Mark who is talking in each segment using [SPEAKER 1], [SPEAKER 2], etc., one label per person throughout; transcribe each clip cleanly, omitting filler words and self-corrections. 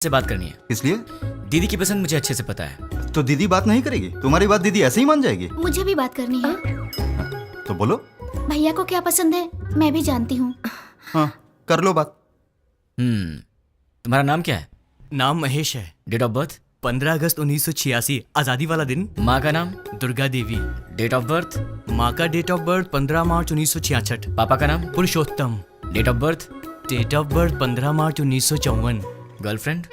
[SPEAKER 1] से बात करनी है।
[SPEAKER 2] इसलिए
[SPEAKER 1] दीदी की पसंद मुझे अच्छे से पता है।
[SPEAKER 2] तो दीदी बात नहीं करेगी? तुम्हारी बात दीदी ऐसे ही मान जाएगी?
[SPEAKER 3] मुझे भी बात करनी है।
[SPEAKER 2] तो बोलो।
[SPEAKER 3] भैया को क्या पसंद है मैं भी जानती हूँ।
[SPEAKER 2] हाँ, कर लो बात।
[SPEAKER 1] तुम्हारा नाम क्या है?
[SPEAKER 4] नाम महेश है।
[SPEAKER 1] Date of birth?
[SPEAKER 4] 15 अगस्त 1986, आजादी वाला दिन।
[SPEAKER 1] माँ का नाम?
[SPEAKER 4] Durga Devi.
[SPEAKER 1] Date of birth?
[SPEAKER 4] माँ का डेट ऑफ बर्थ 15 मार्च 1966।
[SPEAKER 1] पापा का नाम?
[SPEAKER 4] Purushottam.
[SPEAKER 1] Date of birth?
[SPEAKER 4] Date of birth 15 March 1954।
[SPEAKER 1] Girlfriend?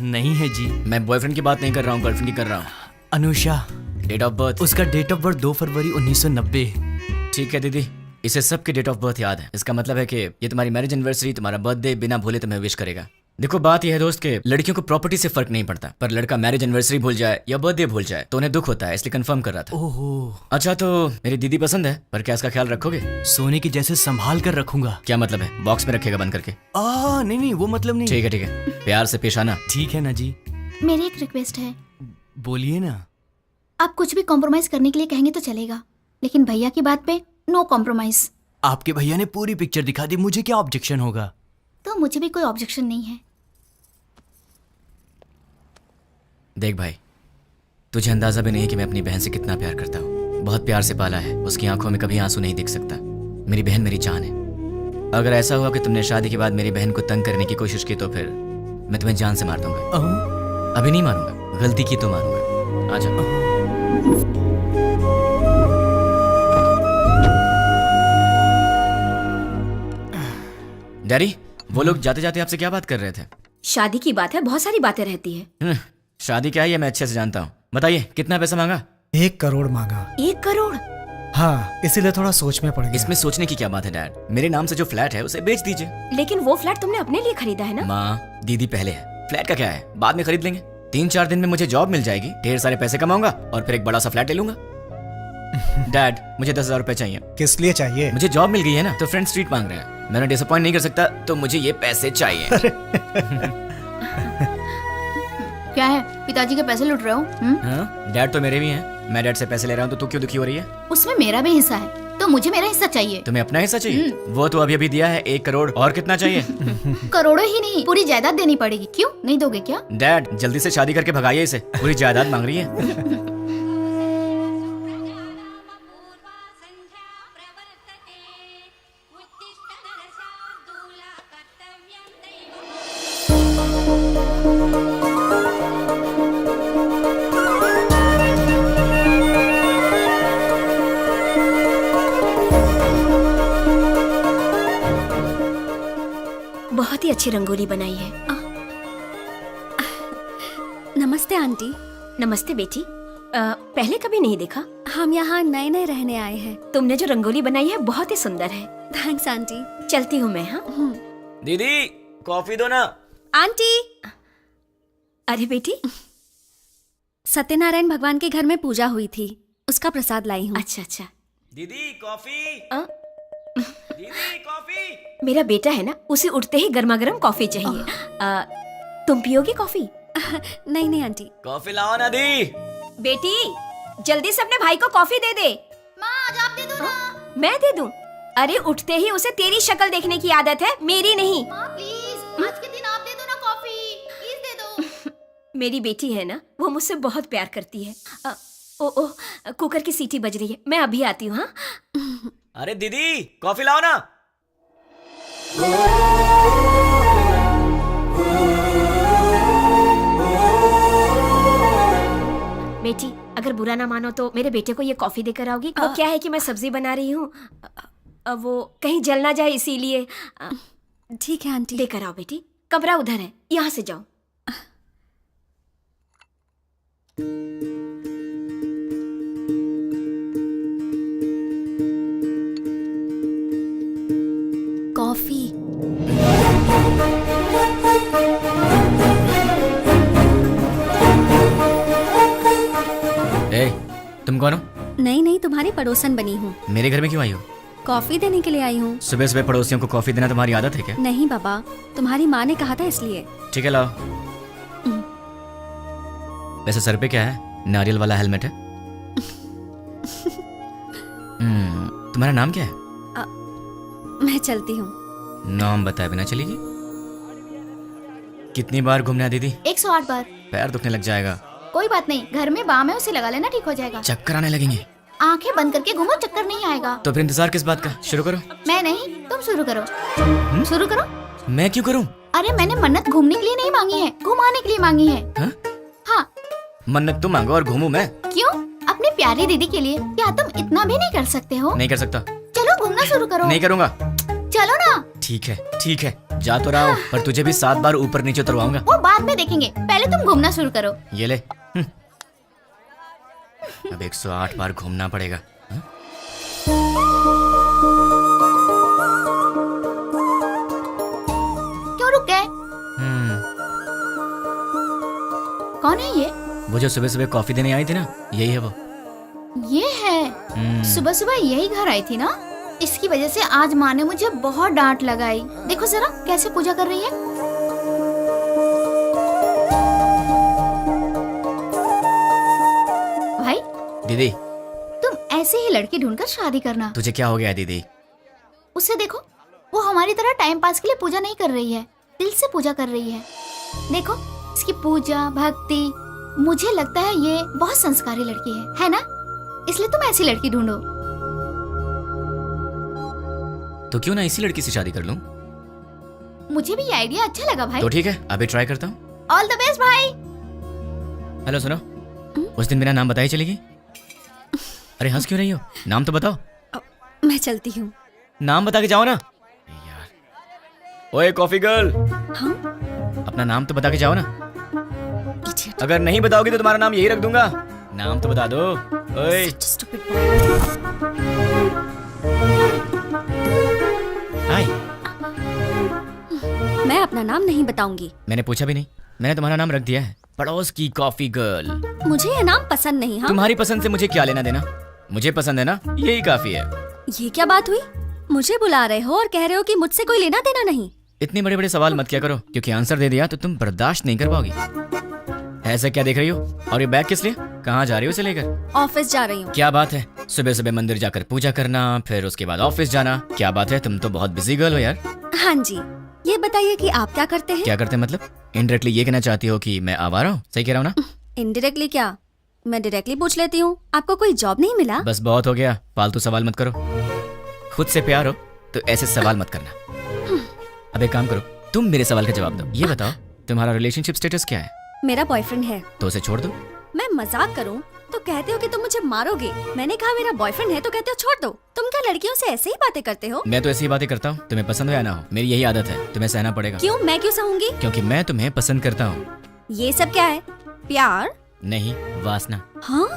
[SPEAKER 4] नहीं है जी।
[SPEAKER 1] मैं बॉयफ्रेंड की बात नहीं कर रहा हूँ, गर्लफ्रेंड की कर रहा हूँ।
[SPEAKER 4] अनुषा।
[SPEAKER 1] Date of birth?
[SPEAKER 4] उसका डेट ऑफ बर्थ 2 फरवरी 1990।
[SPEAKER 1] ठीक है दीदी, इसे सबके डेट ऑफ बर्थ याद है। इसका मतलब है कि ये तुम्हारी मैरिज एनिवर्सरी, तुम्हारा बर्थडे बिना भूले तुम्हें विश करेगा। देखो बात यह है दोस्त के लड़कियों को प्रॉपर्टी से फर्क नहीं पड़ता, पर लड़का मैरिज एनिवर्सरी भूल जाए या बर्थडे भूल जाए तो उन्हें दुख होता है, इसलिए कंफर्म कर रहा था।
[SPEAKER 4] ओहो।
[SPEAKER 1] अच्छा तो मेरी दीदी पसंद है, पर क्या इसका ख्याल रखोगे?
[SPEAKER 4] सोने की जैसे संभाल कर रखूंगा।
[SPEAKER 1] क्या मतलब है? बॉक्स में रखेगा बंद करके?
[SPEAKER 4] नहीं वो मतलब नहीं।
[SPEAKER 1] ठीक है, प्यार से पेश आना।
[SPEAKER 4] ठीक है ना जी।
[SPEAKER 3] मेरी एक रिक्वेस्ट है।
[SPEAKER 4] बोलिए ना।
[SPEAKER 3] आप कुछ भी कॉम्प्रोमाइज करने के लिए कहेंगे तो चलेगा, लेकिन भैया की बात पे नो कॉम्प्रोमाइज।
[SPEAKER 4] आपके भैया ने पूरी पिक्चर दिखा दी, मुझे क्या ऑब्जेक्शन होगा?
[SPEAKER 3] तो मुझे भी कोई ऑब्जेक्शन नहीं है।
[SPEAKER 1] देख भाई, तुझे अंदाजा भी नहीं है कि मैं अपनी बहन से कितना प्यार करता हूँ। बहुत प्यार से पाला है, उसकी आंखों में कभी आंसू नहीं दिख सकता। मेरी बहन मेरी जान है। अगर ऐसा हुआ कि तुमने शादी के बाद मेरी बहन को तंग करने की कोशिश की तो फिर मैं तुम्हें जान से मार दूंगा। अभी नहीं मारूंगा, गलती की तो मारूंगा। आ जाओ। डैडी, वो लोग जाते जाते आपसे क्या बात कर रहे थे?
[SPEAKER 5] शादी की बात है, बहुत सारी बातें रहती है।
[SPEAKER 1] शादी क्या है ये मैं अच्छे से जानता हूँ। बताइए कितना पैसा मांगा?
[SPEAKER 6] 1 करोड़ मांगा।
[SPEAKER 5] 1 करोड़?
[SPEAKER 6] हाँ, इसीलिए थोड़ा सोच में पड़ गया।
[SPEAKER 1] इसमें सोचने की क्या बात है डैड? मेरे नाम से जो फ्लैट है उसे बेच दीजिए।
[SPEAKER 5] लेकिन वो फ्लैट तुमने अपने लिए खरीदा है ना?
[SPEAKER 1] माँ, दीदी पहले है, फ्लैट का क्या है, बाद में खरीद लेंगे। 3-4 दिन में मुझे जॉब मिल जाएगी, ढेर सारे पैसे कमाऊंगा और फिर एक बड़ा सा फ्लैट ले लूंगा। डैड, मुझे 10,000 रुपए चाहिए।
[SPEAKER 6] किस लिए चाहिए?
[SPEAKER 1] मुझे जॉब मिल गई है ना, तो फ्रेंड स्ट्रीट मांग रहे हैं। मैंने डिसअपॉइंट नहीं कर सकता, तो मुझे ये पैसे चाहिए।
[SPEAKER 3] क्या है, पिताजी के पैसे लूट रहे हो?
[SPEAKER 1] हाँ, डैड तो मेरे भी हैं। मैं डैड से पैसे ले रहा हूँ तो तू क्यों दुखी हो रही है?
[SPEAKER 3] उसमें मेरा भी हिस्सा है, तो मुझे मेरा हिस्सा चाहिए।
[SPEAKER 1] तुम्हें अपना हिस्सा चाहिए? वो तो अभी अभी दिया है 1 करोड़, और कितना चाहिए?
[SPEAKER 3] करोड़ों ही नहीं, पूरी जायदाद देनी पड़ेगी। क्यों नहीं दोगे क्या?
[SPEAKER 1] डैड, जल्दी से शादी करके भगाइए इसे, पूरी जायदाद मांग रही है।
[SPEAKER 5] बहुत ही अच्छी रंगोली बनाई है।
[SPEAKER 7] नमस्ते आंटी।
[SPEAKER 5] नमस्ते बेटी। पहले कभी नहीं देखा।
[SPEAKER 7] हम यहाँ नए नए रहने आए हैं।
[SPEAKER 5] तुमने जो रंगोली बनाई है बहुत ही सुंदर है।
[SPEAKER 7] Thanks aunty.
[SPEAKER 5] चलती हूँ मैं। हाँ
[SPEAKER 1] दीदी, कॉफी दो ना।
[SPEAKER 7] आंटी,
[SPEAKER 5] अरे बेटी।
[SPEAKER 7] सत्यनारायण भगवान के घर में पूजा हुई थी, उसका प्रसाद लाई हूँ।
[SPEAKER 5] अच्छा अच्छा।
[SPEAKER 1] दीदी कॉफी। दीदी कॉफी।
[SPEAKER 5] मेरा बेटा है ना, उसे उठते ही गर्मा गर्म कॉफी चाहिए। तुम पियोगी कॉफी?
[SPEAKER 7] नहीं नहीं आंटी।
[SPEAKER 1] कॉफी लाओ ना दी।
[SPEAKER 5] बेटी, जल्दी से अपने भाई को कॉफी दे दे।
[SPEAKER 3] माँ, आज आप दे दो ना।
[SPEAKER 5] मैं दे दूं? अरे उठते ही उसे तेरी शक्ल देखने की आदत है, मेरी नहीं।
[SPEAKER 3] माँ प्लीज, आज के दिन आप दे दो ना कॉफी, प्लीज दे दो।
[SPEAKER 5] मेरी बेटी है ना, वो मुझसे बहुत प्यार करती है। ओ कुकर की सीटी बज रही है, मैं अभी आती हूँ। हाँ
[SPEAKER 1] अरे दीदी, कॉफी लाओ ना।
[SPEAKER 5] बेटी, अगर बुरा ना मानो तो मेरे बेटे को ये कॉफी देकर आओगी? वो क्या है कि मैं सब्जी बना रही हूँ, वो कहीं जल ना जाए इसीलिए।
[SPEAKER 7] ठीक है आंटी।
[SPEAKER 5] देकर आओ बेटी, कमरा उधर है, यहाँ से जाओ।
[SPEAKER 7] कॉफी।
[SPEAKER 1] ए, तुम कौन हो?
[SPEAKER 7] नहीं नहीं, तुम्हारी पड़ोसन बनी हूँ।
[SPEAKER 1] मेरे घर में क्यों आई हो?
[SPEAKER 7] कॉफी देने के लिए आई हूँ।
[SPEAKER 1] सुबह सुबह पड़ोसियों को कॉफी देना तुम्हारी आदत है क्या?
[SPEAKER 7] नहीं बाबा, तुम्हारी माँ ने कहा था इसलिए।
[SPEAKER 1] ठीक है लाओ। वैसे सर पे क्या है? नारियल वाला हेलमेट है। तुम्हारा नाम क्या है?
[SPEAKER 7] मैं चलती हूँ।
[SPEAKER 1] नाम बताए बिना चलेगी? कितनी बार घूमना है दीदी?
[SPEAKER 3] 108 बार।
[SPEAKER 1] पैर दुखने लग जाएगा।
[SPEAKER 3] कोई बात नहीं, घर में बाम है, उसे लगा लेना, ठीक हो जाएगा।
[SPEAKER 1] चक्कर आने लगेंगे।
[SPEAKER 3] आंखें बंद करके घूमो, चक्कर नहीं आएगा।
[SPEAKER 1] तो फिर इंतजार किस बात का? शुरू करो।
[SPEAKER 3] मैं नहीं, तुम शुरू करो। शुरू करो।
[SPEAKER 1] मैं क्यों करूं?
[SPEAKER 3] अरे मैंने मन्नत घूमने के लिए नहीं मांगी है, घुमाने के लिए मांगी है।
[SPEAKER 1] हाँ?
[SPEAKER 3] हाँ।
[SPEAKER 1] मन्नत तुम मांगो और घूमूं मैं?
[SPEAKER 3] क्यों? अपनी प्यारी दीदी के लिए। क्या तुम इतना भी नहीं कर सकते हो?
[SPEAKER 1] नहीं कर सकता।
[SPEAKER 3] चलो घूमना शुरू करो।
[SPEAKER 1] नहीं करूंगा।
[SPEAKER 3] चलो ना।
[SPEAKER 1] ठीक है, जा तो रहा हूँ, पर तुझे भी 7 बार ऊपर नीचे उतरवाऊंगा।
[SPEAKER 3] वो बाद में देखेंगे, पहले तुम घूमना शुरू करो।
[SPEAKER 1] ये ले। अब 108 बार घूमना पड़ेगा। हाँ?
[SPEAKER 3] क्यों रुक गए? कौन है ये?
[SPEAKER 1] वो जो सुबह सुबह कॉफी देने आई थी ना, यही है वो।
[SPEAKER 3] ये है। सुबह सुबह यही घर आई थी ना, इसकी वजह से आज माँ ने मुझे बहुत डांट लगाई। देखो जरा कैसे पूजा कर रही है। भाई
[SPEAKER 1] दीदी,
[SPEAKER 3] तुम ऐसे ही लड़की ढूंढकर शादी करना।
[SPEAKER 1] तुझे क्या हो गया दीदी?
[SPEAKER 3] उसे देखो, वो हमारी तरह टाइम पास के लिए पूजा नहीं कर रही है, दिल से पूजा कर रही है। देखो इसकी पूजा भक्ति, मुझे लगता है ये बहुत संस्कारी लड़की है ना? इसलिए तुम ऐसी लड़की ढूंढो।
[SPEAKER 1] तो क्यों ना इसी लड़की से शादी कर लूं?
[SPEAKER 3] मुझे भी ये आइडिया अच्छा लगा भाई।
[SPEAKER 1] तो ठीक है, अभी ट्राई करता हूँ।
[SPEAKER 3] ऑल द बेस्ट भाई।
[SPEAKER 1] हेलो सुनो, उस दिन मेरा नाम बताई चलेगी? अरे हंस क्यों रही हो? नाम तो बताओ।
[SPEAKER 7] मैं चलती हूँ।
[SPEAKER 1] नाम बता के जाओ ना यार। ओए कॉफी गर्ल,
[SPEAKER 7] हाँ?
[SPEAKER 1] अपना नाम तो बता के जाओ ना।
[SPEAKER 7] Idiot.
[SPEAKER 1] अगर नहीं बताओगी तो तुम्हारा नाम यही रख दूंगा। नाम तो बता दो। ओए
[SPEAKER 7] Such a stupid boy.
[SPEAKER 1] हाय।
[SPEAKER 7] मैं अपना नाम नहीं बताऊंगी।
[SPEAKER 1] मैंने पूछा भी नहीं, मैंने तुम्हारा नाम रख दिया है, पड़ोस की कॉफी गर्ल।
[SPEAKER 7] मुझे ये नाम पसंद नहीं। हाँ?
[SPEAKER 1] तुम्हारी पसंद से मुझे क्या लेना देना? मुझे पसंद है ना, यही काफी है।
[SPEAKER 7] ये क्या बात हुई? मुझे बुला रहे हो और कह रहे हो कि मुझसे कोई लेना देना नहीं।
[SPEAKER 1] इतने बड़े बड़े सवाल मत किया करो, क्योंकि आंसर दे दिया तो तुम बर्दाश्त नहीं कर पाओगी। ऐसा क्या देख रही हो? और ये बैग किस लिए? कहाँ जा रही हो इसे लेकर?
[SPEAKER 7] ऑफिस जा रही हूँ।
[SPEAKER 1] क्या बात है, सुबह सुबह मंदिर जाकर पूजा करना, फिर उसके बाद ऑफिस जाना। क्या बात है, तुम तो बहुत बिजी गर्ल हो यार।
[SPEAKER 7] हाँ जी, ये बताइए कि आप क्या करते हैं?
[SPEAKER 1] क्या करते हैं मतलब? इनडायरेक्टली ये कहना चाहती हो कि मैं आवारा हूँ? सही कह रहा हूँ ना?
[SPEAKER 7] इनडायरेक्टली क्या? मैं डायरेक्टली पूछ लेती हूँ, आपको कोई जॉब नहीं मिला?
[SPEAKER 1] बस बहुत हो गया, फालतू सवाल मत करो। खुद से प्यार हो तो ऐसे सवाल मत करना। अब एक काम करो, तुम मेरे सवाल का जवाब दो। ये बताओ, तुम्हारा रिलेशनशिप स्टेटस क्या है?
[SPEAKER 7] मेरा बॉयफ्रेंड है।
[SPEAKER 1] तो उसे छोड़ दो।
[SPEAKER 7] मैं मजाक करूं तो कहते हो कि तुम मुझे मारोगे। मैंने कहा मेरा बॉयफ्रेंड है तो कहते हो छोड़ दो। तुम क्या लड़कियों से ऐसे ही बातें करते हो?
[SPEAKER 1] मैं तो ऐसी ही बातें करता हूँ, तुम्हें पसंद हो या ना हो, मेरी यही आदत है, तुम्हें सहना पड़ेगा।
[SPEAKER 7] क्यों? मैं क्यों सहूंगी?
[SPEAKER 1] क्योंकि मैं तुम्हें पसंद करता हूँ।
[SPEAKER 7] ये सब क्या है? प्यार?
[SPEAKER 1] नहीं, वासना।
[SPEAKER 7] हाँ?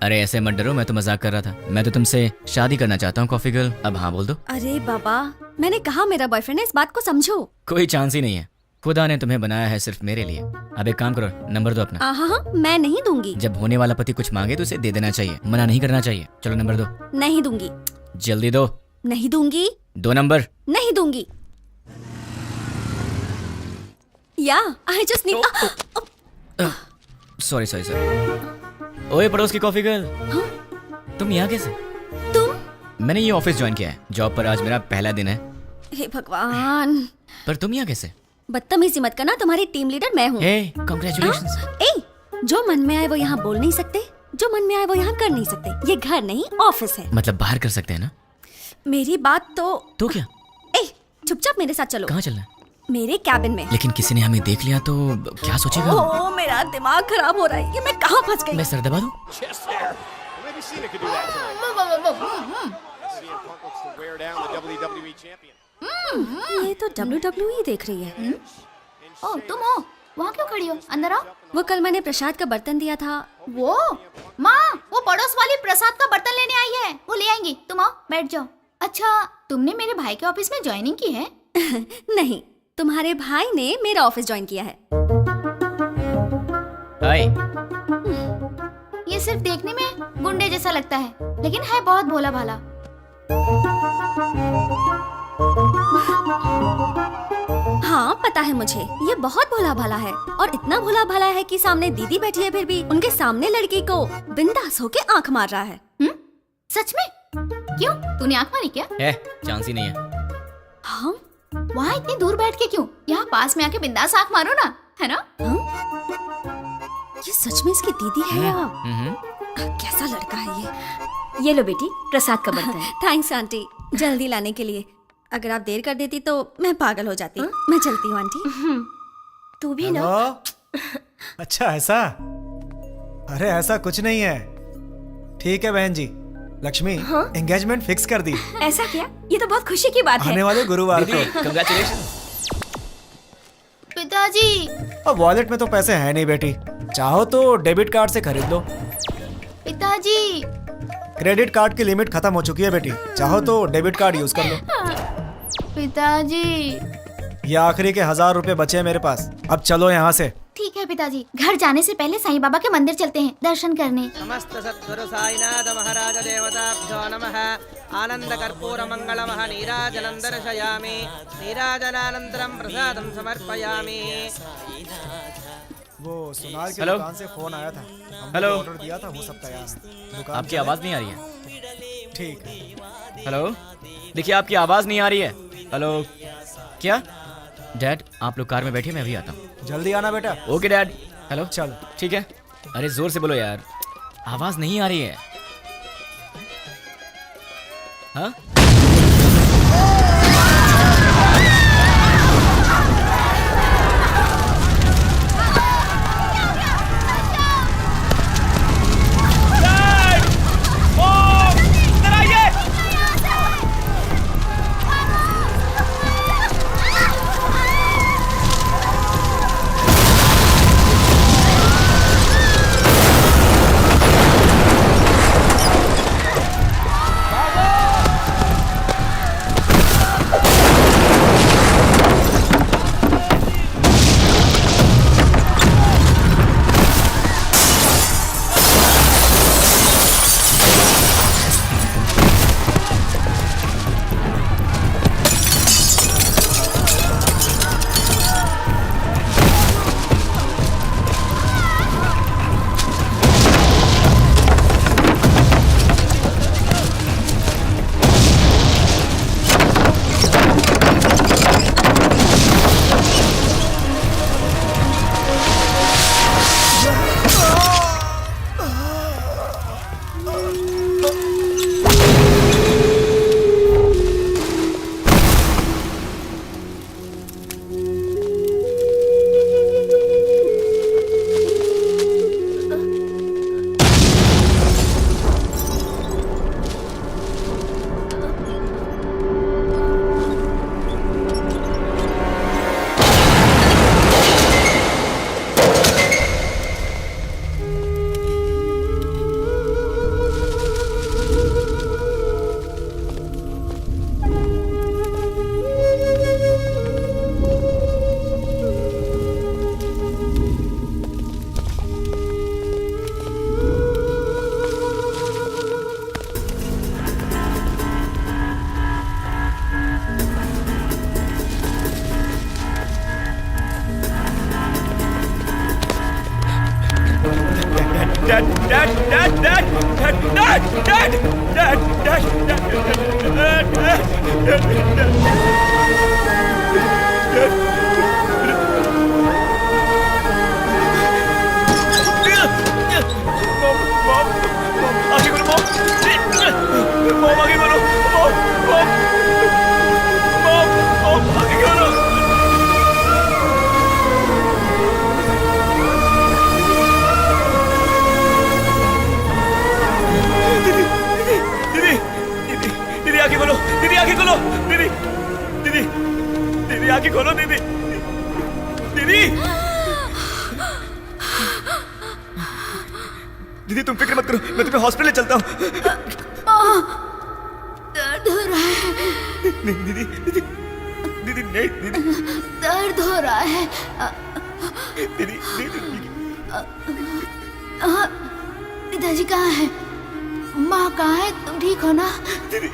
[SPEAKER 1] अरे ऐसे मत डरो, मैं तो मजाक कर रहा था। मैं तो तुमसे शादी करना चाहता हूँ कॉफी गर्ल, अब हाँ बोल दो।
[SPEAKER 7] अरे बाबा, मैंने कहा मेरा बॉयफ्रेंड है, इस बात को समझो।
[SPEAKER 1] कोई चांस ही नहीं है, खुदा ने तुम्हें बनाया है सिर्फ मेरे लिए। अब एक काम करो, नंबर दो अपना।
[SPEAKER 7] हाँ, मैं नहीं दूंगी।
[SPEAKER 1] जब होने वाला पति कुछ मांगे तो उसे दे देना चाहिए, मना नहीं करना चाहिए। चलो नंबर दो।
[SPEAKER 7] नहीं दूंगी।
[SPEAKER 1] जल्दी दो।
[SPEAKER 7] नहीं दूंगी।
[SPEAKER 1] 2 नंबर।
[SPEAKER 7] नहीं दूंगी। या I just need.
[SPEAKER 1] Sorry sorry sorry. ओए पड़ोस की कॉफी गर्ल, तुम यहाँ कैसे?
[SPEAKER 7] तुम?
[SPEAKER 1] मैंने ये ऑफिस ज्वाइन किया है, जॉब पर आज मेरा पहला दिन है।
[SPEAKER 7] हे भगवान,
[SPEAKER 1] पर तुम यहाँ कैसे?
[SPEAKER 7] बदतमीजी मत करना, तुम्हारी टीम लीडर मैं हूँ।
[SPEAKER 1] हे कांग्रेचुलेशंस।
[SPEAKER 7] ए, जो मन में आए वो यहाँ बोल नहीं सकते, जो मन में आए वो यहाँ कर नहीं सकते। ये घर नहीं ऑफिस है।
[SPEAKER 1] मतलब बाहर कर सकते हैं ना?
[SPEAKER 7] मेरी बात
[SPEAKER 1] तो क्या?
[SPEAKER 7] ए, चुपचाप मेरे साथ चलो।
[SPEAKER 1] कहाँ चलना है?
[SPEAKER 7] मेरे कैबिन में।
[SPEAKER 1] लेकिन किसी ने हमें देख लिया तो क्या सोचेगा?
[SPEAKER 7] ओ, मेरा दिमाग खराब हो रहा है, ये मैं कहाँ फंस गई?
[SPEAKER 1] मैं सर दबा दूं?
[SPEAKER 7] ये तो WWE देख रही है।
[SPEAKER 3] ओ तुम हो, वहाँ क्यों खड़ी हो? अंदर आओ।
[SPEAKER 7] वो कल मैंने प्रसाद का बर्तन दिया था।
[SPEAKER 3] वो माँ, वो पड़ोस वाली प्रसाद का बर्तन लेने आई है, वो ले आएंगी। तुम आओ, बैठ जाओ। अच्छा, तुमने मेरे भाई के ऑफिस में ज्वाइनिंग की है?
[SPEAKER 7] नहीं, तुम्हारे भाई ने मेरा ऑफिस ज्वाइन किया है।
[SPEAKER 1] हाय।
[SPEAKER 3] ये सिर्फ देखने में गुंडे जैसा लगता है, लेकिन है बहुत भोला भाला।
[SPEAKER 7] हाँ पता है मुझे, ये बहुत भोला भाला है, और इतना भोला भाला है कि सामने दीदी बैठी है फिर भी उनके सामने लड़की को बिंदास होके आंख मार रहा है।
[SPEAKER 3] सच में? क्यों, तूने आंख मारी क्या?
[SPEAKER 1] चांस ही नहीं है।
[SPEAKER 7] हाँ?
[SPEAKER 3] वहाँ इतनी दूर बैठ के क्यों? यहाँ पास में आके बिंदास आंख मारो ना। है ना?
[SPEAKER 7] ये सच में इसकी दीदी है या
[SPEAKER 1] हम्म।
[SPEAKER 7] कैसा लड़का है ये?
[SPEAKER 5] ये लो बेटी, प्रसाद का बर्तन।
[SPEAKER 7] थैंक्स आंटी, जल्दी लाने के लिए। अगर आप देर कर देती तो मैं पागल हो जाती। मैं चलती हूँ आंटी।
[SPEAKER 5] तू भी ना।
[SPEAKER 6] हेलो? अच्छा ऐसा? अरे ऐसा कुछ नहीं है। ठीक है बहन जी, लक्ष्मी एंगेजमेंट फिक्स कर दी
[SPEAKER 5] ऐसा क्या? ये तो बहुत खुशी की बात है।
[SPEAKER 6] आने वाले गुरुवार को।
[SPEAKER 1] कंग्रेचुलेशन।
[SPEAKER 3] पिताजी,
[SPEAKER 6] अब वॉलेट में तो पैसे हैं नहीं बेटी, चाहो तो डेबिट कार्ड से खरीद लो।
[SPEAKER 3] पिताजी,
[SPEAKER 6] क्रेडिट कार्ड की लिमिट खत्म हो चुकी है बेटी, चाहो तो डेबिट कार्ड यूज कर लो।
[SPEAKER 3] पिताजी।
[SPEAKER 6] ये आखिरी के 1000 रुपए बचे हैं मेरे पास, अब चलो यहाँ से।
[SPEAKER 3] ठीक है पिताजी, घर जाने से पहले साईं बाबा के मंदिर चलते हैं दर्शन करने।
[SPEAKER 8] समस्त सद्गुरु साईनाथ महाराज देवताभ्यो नमः। आनंद कर्पूर मंगलमः नीराजनं दर्शयामि। नीराजनानन्तरं प्रसादं समर्पयामि।
[SPEAKER 6] वो सोनार की
[SPEAKER 1] हेलो?
[SPEAKER 6] दुकान से फोन आया था, हमने
[SPEAKER 1] हेलो?
[SPEAKER 6] जो ऑर्डर दिया था वो सब तैयार है। दुकान
[SPEAKER 1] आपकी
[SPEAKER 6] चलें?
[SPEAKER 1] आवाज़ नहीं आ रही है।
[SPEAKER 6] ठीक है।
[SPEAKER 1] हेलो, देखिए आपकी आवाज़ नहीं आ रही है। हेलो, क्या? डैड आप लोग कार में बैठिए, मैं अभी आता हूँ।
[SPEAKER 6] जल्दी आना बेटा।
[SPEAKER 1] Okay dad. हेलो,
[SPEAKER 6] चल।
[SPEAKER 1] ठीक है। अरे जोर से बोलो यार, आवाज़ नहीं आ रही है। हाँ?
[SPEAKER 2] दीदी तुम फिक्र मत करो, मैं तुम्हें हॉस्पिटल ले चलता हूँ।
[SPEAKER 3] दर्द हो रहा है।
[SPEAKER 2] नहीं दीदी, दीदी दीदी नहीं दीदी,
[SPEAKER 3] दर्द हो रहा है।
[SPEAKER 2] दीदी दीदी
[SPEAKER 3] पिताजी कहाँ है? माँ कहाँ है? तुम ठीक हो ना?
[SPEAKER 2] दीदी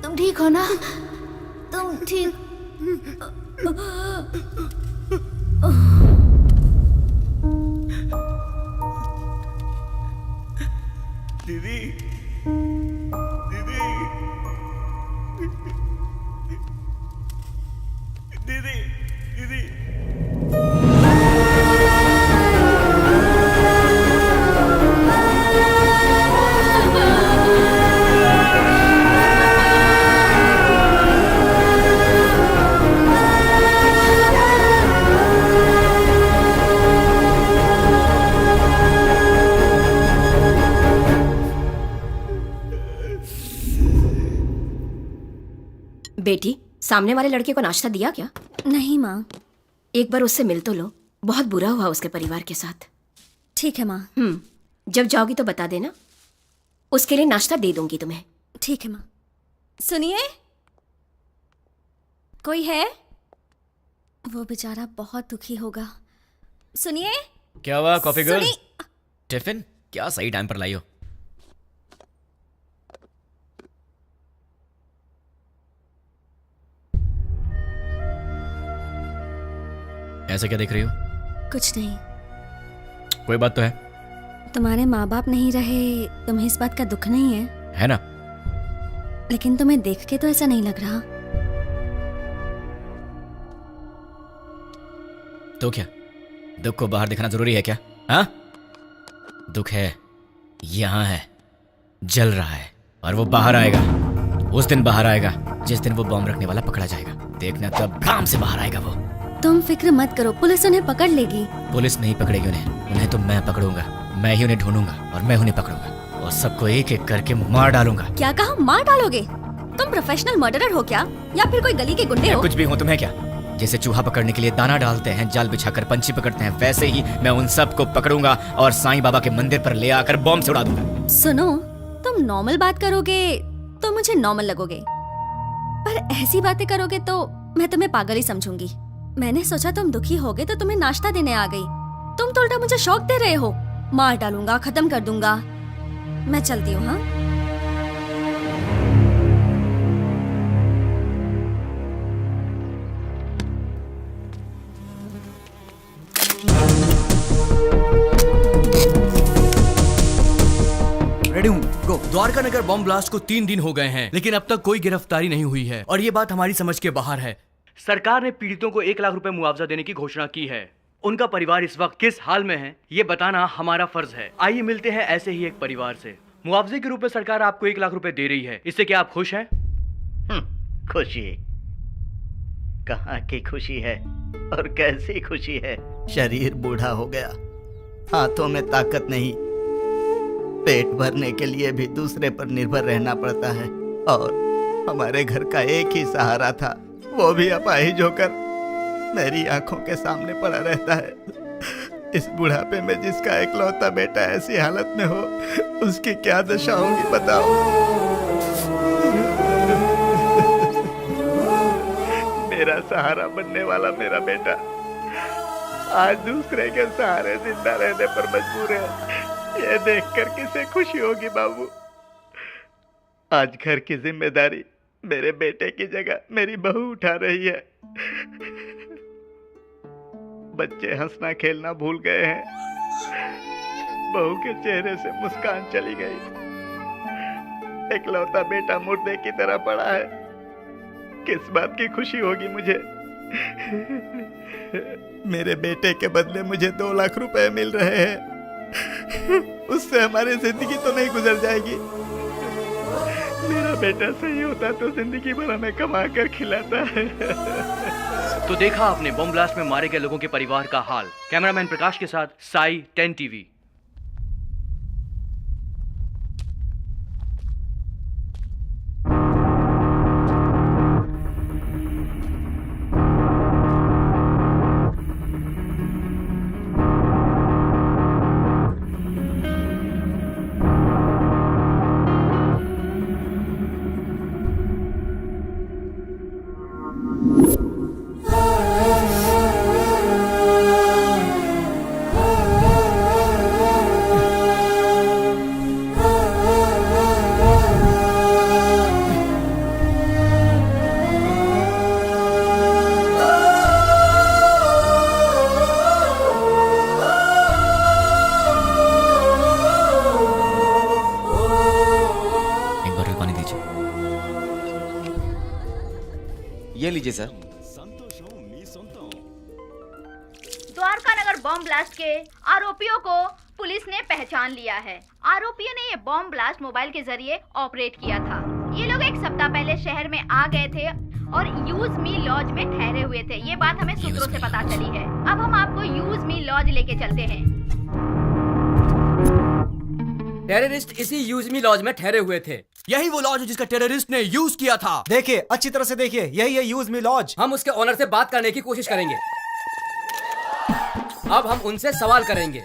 [SPEAKER 3] तुम ठीक हो ना? तुम ठीक?
[SPEAKER 2] दीदी दीदी
[SPEAKER 5] बेटी, सामने वाले लड़के को नाश्ता दिया क्या?
[SPEAKER 7] नहीं माँ।
[SPEAKER 5] एक बार उससे मिल तो लो, बहुत बुरा हुआ उसके परिवार के साथ।
[SPEAKER 7] ठीक है माँ।
[SPEAKER 5] जब जाओगी तो बता देना, उसके लिए नाश्ता दे दूंगी तुम्हें।
[SPEAKER 7] ठीक है माँ। सुनिए, कोई है? वो बेचारा बहुत दुखी होगा। सुनिए।
[SPEAKER 1] क्या हुआ कॉफी गर्ल?
[SPEAKER 7] सुनी-
[SPEAKER 1] टिफिन क्या सही टाइम पर लाई हो? ऐसे क्या देख रही हो?
[SPEAKER 7] कुछ नहीं।
[SPEAKER 1] कोई बात तो है?
[SPEAKER 7] तुम्हारे माँ बाप नहीं रहे, तुम्हें इस बात का दुख नहीं है?
[SPEAKER 1] है ना?
[SPEAKER 7] लेकिन तुम्हें देख के तो ऐसा नहीं लग रहा।
[SPEAKER 1] तो क्या दुख को बाहर दिखाना जरूरी है क्या? हाँ, दुख है, यहां है, जल रहा है, और वो बाहर आएगा। उस दिन बाहर आएगा जिस दिन वो बॉम्ब रखने वाला पकड़ा जाएगा। देखना तब काम से बाहर आएगा वो।
[SPEAKER 7] तुम फिक्र मत करो, पुलिस उन्हें पकड़ लेगी।
[SPEAKER 1] पुलिस नहीं पकड़ेगी उन्हें तो मैं पकड़ूंगा। मैं ही उन्हें ढूंढूंगा और मैं उन्हें पकड़ूंगा और सबको एक एक करके मार डालूंगा।
[SPEAKER 7] क्या कहा? मार डालोगे? तुम प्रोफेशनल मर्डरर हो क्या, या फिर कोई गली के गुंडे हो?
[SPEAKER 1] कुछ भी हूँ, तुम्हें क्या? जैसे चूहा पकड़ने के लिए दाना डालते हैं, जाल बिछाकर पंछी पकड़ते हैं, वैसे ही मैं उन सबको पकड़ूंगा और साईं बाबा के मंदिर पर ले आकर बॉम्ब से उड़ा दूंगा।
[SPEAKER 7] सुनो, तुम नॉर्मल बात करोगे तो मुझे नॉर्मल लगोगे, पर ऐसी बातें करोगे तो मैं तुम्हें पागल ही समझूंगी। मैंने सोचा तुम दुखी होगे तो तुम्हें नाश्ता देने आ गई, तुम तो उल्टा मुझे शौक दे रहे हो। मार डालूंगा, खत्म कर दूंगा। मैं चलती हूँ। हाँ,
[SPEAKER 2] रेडी हूँ, गो।
[SPEAKER 4] द्वारका नगर बॉम्ब ब्लास्ट को 3 दिन हो गए हैं, लेकिन अब तक कोई गिरफ्तारी नहीं हुई है और ये बात हमारी समझ के बाहर है।
[SPEAKER 9] सरकार ने पीड़ितों को 1 लाख रुपए मुआवजा देने की घोषणा की है। उनका परिवार इस वक्त किस हाल में है, ये बताना हमारा फर्ज है। आइए मिलते हैं ऐसे ही एक परिवार से। मुआवजे के रूप में सरकार आपको 1 लाख रुपए दे रही है, इससे क्या आप खुश हैं?
[SPEAKER 10] खुशी कहाँ की खुशी है और कैसी खुशी है। शरीर बूढ़ा हो गया, हाथों में ताकत नहीं, पेट भरने के लिए भी दूसरे पर निर्भर रहना पड़ता है, और हमारे घर का एक ही सहारा था, वो भी अपाहिज होकर मेरी आंखों के सामने पड़ा रहता है। इस बुढ़ापे में जिसका इकलौता बेटा ऐसी हालत में हो, उसकी क्या दशा होगी बताओ। मेरा सहारा बनने वाला मेरा बेटा आज दूसरे के सहारे जिंदा रहने पर मजबूर है। ये देखकर किसे खुशी होगी बाबू। आज घर की जिम्मेदारी मेरे बेटे की जगह मेरी बहू उठा रही है। बच्चे हंसना खेलना भूल गए हैं, बहू के चेहरे से मुस्कान चली गई। इकलौता बेटा मुर्दे की तरह पड़ा है, किस बात की खुशी होगी मुझे। मेरे बेटे के बदले मुझे 2 लाख रुपए मिल रहे हैं, उससे हमारी जिंदगी तो नहीं गुजर जाएगी। मेरा बेटा सही होता तो जिंदगी भर हमें कमा कर खिलाता है।
[SPEAKER 9] तो देखा आपने बॉम्ब ब्लास्ट में मारे गए लोगों के परिवार का हाल। कैमरामैन प्रकाश के साथ साई, 10 टीवी।
[SPEAKER 2] ये लीजिए सर।
[SPEAKER 3] द्वारका नगर बॉम्ब ब्लास्ट के आरोपियों को पुलिस ने पहचान लिया है। आरोपियों ने ये बॉम्ब ब्लास्ट मोबाइल के जरिए ऑपरेट किया था। ये लोग 1 सप्ताह पहले शहर में आ गए थे और यूज मी लॉज में ठहरे हुए थे। ये बात हमें सूत्रों से पता चली है। अब हम आपको यूज मी लॉज लेके चलते हैं।
[SPEAKER 11] टेररिस्ट इसी यूज मी लॉज में ठहरे हुए थे।
[SPEAKER 4] यही वो लॉज है जिसका टेररिस्ट ने यूज किया था।
[SPEAKER 6] देखिए, अच्छी तरह से देखिए, यही है यूज मी लॉज।
[SPEAKER 11] हम उसके ओनर से बात करने की कोशिश करेंगे। अब हम उनसे सवाल करेंगे।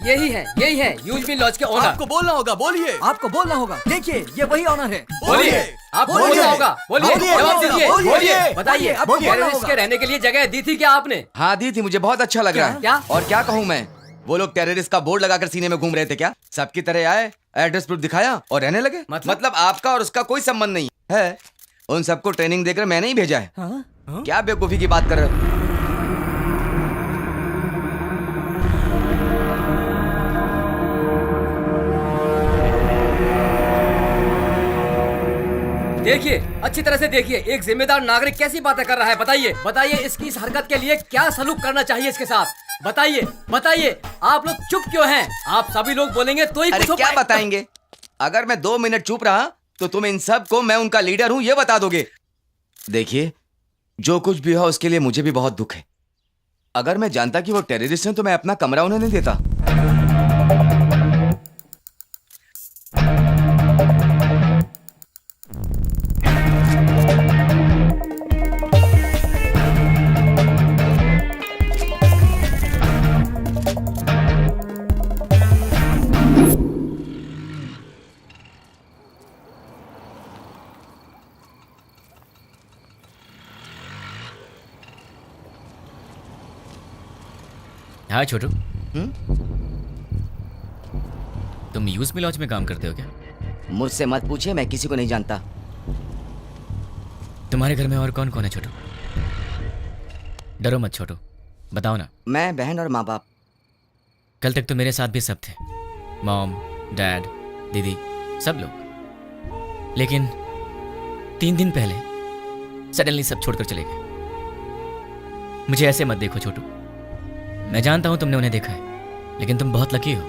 [SPEAKER 11] यही है यूज मी लॉज के ओनर।
[SPEAKER 4] आपको बोलना होगा, बोलिए।
[SPEAKER 11] आपको बोलना होगा। देखिए, ये वही ओनर है।
[SPEAKER 4] बोलिए।
[SPEAKER 11] आप बोलना होगा। बोलिए, जवाब दीजिए।
[SPEAKER 6] बोलिए।
[SPEAKER 11] बताइए, आपको टेररिस्ट के रहने के लिए जगह दी थी क्या आपने?
[SPEAKER 12] हाँ दी थी, मुझे बहुत अच्छा लग रहा है।
[SPEAKER 11] क्या?
[SPEAKER 12] और क्या कहूँ मैं, वो लोग टेररिस्ट का बोर्ड लगाकर सीने में घूम रहे थे क्या? सबकी तरह आए, एड्रेस प्रूफ दिखाया और रहने लगे। मतलब आपका और उसका कोई संबंध नहीं है। उन सबको ट्रेनिंग देकर मैंने ही भेजा है। क्या बेवकूफी की बात कर रहे हो?
[SPEAKER 11] देखिए, अच्छी तरह से देखिए, एक जिम्मेदार नागरिक कैसी बातें कर रहा है। बताइए इसकी इस हरकत के लिए क्या सलूक करना चाहिए इसके साथ। बताइए, आप लोग चुप क्यों हैं? आप सभी लोग बोलेंगे तो ही
[SPEAKER 12] अरे
[SPEAKER 11] कुछ
[SPEAKER 12] क्या बताएंगे? अगर मैं 2 मिनट चुप रहा तो तुम इन सब को मैं उनका लीडर हूं ये बता दोगे। देखिए, जो कुछ भी हो उसके लिए मुझे भी बहुत दुख है। अगर मैं जानता कि वो टेररिस्ट हैं तो मैं अपना कमरा उन्हें नहीं देता।
[SPEAKER 1] हाँ छोटू, तुम यूज मी लॉज में काम करते हो क्या?
[SPEAKER 12] मुझसे मत पूछिए, मैं किसी को नहीं जानता।
[SPEAKER 1] तुम्हारे घर में और कौन कौन है छोटू? डरो मत छोटू, बताओ ना।
[SPEAKER 12] मैं, बहन और माँ बाप।
[SPEAKER 1] कल तक तो मेरे साथ भी सब थे, मॉम, डैड, दीदी, सब लोग। लेकिन 3 दिन पहले सडनली सब छोड़कर चले गए। मुझे ऐसे मत देखो छोटू, मैं जानता हूं तुमने उन्हें देखा है, लेकिन तुम बहुत लकी हो।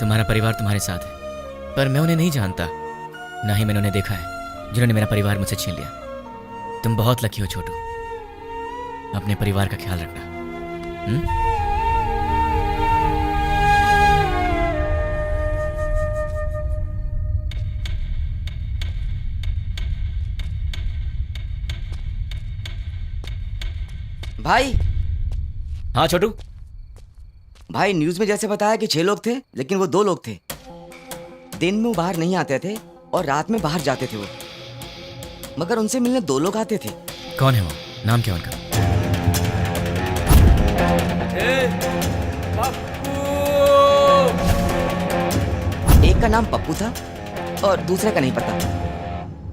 [SPEAKER 1] तुम्हारा परिवार तुम्हारे साथ है, पर मैं उन्हें नहीं जानता, ना ही मैंने उन्हें देखा है जिन्होंने मेरा परिवार मुझसे छीन लिया। तुम बहुत लकी हो छोटू, अपने परिवार का ख्याल रखना।
[SPEAKER 12] भाई।
[SPEAKER 1] हाँ छोटू।
[SPEAKER 12] भाई, न्यूज में जैसे बताया कि 6 लोग थे, लेकिन वो 2 लोग थे। दिन में वो बाहर नहीं आते थे और रात में बाहर जाते थे वो, मगर उनसे मिलने 2 लोग आते थे।
[SPEAKER 1] कौन है वो? नाम क्या उनका?
[SPEAKER 12] एक का नाम पप्पू था और दूसरे का नहीं पता।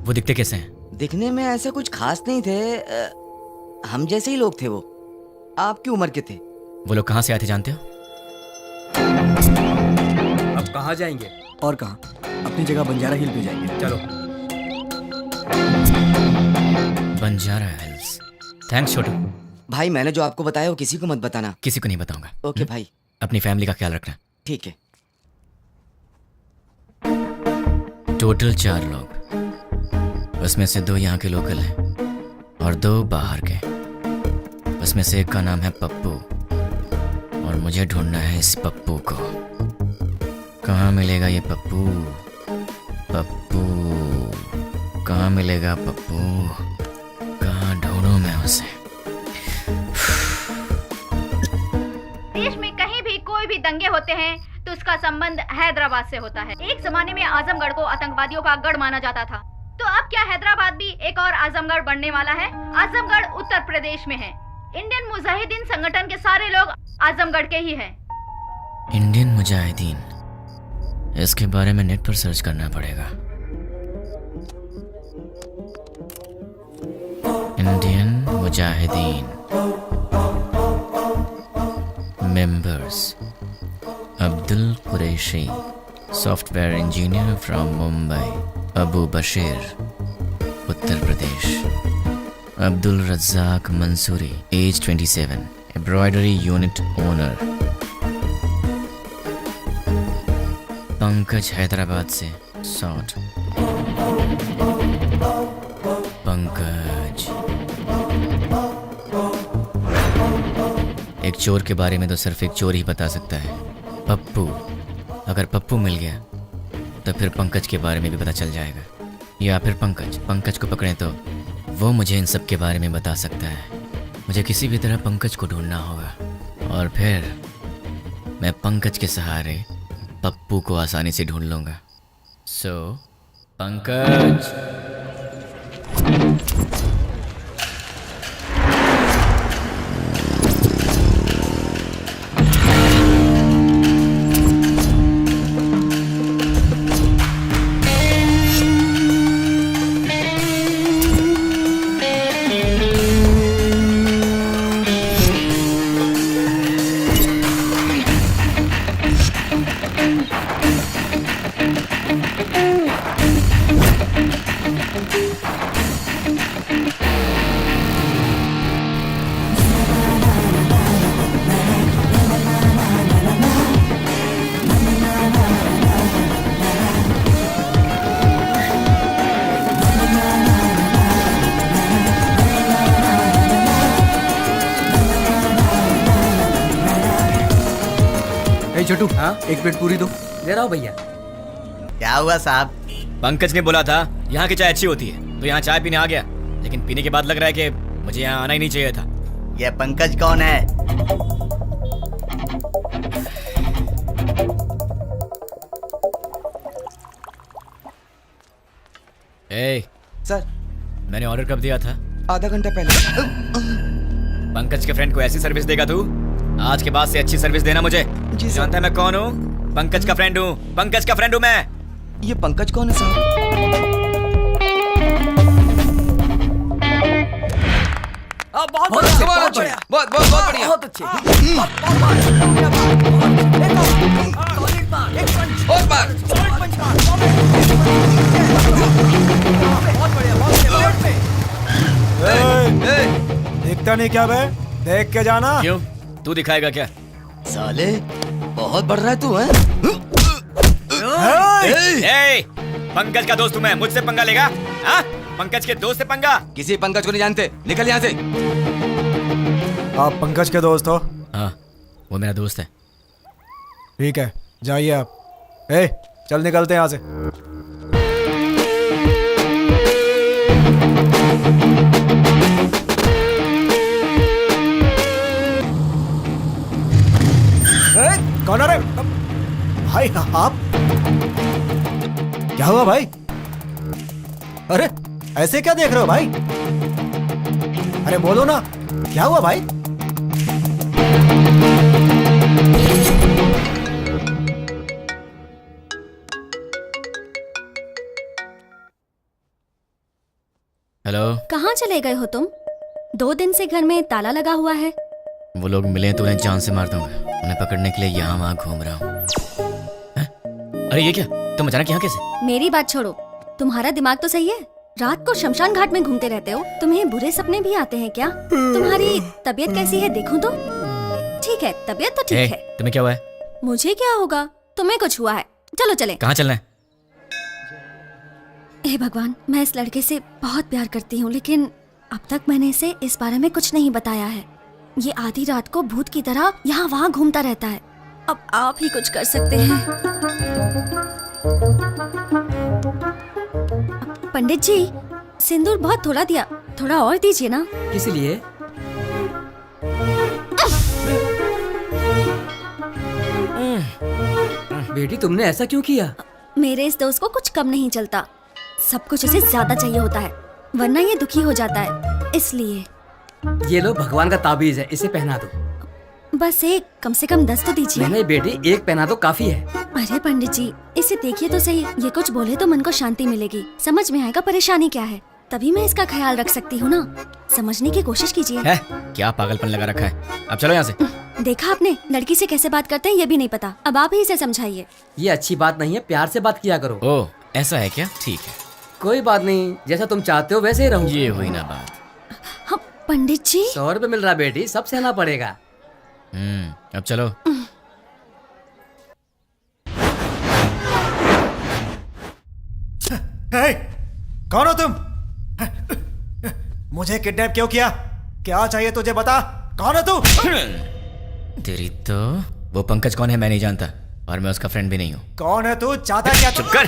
[SPEAKER 1] वो दिखते कैसे हैं?
[SPEAKER 12] दिखने में ऐसा कुछ खास नहीं थे, हम जैसे ही लोग थे। वो आपकी उम्र के थे।
[SPEAKER 1] वो लोग कहाँ से आए थे जानते हो?
[SPEAKER 11] अब कहाँ जाएंगे?
[SPEAKER 2] और कहाँ? अपनी जगह बंजारा हिल पे जाएंगे।
[SPEAKER 11] चलो।
[SPEAKER 1] बंजारा हिल्स। थैंक्स छोटू।
[SPEAKER 12] भाई, मैंने जो आपको बताया वो किसी को मत बताना।
[SPEAKER 1] किसी को नहीं बताऊंगा।
[SPEAKER 12] ओके भाई।
[SPEAKER 1] अपनी फैमिली का ख्याल रखना।
[SPEAKER 12] ठीक है।
[SPEAKER 1] टोटल 4 लोग, उसमें से 2 यहाँ के लोकल हैं और 2 बाहर के। उसमें से एक का नाम है पप्पू और मुझे ढूंढना है इस पप्पू को। कहाँ मिलेगा ये पप्पू? पप्पू कहाँ मिलेगा? पप्पू कहाँ ढूंढूं मैं उसे?
[SPEAKER 3] देश में कहीं भी कोई भी दंगे होते हैं तो उसका संबंध हैदराबाद से होता है। एक जमाने में आजमगढ़ को आतंकवादियों का गढ़ माना जाता था, तो अब क्या हैदराबाद भी एक और आजमगढ़ बनने वाला है? आजमगढ़ उत्तर प्रदेश में है। इंडियन मुजाहिदीन संगठन के सारे लोग आजमगढ़ के ही हैं।
[SPEAKER 1] इंडियन मुजाहिदीन, इसके बारे में नेट पर सर्च करना पड़ेगा। Indian Mujahideen members: Abdul Qureshi, software engineer from Mumbai, Abu Bashir, Uttar Pradesh, Abdul Razzaq Mansuri, age 27, embroidery unit owner, Pankaj Hyderabad से, सॉट, पंकज। एक चोर के बारे में तो सिर्फ एक चोर ही बता सकता है, पप्पू। अगर पप्पू मिल गया तो फिर पंकज के बारे में भी पता चल जाएगा, या फिर पंकज को पकड़े तो वो मुझे इन सब के बारे में बता सकता है। मुझे किसी भी तरह पंकज को ढूंढना होगा और फिर मैं पंकज के सहारे पप्पू को आसानी से ढूंढ लूंगा। सो पंकज।
[SPEAKER 11] छोटू, हाँ एक प्लेट पूरी दो। दे रहा हूँ भैया।
[SPEAKER 10] क्या हुआ साहब?
[SPEAKER 1] पंकज ने बोला था यहाँ की चाय अच्छी होती है, तो यहाँ चाय पीने आ गया, लेकिन पीने के बाद लग रहा है कि मुझे यहाँ आना ही नहीं चाहिए था।
[SPEAKER 10] ये पंकज कौन है?
[SPEAKER 1] ए
[SPEAKER 12] सर,
[SPEAKER 1] मैंने ऑर्डर कब दिया था?
[SPEAKER 12] आधा घंटा पहले।
[SPEAKER 1] पंकज के फ्रेंड को ऐसी सर्विस देगा तू? आज के बाद से अच्छी सर्विस देना मुझे।
[SPEAKER 12] जी
[SPEAKER 1] जानता है मैं कौन हूँ? पंकज का फ्रेंड हूँ। पंकज का फ्रेंड हूँ मैं।
[SPEAKER 12] ये पंकज कौन है साहब?
[SPEAKER 11] बहुत अच्छे, बहुत बढ़िया,
[SPEAKER 12] बहुत बहुत बहुत बढ़िया,
[SPEAKER 11] बहुत अच्छे।
[SPEAKER 12] और बार।
[SPEAKER 6] देखता नहीं क्या बे? देख के जाना।
[SPEAKER 1] क्यों? तू दिखाएगा क्या?
[SPEAKER 12] साले बहुत बढ़ रहा है तू, हैं?
[SPEAKER 1] ए, पंकज का दोस्त हूँ मैं, मुझसे पंगा लेगा? हाँ? पंकज के दोस्त से पंगा?
[SPEAKER 12] किसी पंकज को नहीं जानते, निकल यहाँ से।
[SPEAKER 6] आप पंकज के दोस्त हो?
[SPEAKER 1] हाँ, वो मेरा दोस्त है।
[SPEAKER 6] ठीक है, जाइए आप। ए, चल निकलते हैं यहाँ से। कौन है रे? भाई आप? क्या हुआ भाई? अरे ऐसे क्या देख रहे हो भाई? अरे बोलो ना, क्या हुआ भाई?
[SPEAKER 1] हेलो।
[SPEAKER 7] कहाँ चले गए हो तुम? 2 दिन से घर में ताला लगा हुआ है।
[SPEAKER 1] वो लोग मिले तो उन्हें जान से मार दूंगा। उन्हें पकड़ने के लिए यहाँ वहाँ घूम रहा हूँ। अरे ये क्या? तुम अचानक यहाँ कैसे?
[SPEAKER 7] मेरी बात छोड़ो, तुम्हारा दिमाग तो सही है? रात को शमशान घाट में घूमते रहते हो। तुम्हें बुरे सपने भी आते हैं क्या? तुम्हारी तबीयत कैसी है देखूं तो? ठीक है, तबीयत तो ठीक है।
[SPEAKER 1] तुम्हें क्या हुआ है?
[SPEAKER 7] मुझे क्या होगा? तुम्हें कुछ हुआ है? चलो चले।
[SPEAKER 1] कहाँ चलना है?
[SPEAKER 7] हे भगवान, मैं इस लड़के से बहुत प्यार करती हूँ, लेकिन अब तक मैंने इसे इस बारे में कुछ नहीं बताया है। ये आधी रात को भूत की तरह यहाँ वहाँ घूमता रहता है। अब आप ही कुछ कर सकते हैं। पंडित जी, सिंदूर बहुत थोड़ा दिया, थोड़ा और दीजिए ना।
[SPEAKER 11] किस लिए? बेटी तुमने ऐसा क्यों किया?
[SPEAKER 7] मेरे इस दोस्त को कुछ कम नहीं चलता, सब कुछ उसे ज्यादा चाहिए होता है, वरना ये दुखी हो जाता है, इसलिए।
[SPEAKER 11] ये लो भगवान का ताबीज है, इसे पहना दो।
[SPEAKER 7] बस एक, कम से कम 10 तो दीजिए।
[SPEAKER 11] नहीं बेटी, एक पहना दो काफी है।
[SPEAKER 7] अरे पंडित जी, इसे देखिए तो सही, ये कुछ बोले तो मन को शांति मिलेगी, समझ में आएगा परेशानी क्या है, तभी मैं इसका ख्याल रख सकती हूँ ना। समझने की कोशिश कीजिए।
[SPEAKER 1] है? क्या पागलपन लगा रखा है? अब चलो यहाँ से।
[SPEAKER 7] देखा आपने, लड़की से कैसे बात करते हैं ये भी नहीं पता। अब आप ही इसे समझाइए।
[SPEAKER 11] ये अच्छी बात नहीं है, प्यार से बात किया करो।
[SPEAKER 1] ओह, ऐसा है क्या? ठीक है,
[SPEAKER 11] कोई बात नहीं, जैसा तुम चाहते हो वैसे ही रहूं।
[SPEAKER 1] ये हुई ना बात।
[SPEAKER 7] हाँ, पंडित जी।
[SPEAKER 11] 100 रुपए मिल रहा बेटी, सब सहना पड़ेगा।
[SPEAKER 1] अब चलो।
[SPEAKER 6] कौन हो तुम? मुझे किडनैप क्यों किया? क्या चाहिए तुझे, बता। कौन है तू?
[SPEAKER 1] तेरी तो। वो पंकज कौन है मैं नहीं जानता, और मैं उसका फ्रेंड भी नहीं हूँ।
[SPEAKER 6] कौन है तू? चाहता क्या?
[SPEAKER 1] चुप कर।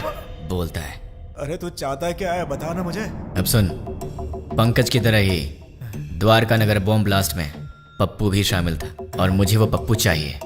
[SPEAKER 1] बोलता है।
[SPEAKER 6] अरे तू चाहता क्या है, बता ना मुझे।
[SPEAKER 1] अब सुन, पंकज की तरह ही द्वारका नगर बॉम्ब ब्लास्ट में पप्पू भी शामिल था और मुझे वो पप्पू चाहिए।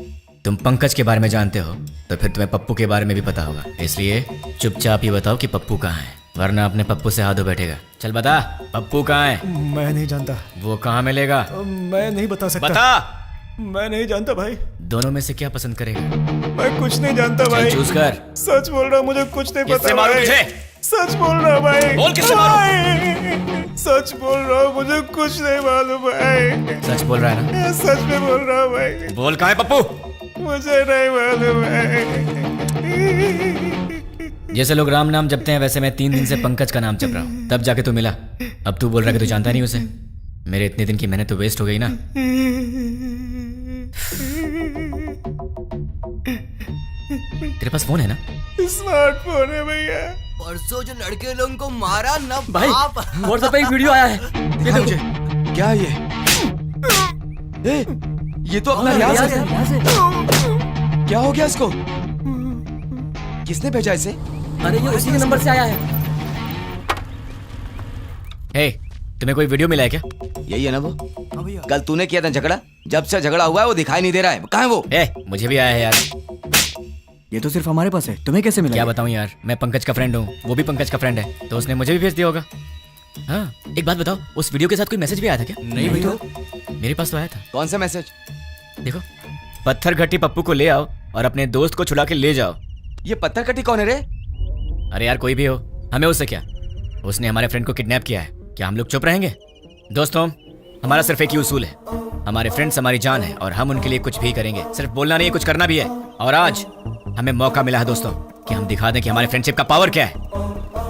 [SPEAKER 1] तुम पंकज के बारे में जानते हो तो फिर तुम्हें पप्पू के बारे में भी पता होगा, इसलिए चुपचाप ही बताओ कि पप्पू कहाँ है, वरना अपने पप्पू से हाथ धो बैठेगा। चल बता, पप्पू कहाँ है?
[SPEAKER 6] मैं नहीं जानता।
[SPEAKER 1] वो कहाँ मिलेगा?
[SPEAKER 6] मैं नहीं बता सकता।
[SPEAKER 1] बता।
[SPEAKER 6] मैं नहीं जानता भाई।
[SPEAKER 1] दोनों में से क्या पसंद करेगा?
[SPEAKER 6] मैं कुछ नहीं जानता भाई।
[SPEAKER 1] चूज कर।
[SPEAKER 6] सच बोल रहा हूँ, मुझे कुछ नहीं
[SPEAKER 1] किससे
[SPEAKER 6] पता
[SPEAKER 1] मारूं
[SPEAKER 6] भाई।
[SPEAKER 1] तुझे?
[SPEAKER 6] सच बोल रहा हूँ भाई।
[SPEAKER 1] बोल किससे
[SPEAKER 6] मारूं? सच बोल रहा हूँ, मुझे कुछ नहीं मालूम भाई।
[SPEAKER 1] सच बोल रहा है ना?
[SPEAKER 6] सच में बोल रहा हूँ भाई।
[SPEAKER 1] बोल कहाँ है पप्पू?
[SPEAKER 6] मुझे नहीं मालूम है।
[SPEAKER 1] जैसे लोग राम नाम जपते हैं वैसे मैं 3 दिन से पंकज का नाम जप रहा हूँ, तब जाके तू मिला। अब तू बोल रहा है कि तू जानता नहीं उसे। मेरे इतने दिन की मेहनत तो वेस्ट हो गई ना। तेरे पास फोन है ना?
[SPEAKER 6] स्मार्टफोन है भैया।
[SPEAKER 11] परसों जो लड़के लोगों को मारा ना
[SPEAKER 4] भाई,
[SPEAKER 11] बाप।
[SPEAKER 4] व्हाट्सएप पे एक वीडियो आया है।
[SPEAKER 12] ये मुझे क्या ये? ये तो अपना रियाज है। क्या हो गया इसको? किसने भेजा इसे?
[SPEAKER 11] अरे ये उसी के नंबर से आया है।
[SPEAKER 1] हे, तुम्हें कोई वीडियो मिला है क्या?
[SPEAKER 12] यही है ना वो? कल तूने किया था झगड़ा, जब से झगड़ा हुआ है वो दिखाई नहीं दे रहा है। कहाँ है वो?
[SPEAKER 1] मुझे भी आया है यार।
[SPEAKER 2] ये तो सिर्फ हमारे पास है, तुम्हें कैसे मिला?
[SPEAKER 1] क्या बताऊं यार, मैं पंकज का फ्रेंड हूँ, वो भी पंकज का फ्रेंड है, तो उसने मुझे भी भेज दिया होगा। हाँ, एक बात बताओ, उस वीडियो के साथ कोई मैसेज भी आया था क्या?
[SPEAKER 4] नहीं भाई। तो
[SPEAKER 1] मेरे पास तो आया था।
[SPEAKER 12] कौन सा मैसेज?
[SPEAKER 1] देखो, पत्थर घट्टी पप्पू को ले आओ और अपने दोस्त को छुड़ा के ले जाओ।
[SPEAKER 12] ये पत्थर कटी कौन है रे?
[SPEAKER 1] अरे यार कोई भी हो, हमें उससे क्या? उसने हमारे फ्रेंड को किडनैप किया है, क्या हम लोग चुप रहेंगे? दोस्तों, हमारा सिर्फ एक ही उसूल है, हमारे फ्रेंड्स हमारी जान है और हम उनके लिए कुछ भी करेंगे। सिर्फ बोलना नहीं, कुछ करना भी है। और आज हमें मौका मिला है दोस्तों कि हम दिखा दें कि हमारे फ्रेंडशिप का पावर क्या है।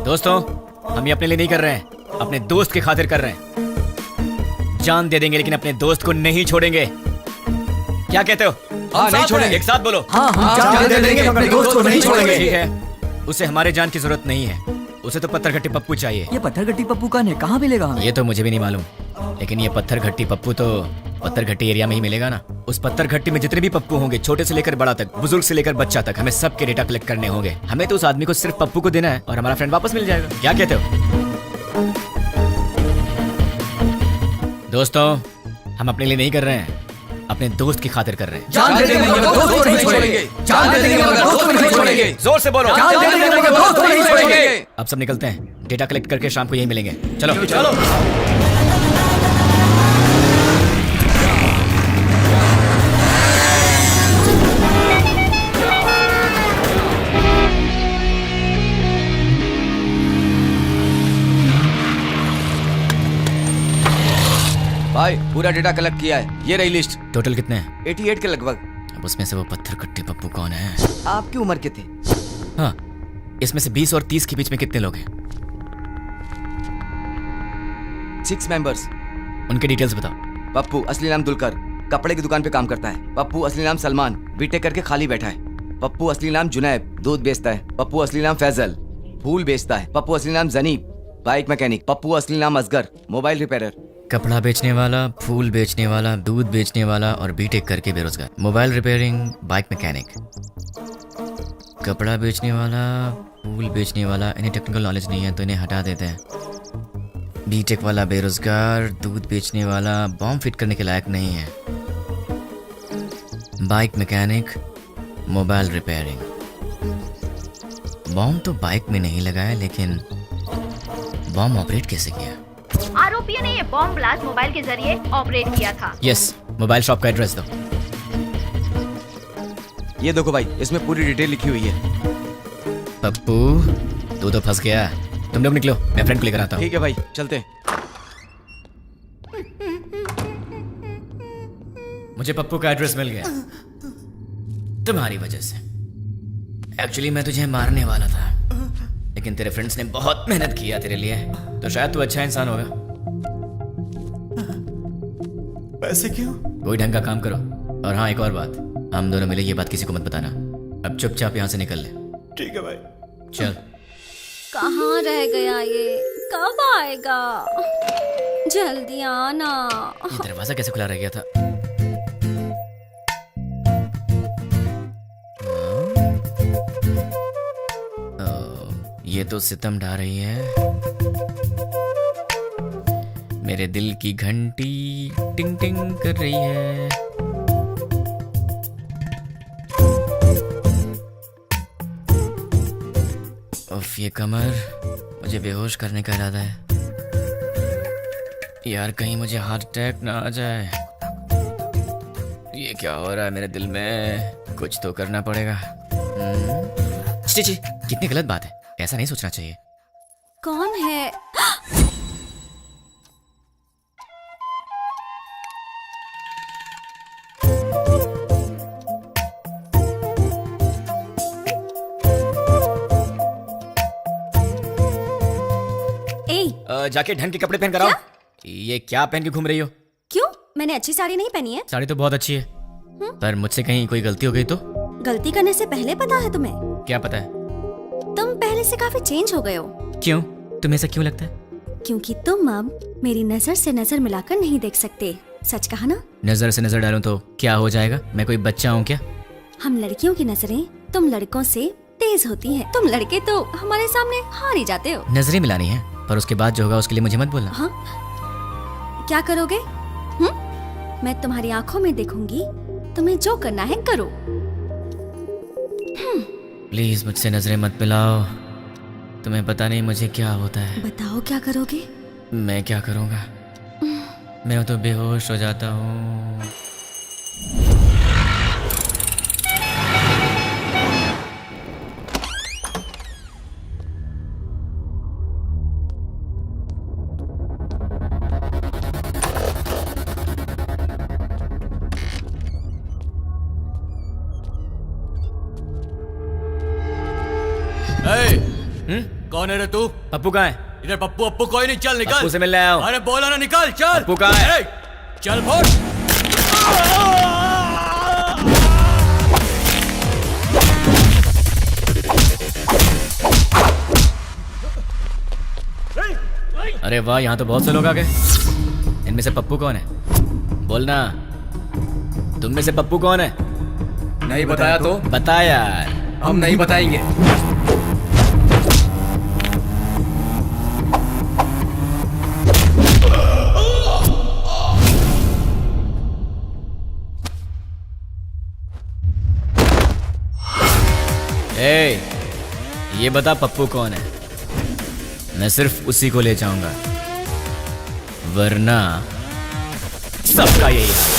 [SPEAKER 1] दोस्तों, हम ये अपने लिए नहीं कर रहे हैं, अपने दोस्त की खातिर कर रहे हैं। जान दे देंगे लेकिन अपने दोस्त को नहीं छोड़ेंगे। क्या कहते हो?
[SPEAKER 12] हाँ, नहीं छोड़ेंगे।
[SPEAKER 1] एक साथ बोलो।
[SPEAKER 2] हाँ, जान दे देंगे, अपने दोस्त को नहीं छोड़ेंगे।
[SPEAKER 1] ठीक है, उसे हमारे जान की जरूरत नहीं है, उसे तो पत्थर घट्टी पप्पू चाहिए।
[SPEAKER 2] ये पत्थर घट्टी पप्पू कहाँ मिलेगा हमें?
[SPEAKER 1] ये तो मुझे भी नहीं मालूम, लेकिन ये पत्थर घट्टी पप्पू तो पत्थर घट्टी एरिया में ही मिलेगा ना। उस पत्थर घट्टी में जितने भी पप्पू होंगे, छोटे से लेकर बड़ा तक, बुजुर्ग से लेकर बच्चा तक, हमें सबके डेटा कलेक्ट करने होंगे। हमें तो उस आदमी को सिर्फ पप्पू को देना है और हमारा फ्रेंड वापस मिल जाएगा। क्या कहते हो दोस्तों? हम अपने लिए नहीं कर रहे हैं, अपने दोस्त की खातिर कर रहे हैं।
[SPEAKER 11] जान दे देंगे मगर दोस्त को नहीं छोड़ेंगे। जान दे देंगे मगर दोस्त को नहीं छोड़ेंगे।
[SPEAKER 1] जोर से बोलो।
[SPEAKER 11] जान दे देंगे मगर दोस्त को नहीं छोड़ेंगे।
[SPEAKER 1] अब सब निकलते हैं, डेटा कलेक्ट करके शाम को यहीं मिलेंगे। चलो
[SPEAKER 11] चलो।
[SPEAKER 12] भाई पूरा डेटा कलेक्ट किया है, ये रही लिस्ट।
[SPEAKER 1] टोटल कितने हैं?
[SPEAKER 12] 88 के लगभग।
[SPEAKER 1] अब उसमें से वो पत्थर घट्टी पप्पू कौन है?
[SPEAKER 12] आपकी उम्र के थे?
[SPEAKER 1] हाँ, इसमें से 20 और 30 के बीच में कितने लोग हैं?
[SPEAKER 12] 6 मेंबर्स।
[SPEAKER 1] उनके डिटेल्स बताओ।
[SPEAKER 12] पप्पू असली नाम दुलकर, कपड़े की दुकान पे काम करता है। पप्पू असली नाम सलमान, बीटेक करके खाली बैठा है। पप्पू असली नाम जुनैब, दूध बेचता है। पप्पू असली नाम फैजल, फूल बेचता है। पप्पू असली नाम जनीब, बाइक मैकेनिक। पप्पू असली नाम असगर, मोबाइल रिपेयरर।
[SPEAKER 1] कपड़ा बेचने वाला, फूल बेचने वाला, दूध बेचने वाला और बीटेक करके बेरोजगार। Mobile repairing, bike mechanic. कपड़ा बेचने वाला, फूल बेचने वाला, इन्हें टेक्निकल नॉलेज नहीं है तो इन्हें हटा देते हैं। बीटेक वाला बेरोजगार, दूध बेचने वाला बॉम्ब फिट करने के लायक नहीं है। Bike mechanic, mobile repairing. Bomb तो बाइक में नहीं लगाया, लेकिन बॉम्ब ऑपरेट कैसे किया?
[SPEAKER 3] आरोपियों ने ये बॉम्ब ब्लास्ट मोबाइल के जरिए ऑपरेट किया था।
[SPEAKER 1] यस, मोबाइल शॉप का एड्रेस दो।
[SPEAKER 12] ये देखो भाई, इसमें पूरी डिटेल लिखी हुई है।
[SPEAKER 1] पप्पू, तू तो फंस गया। तुम लोग निकलो, मैं फ्रेंड को लेकर आता हूँ।
[SPEAKER 12] ठीक है भाई, चलते हैं।
[SPEAKER 1] मुझे पप्पू का एड्रेस मिल गया तुम्हारी वजह से। एक्चुअली मैं तुझे मारने वाला था, लेकिन तेरे फ्रेंड्स ने बहुत मेहनत किया तेरे लिए, तो शायद तू अच्छा इंसान होगा।
[SPEAKER 6] पैसे क्यों?
[SPEAKER 1] कोई ढंग का काम करो। और हाँ, एक और बात, हम दोनों मिले ये बात किसी को मत बताना। अब चुपचाप यहाँ से निकल ले।
[SPEAKER 6] ठीक है भाई।
[SPEAKER 1] चल।
[SPEAKER 7] कहाँ रह गया ये? कब आएगा? जल्दी आना।
[SPEAKER 1] ये दरवाजा कैसे खुला रह गया था? हाँ? तो सितम ढा रही है। मेरे दिल की घंटी टिंग टिंग कर रही है। उफ, ये कमर, मुझे बेहोश करने का इरादा है। यार कहीं मुझे हार्ट अटैक ना आ जाए। ये क्या हो रहा है मेरे दिल में? कुछ तो करना पड़ेगा। छी छी, कितनी गलत बात है, ऐसा नहीं सोचना चाहिए।
[SPEAKER 7] कौन है?
[SPEAKER 1] जाके ढंग के कपड़े पहन कर आओ। ये क्या पहन के घूम रही हो?
[SPEAKER 7] क्यों? मैंने अच्छी साड़ी नहीं पहनी है?
[SPEAKER 1] साड़ी तो बहुत अच्छी है, पर मुझसे कहीं कोई गलती हो गई तो?
[SPEAKER 7] गलती करने से पहले पता है तुम्हें?
[SPEAKER 1] क्या पता है?
[SPEAKER 7] तुम पहले से काफी चेंज हो गए हो।
[SPEAKER 1] क्यों? तुम्हें ऐसा क्यों लगता है?
[SPEAKER 7] क्योंकि तुम अब मेरी नजर से नजर मिलाकर नहीं देख सकते। सच कहा ना?
[SPEAKER 1] नजर से नजर डालूं तो क्या हो जाएगा? मैं कोई बच्चा हूँ क्या?
[SPEAKER 7] हम लड़कियों की नजरें तुम लड़कों से तेज होती हैं। तुम लड़के तो हमारे सामने हार ही जाते हो।
[SPEAKER 1] नजरें मिलानी है, पर उसके बाद जो होगा उसके लिए मुझे मत बोलना।
[SPEAKER 7] हाँ? क्या करोगे? मैं तुम्हारी आंखों में देखूंगी, तुम्हें जो करना है करो।
[SPEAKER 1] प्लीज मुझसे नजरें मत मिलाओ, तुम्हें पता नहीं मुझे क्या होता है।
[SPEAKER 7] बताओ क्या करोगे?
[SPEAKER 1] मैं क्या करूँगा? मैं तो बेहोश हो जाता हूँ।
[SPEAKER 4] कौन है रे तू?
[SPEAKER 1] पप्पू कहाँ है?
[SPEAKER 4] इधर पप्पू अप्पू कोई नहीं, चल निकल।
[SPEAKER 1] पप्पू से मिलने आया हूँ।
[SPEAKER 4] अरे बोला ना निकल, चल।
[SPEAKER 1] पप्पू कहाँ है?
[SPEAKER 4] चल बोल।
[SPEAKER 1] अरे वाह, यहाँ तो बहुत से लोग आ गए। इनमें से पप्पू कौन है? बोलना, तुम में से पप्पू कौन है?
[SPEAKER 11] नहीं बताया तो?
[SPEAKER 1] बता यार।
[SPEAKER 11] हम नहीं बताएंगे।
[SPEAKER 1] ये बता पप्पू कौन है? मैं सिर्फ उसी को ले जाऊंगा, वरना सबका यही हाल।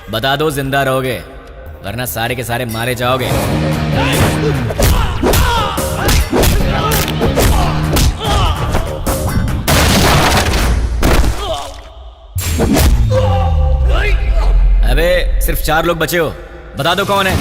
[SPEAKER 1] बता दो जिंदा रहोगे, वरना सारे के सारे मारे जाओगे। अबे सिर्फ 4 लोग बचे हो, बता दो कौन है?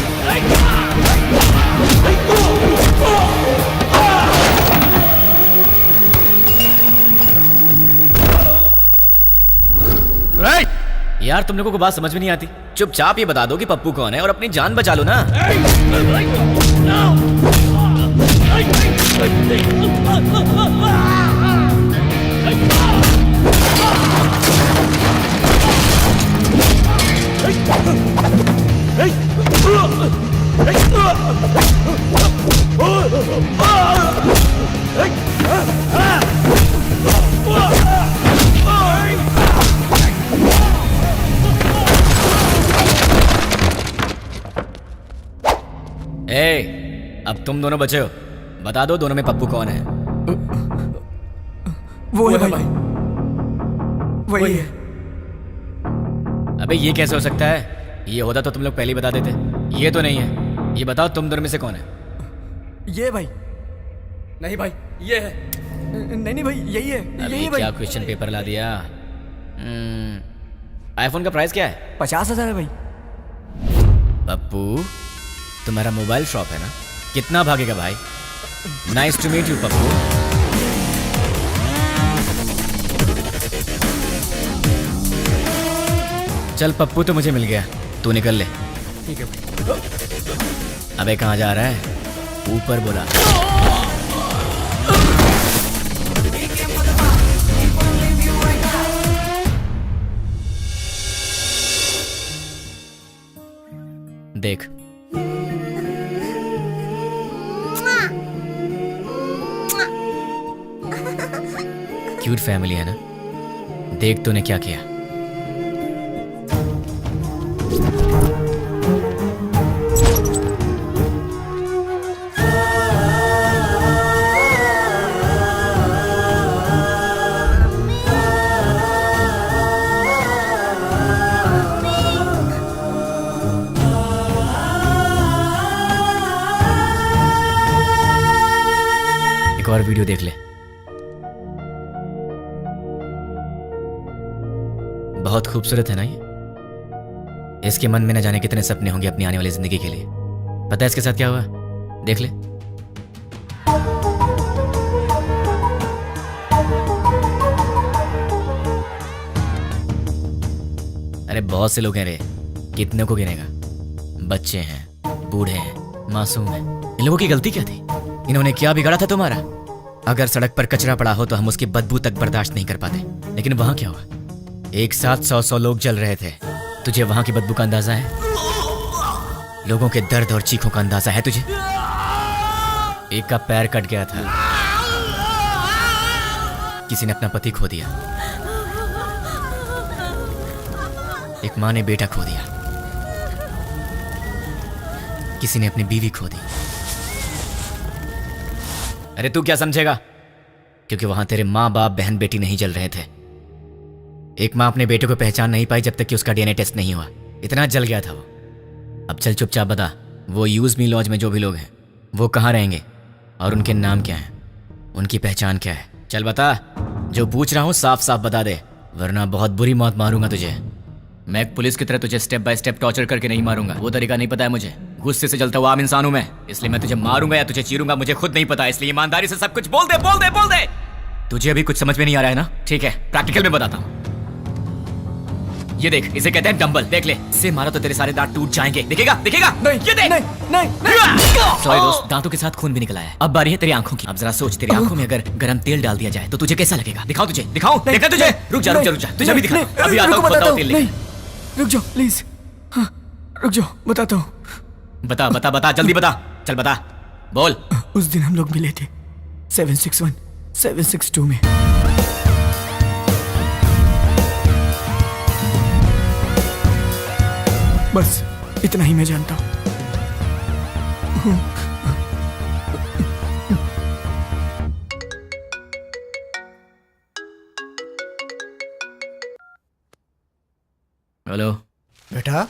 [SPEAKER 1] यार तुम लोगों को बात समझ में नहीं आती। चुपचाप ये बता दो कि पप्पू कौन है और अपनी जान बचा लो ना। अब तुम दोनों बचे हो, बता दो दोनों में पप्पू कौन है?
[SPEAKER 2] वो है भाई, वही है।
[SPEAKER 1] अबे ये कैसे हो सकता है? ये होता तो तुम लोग पहले ही बता देते। ये तो नहीं है। ये बताओ तुम दोनों में से कौन है?
[SPEAKER 2] ये भाई।
[SPEAKER 11] नहीं भाई, ये है।
[SPEAKER 2] नहीं भाई, यही है।
[SPEAKER 1] अभी क्या क्वेश्चन पेपर ला दिया? आईफोन का प्राइस क्या है?
[SPEAKER 2] 50,000 है भाई।
[SPEAKER 1] पप्पू, तुम्हारा मोबाइल शॉप है ना? कितना भागेगा भाई? Nice to meet you Pappu. चल पप्पू, तो मुझे मिल गया, तू निकल ले।
[SPEAKER 4] ठीक है भाई।
[SPEAKER 1] अबे कहाँ जा रहा है? ऊपर बोला। देख, क्यूट फैमिली है ना? देख तूने क्या किया। एक और वीडियो देख ले। बहुत खूबसूरत है ना ये? इसके मन में न जाने कितने सपने होंगे अपनी आने वाली जिंदगी के लिए। पता है इसके साथ क्या हुआ? देख ले। अरे बहुत से लोग हैं रे, कितने को गिनेगा? बच्चे हैं, बूढ़े हैं, मासूम हैं। इन लोगों की गलती क्या थी? इन्होंने क्या बिगाड़ा था तुम्हारा? अगर सड़क पर कचरा पड़ा हो तो हम उसकी बदबू तक बर्दाश्त नहीं कर पाते, लेकिन वहां क्या हुआ? एक साथ 100 लोग जल रहे थे। तुझे वहां की बदबू का अंदाजा है? लोगों के दर्द और चीखों का अंदाजा है तुझे? एक का पैर कट गया था, किसी ने अपना पति खो दिया, एक माँ ने बेटा खो दिया, किसी ने अपनी बीवी खो दी। अरे तू क्या समझेगा? क्योंकि वहां तेरे माँ बाप बहन बेटी नहीं जल रहे थे। एक माँ अपने बेटे को पहचान नहीं पाई जब तक कि उसका डीएनए टेस्ट नहीं हुआ। इतना जल गया था वो। अब चल चुपचाप बता, वो यूज मी लॉज में जो भी लोग हैं वो कहाँ रहेंगे और उनके नाम क्या हैं, उनकी पहचान क्या है? चल बता, जो पूछ रहा हूँ साफ साफ बता दे, वरना बहुत बुरी मौत मारूंगा तुझे। मैं एक पुलिस की तरह तुझे स्टेप बाय स्टेप टॉर्चर करके नहीं मारूंगा, वो तरीका नहीं पता है मुझे। गुस्से से जलता हुआ आम इंसान हूं मैं, इसलिए मैं तुझे मारूंगा या तुझे चीरूंगा मुझे खुद नहीं पता। इसलिए ईमानदारी से सब कुछ बोल दे, बोल दे, बोल दे। तुझे अभी कुछ समझ में नहीं आ रहा है ना? ठीक है, प्रैक्टिकल में बताता हूँ। ये देख, इसे कहते हैं डंबल। देख ले, इससे मारा तो तेरे सारे दांत टूट जाएंगे। दिखेगा? दिखेगा? नहीं, ये देख। नहीं। सॉरी दोस्त, दांतों के साथ खून भी निकला है। अब बारी है तेरी आंखों की। अब जरा सोच, तेरी आंखों में अगर गरम तेल डाल दिया जाए तो तुझे कैसा लगेगा? दिखाओ तुझे, दिखाओ। देखा तुझे? रुक जा, रुक जा, रुक जा, तुझे अभी दिखा। अभी आता हूँ, बताओ तेल लेके।
[SPEAKER 2] रुक जाओ प्लीज। हाँ, रुक जाओ, बताता हूँ।
[SPEAKER 1] बता बता बता, जल्दी बता, चल बता, बोल।
[SPEAKER 2] उस दिन हम लोग मिले थे 761 762 में। बस इतना ही मैं जानता हूँ।
[SPEAKER 1] हेलो
[SPEAKER 6] बेटा,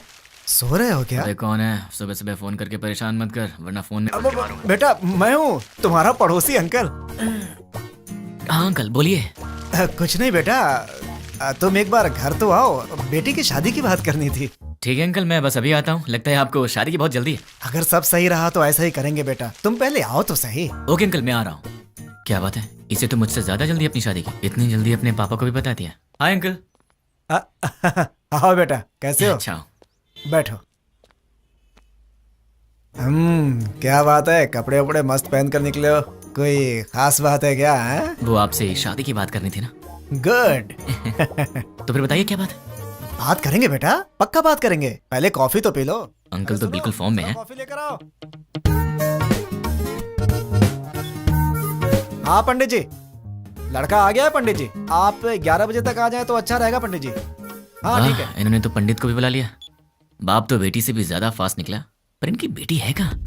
[SPEAKER 6] सो रहे हो क्या?
[SPEAKER 1] अरे कौन है? सुबह सुबह फोन करके परेशान मत कर, वरना फोन में पलटी मारूंगा।
[SPEAKER 6] बेटा मैं हूँ, तुम्हारा पड़ोसी अंकल।
[SPEAKER 1] हाँ अंकल, बोलिए।
[SPEAKER 6] कुछ नहीं बेटा, तुम एक बार घर तो आओ, बेटी की शादी की बात करनी थी।
[SPEAKER 1] ठीक है अंकल, मैं बस अभी आता हूँ। लगता है आपको शादी की बहुत जल्दी है।
[SPEAKER 6] अगर सब सही रहा तो ऐसा ही करेंगे बेटा, तुम पहले आओ तो सही।
[SPEAKER 1] ओके अंकल, मैं आ रहा हूँ। क्या बात है, इसे तो मुझसे ज्यादा जल्दी अपनी शादी की। इतनी जल्दी अपने पापा को भी बता दिया। Hi uncle.
[SPEAKER 6] आओ बेटा, कैसे हो?
[SPEAKER 1] अच्छा,
[SPEAKER 6] बैठो। क्या बात है, कपड़े वपड़े मस्त पहन कर निकले हो, कोई खास बात है क्या? है?
[SPEAKER 1] वो आपसे शादी की बात करनी थी ना।
[SPEAKER 6] गुड।
[SPEAKER 1] तो फिर बताइए क्या बात है?
[SPEAKER 6] बात करेंगे बेटा, पक्का बात करेंगे। पहले कॉफी तो पी लो।
[SPEAKER 1] अंकल तो बिल्कुल फॉर्म में है।
[SPEAKER 6] कॉफी लेकर आओ। हाँ पंडित जी, लड़का आ गया है। पंडित जी आप 11 बजे तक आ जाए तो अच्छा रहेगा पंडित जी। हाँ ठीक है।
[SPEAKER 1] इन्होंने तो पंडित को भी बुला लिया। बाप तो बेटी से भी ज्यादा फास्ट निकला, पर इनकी बेटी है कहाँ?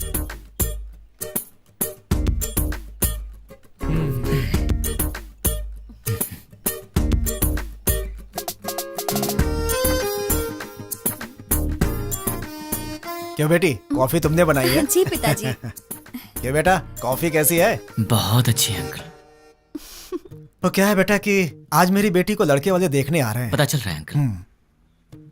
[SPEAKER 6] क्यों बेटी, कॉफी तुमने बनाई है?
[SPEAKER 7] जी पिताजी।
[SPEAKER 6] क्यों बेटा, कॉफी कैसी है?
[SPEAKER 1] बहुत अच्छी है अंकल।
[SPEAKER 6] तो क्या है बेटा कि आज मेरी बेटी को लड़के वाले देखने आ रहे हैं।
[SPEAKER 1] पता चल रहा है अंकल।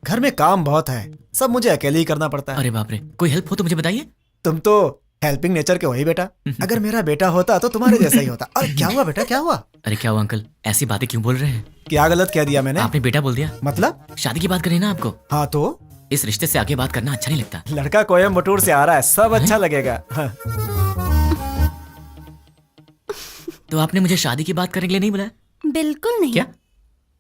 [SPEAKER 6] घर में काम बहुत है, सब मुझे अकेले ही करना पड़ता है।
[SPEAKER 1] अरे बाप रे, कोई हेल्प हो तो मुझे बताइए।
[SPEAKER 6] तुम तो हेल्पिंग नेचर के हो ही बेटा। अगर मेरा बेटा होता तो तुम्हारे जैसा ही होता। और क्या हुआ बेटा, क्या हुआ?
[SPEAKER 1] अरे क्या हुआ अंकल, ऐसी बातें क्यों बोल रहे हैं?
[SPEAKER 6] क्या गलत कह दिया मैंने?
[SPEAKER 1] आपने बेटा बोल दिया।
[SPEAKER 6] मतलब?
[SPEAKER 1] शादी की बात करी ना आपको।
[SPEAKER 6] हाँ तो
[SPEAKER 1] इस रिश्ते से आगे बात करना अच्छा नहीं लगता।
[SPEAKER 6] लड़का कोयम्बटूर से आ रहा है, सब अच्छा लगेगा। हाँ।
[SPEAKER 1] तो आपने मुझे शादी की बात करने के लिए नहीं बुलाया?
[SPEAKER 7] बिल्कुल नहीं।
[SPEAKER 1] क्या?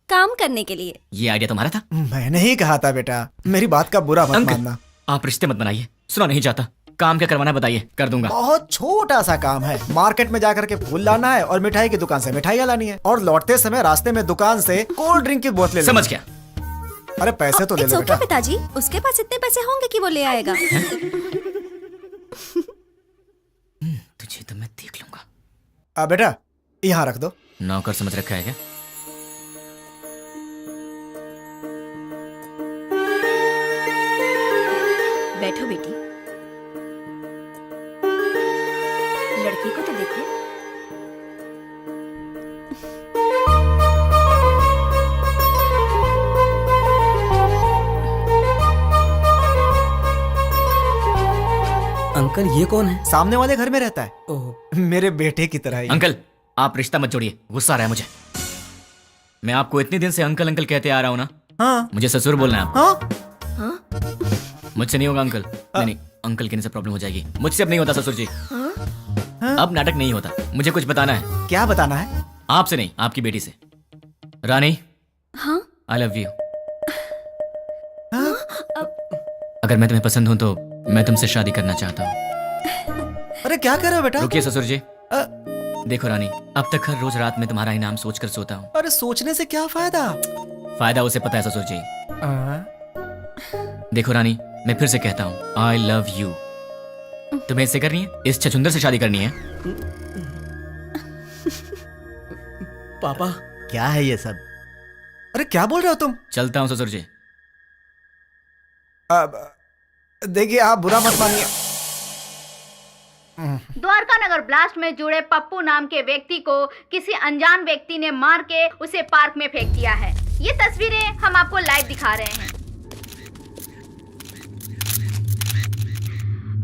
[SPEAKER 7] काम करने के लिए।
[SPEAKER 1] ये आइडिया तुम्हारा था?
[SPEAKER 6] मैंने ही कहा था बेटा, मेरी बात का बुरा मत
[SPEAKER 1] अंकल,
[SPEAKER 6] मानना।
[SPEAKER 1] आप रिश्ते मत बनाइए, सुना नहीं चाहता। काम क्या करवाना बताइए, कर दूंगा।
[SPEAKER 6] बहुत छोटा सा काम है, मार्केट में जाकर के फूल लाना है और मिठाई की दुकान से मिठाइयाँ लानी है, और लौटते समय रास्ते में दुकान से कोल्ड ड्रिंक की बोतलें।
[SPEAKER 1] समझ गया।
[SPEAKER 6] अरे पैसे तो ले लो बेटा।
[SPEAKER 7] पिताजी, उसके पास इतने पैसे होंगे कि वो ले आएगा।
[SPEAKER 1] तुझे तो मैं देख लूंगा।
[SPEAKER 6] बेटा यहाँ रख दो।
[SPEAKER 1] नौकर समझ रखा है क्या?
[SPEAKER 5] बैठो बेटी, लड़की को तो देखो।
[SPEAKER 11] अंकल ये कौन है?
[SPEAKER 6] सामने वाले घर में रहता है।
[SPEAKER 11] ओह,
[SPEAKER 6] मेरे बेटे की तरह ही।
[SPEAKER 1] अंकल, आप रिश्ता मत जोड़िए, गुस्सा आ रहा है मुझे। मैं आपको इतने दिन से अंकल अंकल कहते आ रहा हूँ ना।
[SPEAKER 6] हाँ।
[SPEAKER 1] मुझे ससुर बोलना है आपको।
[SPEAKER 6] हाँ?
[SPEAKER 1] मुझसे नहीं होगा अंकल। नहीं, अंकल कहने से प्रॉब्लम हो जाएगी। मुझसे अब नहीं होता ससुर जी। अब नाटक नहीं होता। मुझे कुछ बताना है।
[SPEAKER 6] क्या बताना है?
[SPEAKER 1] आपसे नहीं, आपकी बेटी से। रानी,
[SPEAKER 7] हाँ?
[SPEAKER 1] I love you. अगर मैं तुम्हें पसंद हूं तो मैं तुमसे शादी करना चाहता हूँ।
[SPEAKER 6] अरे क्या कर रहे हो बेटा?
[SPEAKER 1] रुकिए ससुर जी। देखो रानी, अब तक हर रोज रात में तुम्हारा ही नाम सोचकर सोता हूँ।
[SPEAKER 6] अरे सोचने से क्या फायदा?
[SPEAKER 1] फायदा उसे पता है ससुर जी। देखो रानी, मैं फिर से कहता हूँ, आई लव यू। तुम्हें इससे करनी है? इस छछुंदर से शादी करनी है?
[SPEAKER 11] पापा
[SPEAKER 10] क्या है ये सब?
[SPEAKER 6] अरे क्या बोल रहे हो तुम?
[SPEAKER 1] चलता हूँ ससुर जी।
[SPEAKER 3] देखिए आप बुरा मत मानिए। द्वारका नगर ब्लास्ट में जुड़े पप्पू नाम के व्यक्ति को किसी अनजान व्यक्ति ने मार के उसे पार्क में फेंक दिया है। ये तस्वीरें हम आपको लाइव दिखा रहे हैं।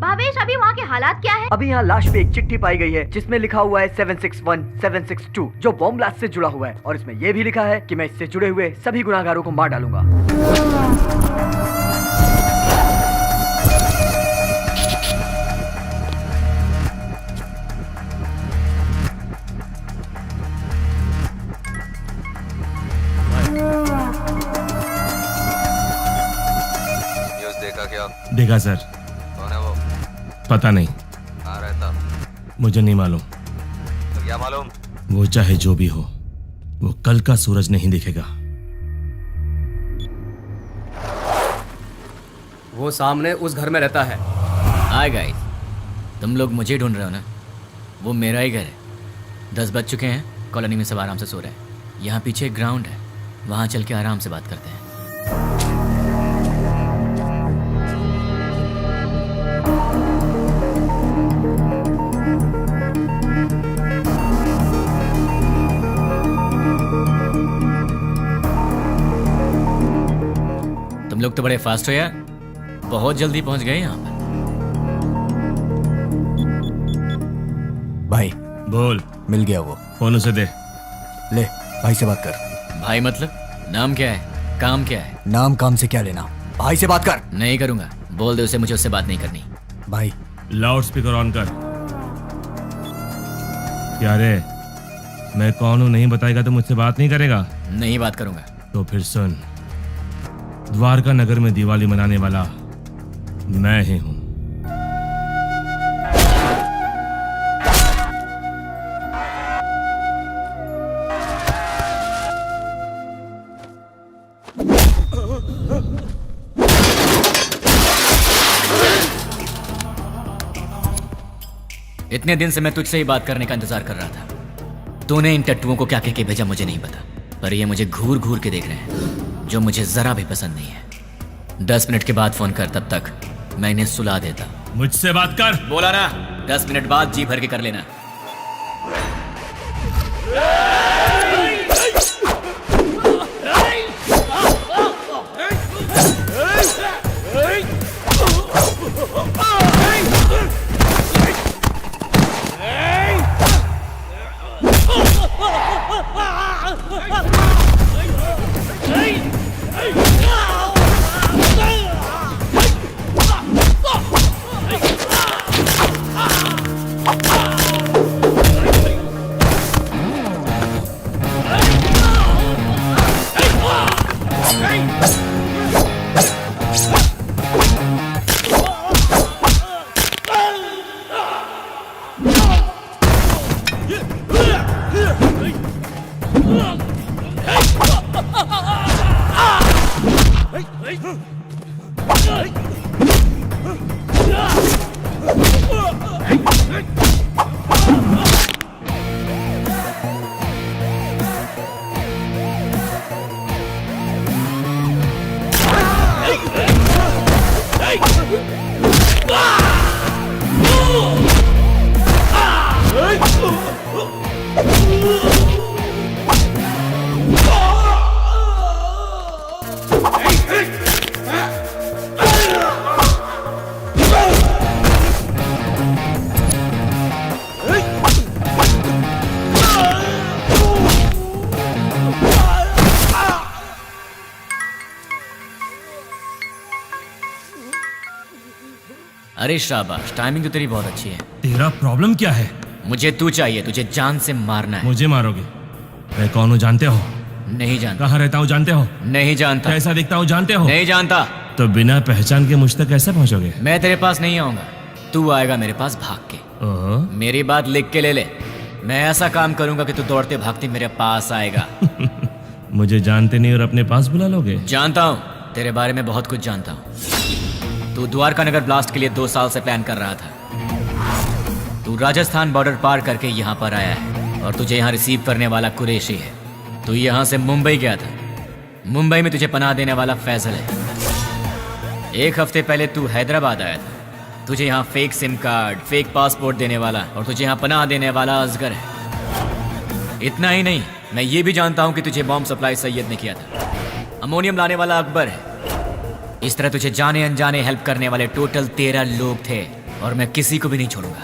[SPEAKER 3] भावेश, अभी वहाँ के हालात क्या है?
[SPEAKER 9] अभी यहाँ लाश पे एक चिट्ठी पाई गई है जिसमें लिखा हुआ है 761 762 जो बॉम्ब ब्लास्ट से जुड़ा हुआ है, और इसमें यह भी लिखा है कि मैं इससे जुड़े हुए सभी गुनाहगारों को मार डालूंगा।
[SPEAKER 12] न्यूज़ देखा क्या?
[SPEAKER 13] देखा सर।
[SPEAKER 12] कौन है वो?
[SPEAKER 13] पता नहीं।
[SPEAKER 12] कहाँ रहता?
[SPEAKER 13] मुझे नहीं मालूम।
[SPEAKER 12] तो क्या मालूम?
[SPEAKER 13] वो चाहे जो भी हो, वो कल का सूरज नहीं दिखेगा।
[SPEAKER 11] वो सामने उस घर में रहता है।
[SPEAKER 1] हाय गाइस, तुम लोग मुझे ढूंढ रहे हो ना? वो मेरा ही घर है। 10 बज चुके हैं, कॉलोनी में सब आराम से सो रहे हैं। यहाँ पीछे एक ग्राउंड है, वहाँ चल के आराम से बात करते हैं। तुम लोग तो बड़े फास्ट हो यार, बहुत जल्दी पहुंच गए यहाँ पर।
[SPEAKER 2] भाई
[SPEAKER 13] बोल।
[SPEAKER 2] मिल गया वो।
[SPEAKER 13] फोन उसे दे।
[SPEAKER 2] ले भाई से बात कर।
[SPEAKER 1] भाई मतलब? नाम क्या है, काम क्या है?
[SPEAKER 2] नाम काम से क्या लेना, भाई से बात कर।
[SPEAKER 1] नहीं करूंगा, बोल दे उसे मुझे उससे बात नहीं करनी।
[SPEAKER 2] भाई
[SPEAKER 13] लाउड स्पीकर ऑन कर। क्या रे, मैं कौन हूँ नहीं बताएगा तो मुझसे बात नहीं करेगा?
[SPEAKER 1] नहीं बात करूंगा।
[SPEAKER 13] तो फिर सुन, द्वारका नगर में दिवाली मनाने वाला मैं ही हूं।
[SPEAKER 1] इतने दिन से मैं तुझसे ही बात करने का इंतजार कर रहा था। तूने इन टट्टुओं को क्या कह के भेजा मुझे नहीं पता, पर ये मुझे घूर घूर के देख रहे हैं, जो मुझे जरा भी पसंद नहीं है। 10 मिनट के बाद फोन कर, तब तक मैं इन्हें सुला देता।
[SPEAKER 13] मुझसे बात कर।
[SPEAKER 1] बोला ना, 10 मिनट बाद जी भर के कर लेना। अरे शाबाश, टाइमिंग तो तेरी बहुत अच्छी है।
[SPEAKER 13] तेरा प्रॉब्लम क्या है?
[SPEAKER 1] मुझे तू चाहिए, तुझे जान से मारना है।
[SPEAKER 13] मुझे मारोगे? मैं कौन हूँ जानते हो?
[SPEAKER 1] नहीं जानता।
[SPEAKER 13] कहाँ रहता हूँ जानते हो?
[SPEAKER 1] नहीं जानता।
[SPEAKER 13] कैसा दिखता हूँ जानते हो?
[SPEAKER 1] नहीं जानता।
[SPEAKER 13] तो बिना पहचान के मुझ तक कैसे पहुँचोगे?
[SPEAKER 1] मैं तेरे पास नहीं आऊंगा, तू आएगा मेरे पास भाग के।
[SPEAKER 13] ओहो।
[SPEAKER 1] मेरी बात लिख के ले ले। मैं ऐसा काम करूंगा कि तू दौड़ते भागते मेरे पास आएगा।
[SPEAKER 13] मुझे जानते नहीं और अपने पास बुला लोगे?
[SPEAKER 1] जानता हूँ, तेरे बारे में बहुत कुछ जानता हूँ। तू द्वारका नगर ब्लास्ट के लिए 2 साल से प्लान कर रहा था। तू राजस्थान बॉर्डर पार करके यहाँ पर आया है और तुझे यहाँ रिसीव करने वाला कुरैशी है। तू यहाँ से मुंबई गया था। मुंबई में तुझे पनाह देने वाला फैजल है। 1 हफ्ते पहले तू हैदराबाद आया था। तुझे यहाँ fake SIM card, fake passport देने वाला और तुझे यहाँ पनाह देने वाला असगर है। इतना ही नहीं, मैं ये भी जानता हूँ कि तुझे बॉम्ब सप्लाई सैयद ने किया था। अमोनियम लाने वाला अकबर है। इस तरह तुझे जाने अनजाने हेल्प करने वाले टोटल 13 लोग थे और मैं किसी को भी नहीं छोड़ूंगा।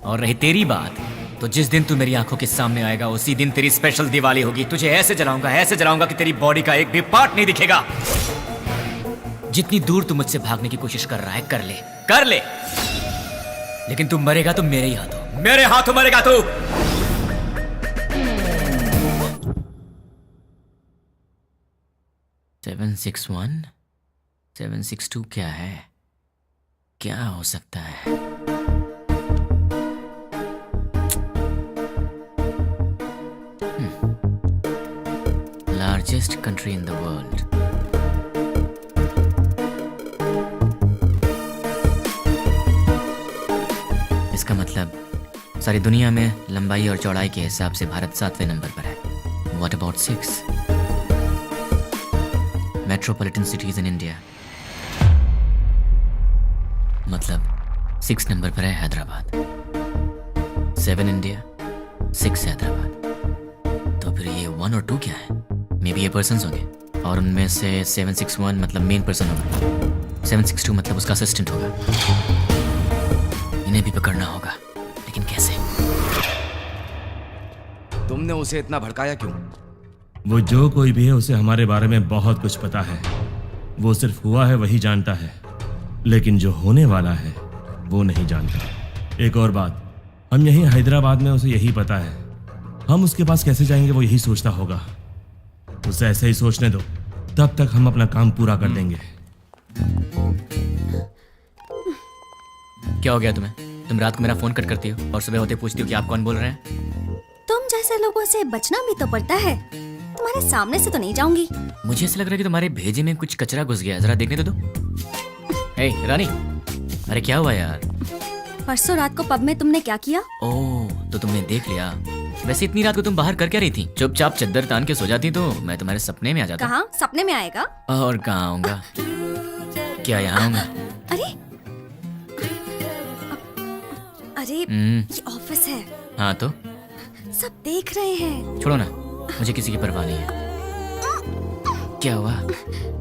[SPEAKER 1] और रही तेरी बात, तो जिस दिन तू मेरी आंखों के सामने आएगा उसी दिन तेरी स्पेशल दिवाली होगी। तुझे ऐसे जलाऊंगा कि तेरी बॉडी का एक भी पार्ट नहीं दिखेगा। जितनी दूर तू मुझसे भागने की कोशिश कर रहा है कर ले, लेकिन तू मरेगा तो मेरे ही हाथों, मेरे हाथों मरेगा तू। सेवन 6-1 762 क्या है? क्या हो सकता है? Largest country in the world. इसका मतलब सारी दुनिया में लंबाई और चौड़ाई के हिसाब से भारत 7वें नंबर पर है। What about 6? Metropolitan cities in India, मतलब 6 नंबर पर है हैदराबाद। 7 इंडिया, 6 हैदराबाद। तो फिर ये 1 और 2 क्या है? मे बी ये पर्सन्स होंगे और उनमें से 761 मतलब मेन पर्सन होगा, 762 मतलब उसका असिस्टेंट होगा। इन्हें भी पकड़ना होगा, लेकिन कैसे?
[SPEAKER 12] तुमने उसे इतना भड़काया क्यों?
[SPEAKER 13] वो जो कोई भी है उसे हमारे बारे में बहुत कुछ पता है। वो सिर्फ हुआ है वही जानता है, लेकिन जो होने वाला है वो नहीं जानता। एक और बात, हम यहीं हैदराबाद में उसे यही पता है। हम उसके पास कैसे जाएंगे वो यही सोचता होगा। उसे ऐसे ही सोचने दो, तब तक हम अपना काम पूरा कर देंगे।
[SPEAKER 1] क्या हो गया तुम्हें? तुम रात को मेरा फोन कट करती हो और सुबह होते पूछती हो कि आप कौन बोल रहे हैं।
[SPEAKER 7] तुम जैसे लोगों से बचना भी तो पड़ता है। तुम्हारे सामने से तो नहीं जाऊंगी।
[SPEAKER 1] मुझे ऐसा लग रहा है कि तुम्हारे भेजे में कुछ कचरा घुस गया है, जरा देखने तो दो। हे रानी, अरे क्या हुआ यार?
[SPEAKER 7] परसों रात को पब में तुमने क्या किया?
[SPEAKER 1] ओह, तो तुमने देख लिया। वैसे इतनी रात को तुम बाहर कर क्या रही थी? चुपचाप चद्दर तान के सो जाती तो मैं तुम्हारे सपने में आ जाता।
[SPEAKER 7] कहाँ सपने में आएगा?
[SPEAKER 1] और कहाँ आऊंगा? क्या यहाँ आऊंगा?
[SPEAKER 7] अरे ये ऑफिस है।
[SPEAKER 1] हाँ तो
[SPEAKER 7] सब देख रहे हैं।
[SPEAKER 1] छोड़ो ना, मुझे किसी की परवाह नहीं है। क्या हुआ?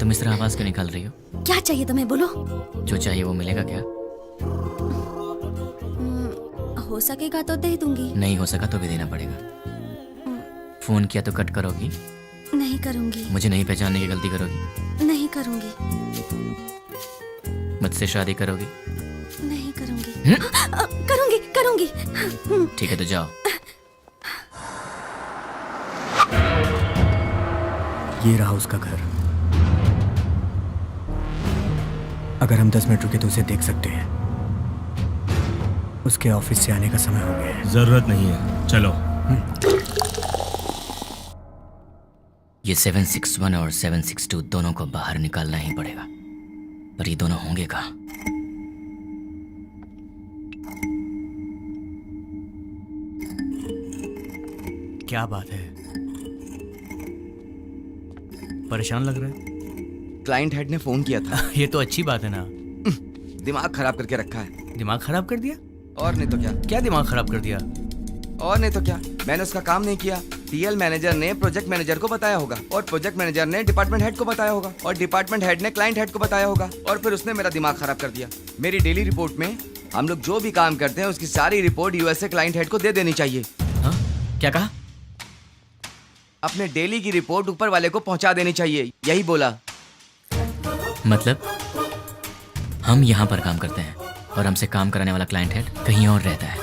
[SPEAKER 1] तुम इस तरह आवाज क्यों निकाल रही हो?
[SPEAKER 7] क्या चाहिए तुम्हें, बोलो।
[SPEAKER 1] जो चाहिए वो मिलेगा क्या?
[SPEAKER 7] हो सकेगा तो दे दूंगी।
[SPEAKER 1] नहीं हो सका तो भी देना पड़ेगा। फोन किया तो कट करोगी?
[SPEAKER 7] नहीं करूंगी।
[SPEAKER 1] मुझे नहीं पहचानने की गलती करोगी?
[SPEAKER 7] नहीं करूंगी।
[SPEAKER 1] मुझसे शादी करोगी?
[SPEAKER 7] नहीं करूंगी। करूंगी करूंगी।
[SPEAKER 1] ठीक है तो जाओ।
[SPEAKER 2] ये रहा उसका घर। अगर हम 10 मिनट रुके तो उसे देख सकते हैं। उसके ऑफिस से आने का समय हो गया है।
[SPEAKER 13] जरूरत नहीं है, चलो।
[SPEAKER 1] ये 761 और 762 दोनों को बाहर निकालना ही पड़ेगा, पर ये दोनों होंगे कहाँ?
[SPEAKER 4] क्या बात है, परेशान लग रहा है।
[SPEAKER 12] क्लाइंट हेड ने फोन किया था।
[SPEAKER 4] ये तो अच्छी बात है ना।
[SPEAKER 12] दिमाग खराब करके रखा है।
[SPEAKER 4] दिमाग खराब कर दिया?
[SPEAKER 12] और नहीं तो क्या।
[SPEAKER 4] क्या दिमाग खराब कर दिया?
[SPEAKER 12] और नहीं तो क्या, मैंने उसका काम नहीं किया। टीएल मैनेजर ने प्रोजेक्ट मैनेजर को बताया होगा, और प्रोजेक्ट मैनेजर ने डिपार्टमेंट हेड को बताया होगा, और डिपार्टमेंट हेड ने क्लाइंट हेड को बताया होगा, और फिर उसने मेरा दिमाग खराब कर दिया। मेरी डेली रिपोर्ट में हम लोग जो भी काम करते हैं उसकी सारी रिपोर्ट यूएसए क्लाइंट हेड को दे देनी चाहिए।
[SPEAKER 1] हाँ? क्या कहा?
[SPEAKER 12] अपने डेली की रिपोर्ट ऊपर वाले को पहुंचा देनी चाहिए, यही बोला।
[SPEAKER 1] मतलब हम यहाँ पर काम करते हैं और हमसे काम कराने वाला क्लाइंट हेड कहीं और रहता है,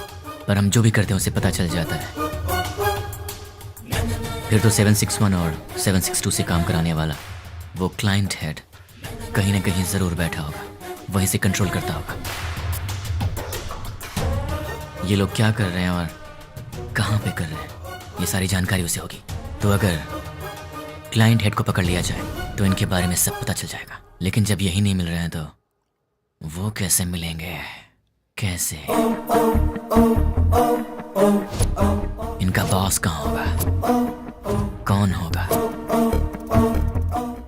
[SPEAKER 1] पर हम जो भी करते हैं उसे पता चल जाता है। फिर तो 761 और 762 से काम कराने वाला वो क्लाइंट हेड कहीं ना कहीं जरूर बैठा होगा, वहीं से कंट्रोल करता होगा। ये लोग क्या कर रहे हैं और कहाँ पे कर रहे हैं, ये सारी जानकारी उसे होगी। तो अगर क्लाइंट हेड को पकड़ लिया जाए तो इनके बारे में सब पता चल जाएगा। लेकिन जब यही नहीं मिल रहे हैं तो वो कैसे मिलेंगे? कैसे? इनका बॉस कहाँ होगा? कौन होगा?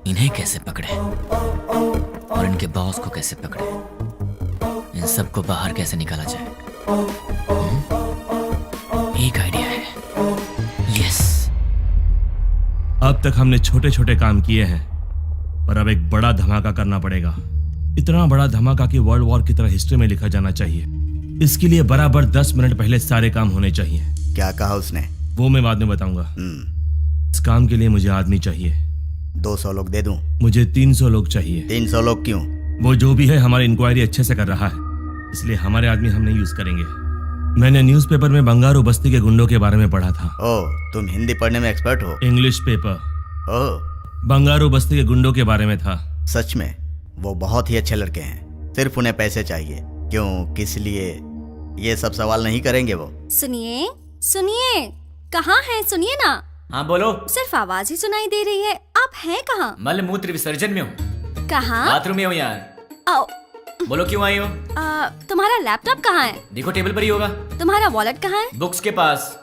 [SPEAKER 1] इन्हें कैसे पकड़े और इनके बॉस को कैसे पकड़े? इन सबको बाहर कैसे निकाला जाए? एक आइडिया है। यस।
[SPEAKER 13] अब तक हमने छोटे छोटे काम किए हैं, पर अब एक बड़ा धमाका करना पड़ेगा। इतना बड़ा धमाका कि वर्ल्ड वॉर की तरह हिस्ट्री में लिखा जाना चाहिए। इसके लिए बराबर 10 मिनट पहले सारे काम होने चाहिए।
[SPEAKER 10] क्या कहा उसने?
[SPEAKER 13] वो मैं बाद में बताऊंगा। इस काम के लिए मुझे आदमी चाहिए।
[SPEAKER 10] 200 लोग दे दूं?
[SPEAKER 13] मुझे 300 लोग चाहिए।
[SPEAKER 10] 300 लोग क्यों?
[SPEAKER 13] वो जो भी है हमारी इंक्वायरी अच्छे से कर रहा है, इसलिए हमारे आदमी हम नहीं यूज करेंगे। मैंने न्यूज़पेपर में बंगारू बस्ती के गुंडों के बारे में पढ़ा था।
[SPEAKER 10] ओह, तुम हिंदी पढ़ने में एक्सपर्ट हो?
[SPEAKER 13] English paper.
[SPEAKER 10] ओह,
[SPEAKER 13] बंगारू बस्ती के गुंडों के बारे में था।
[SPEAKER 10] सच में? वो बहुत ही अच्छे लड़के हैं, सिर्फ उन्हें पैसे चाहिए। क्यों, किस लिए, ये सब सवाल नहीं करेंगे वो।
[SPEAKER 7] सुनिए सुनिए, कहाँ हैं? सुनिए ना।
[SPEAKER 1] हाँ बोलो।
[SPEAKER 7] सिर्फ आवाज ही सुनाई दे रही है, आप हैं कहाँ?
[SPEAKER 1] मल मूत्र विसर्जन में हूँ।
[SPEAKER 7] कहाँ?
[SPEAKER 1] बाथरूम में हूँ यार।
[SPEAKER 7] आओ।
[SPEAKER 1] बोलो क्यों आई हो?
[SPEAKER 7] तुम्हारा लैपटॉप कहाँ है?
[SPEAKER 1] देखो टेबल पर ही होगा।
[SPEAKER 7] तुम्हारा वॉलेट कहाँ है?
[SPEAKER 1] बुक्स के पास।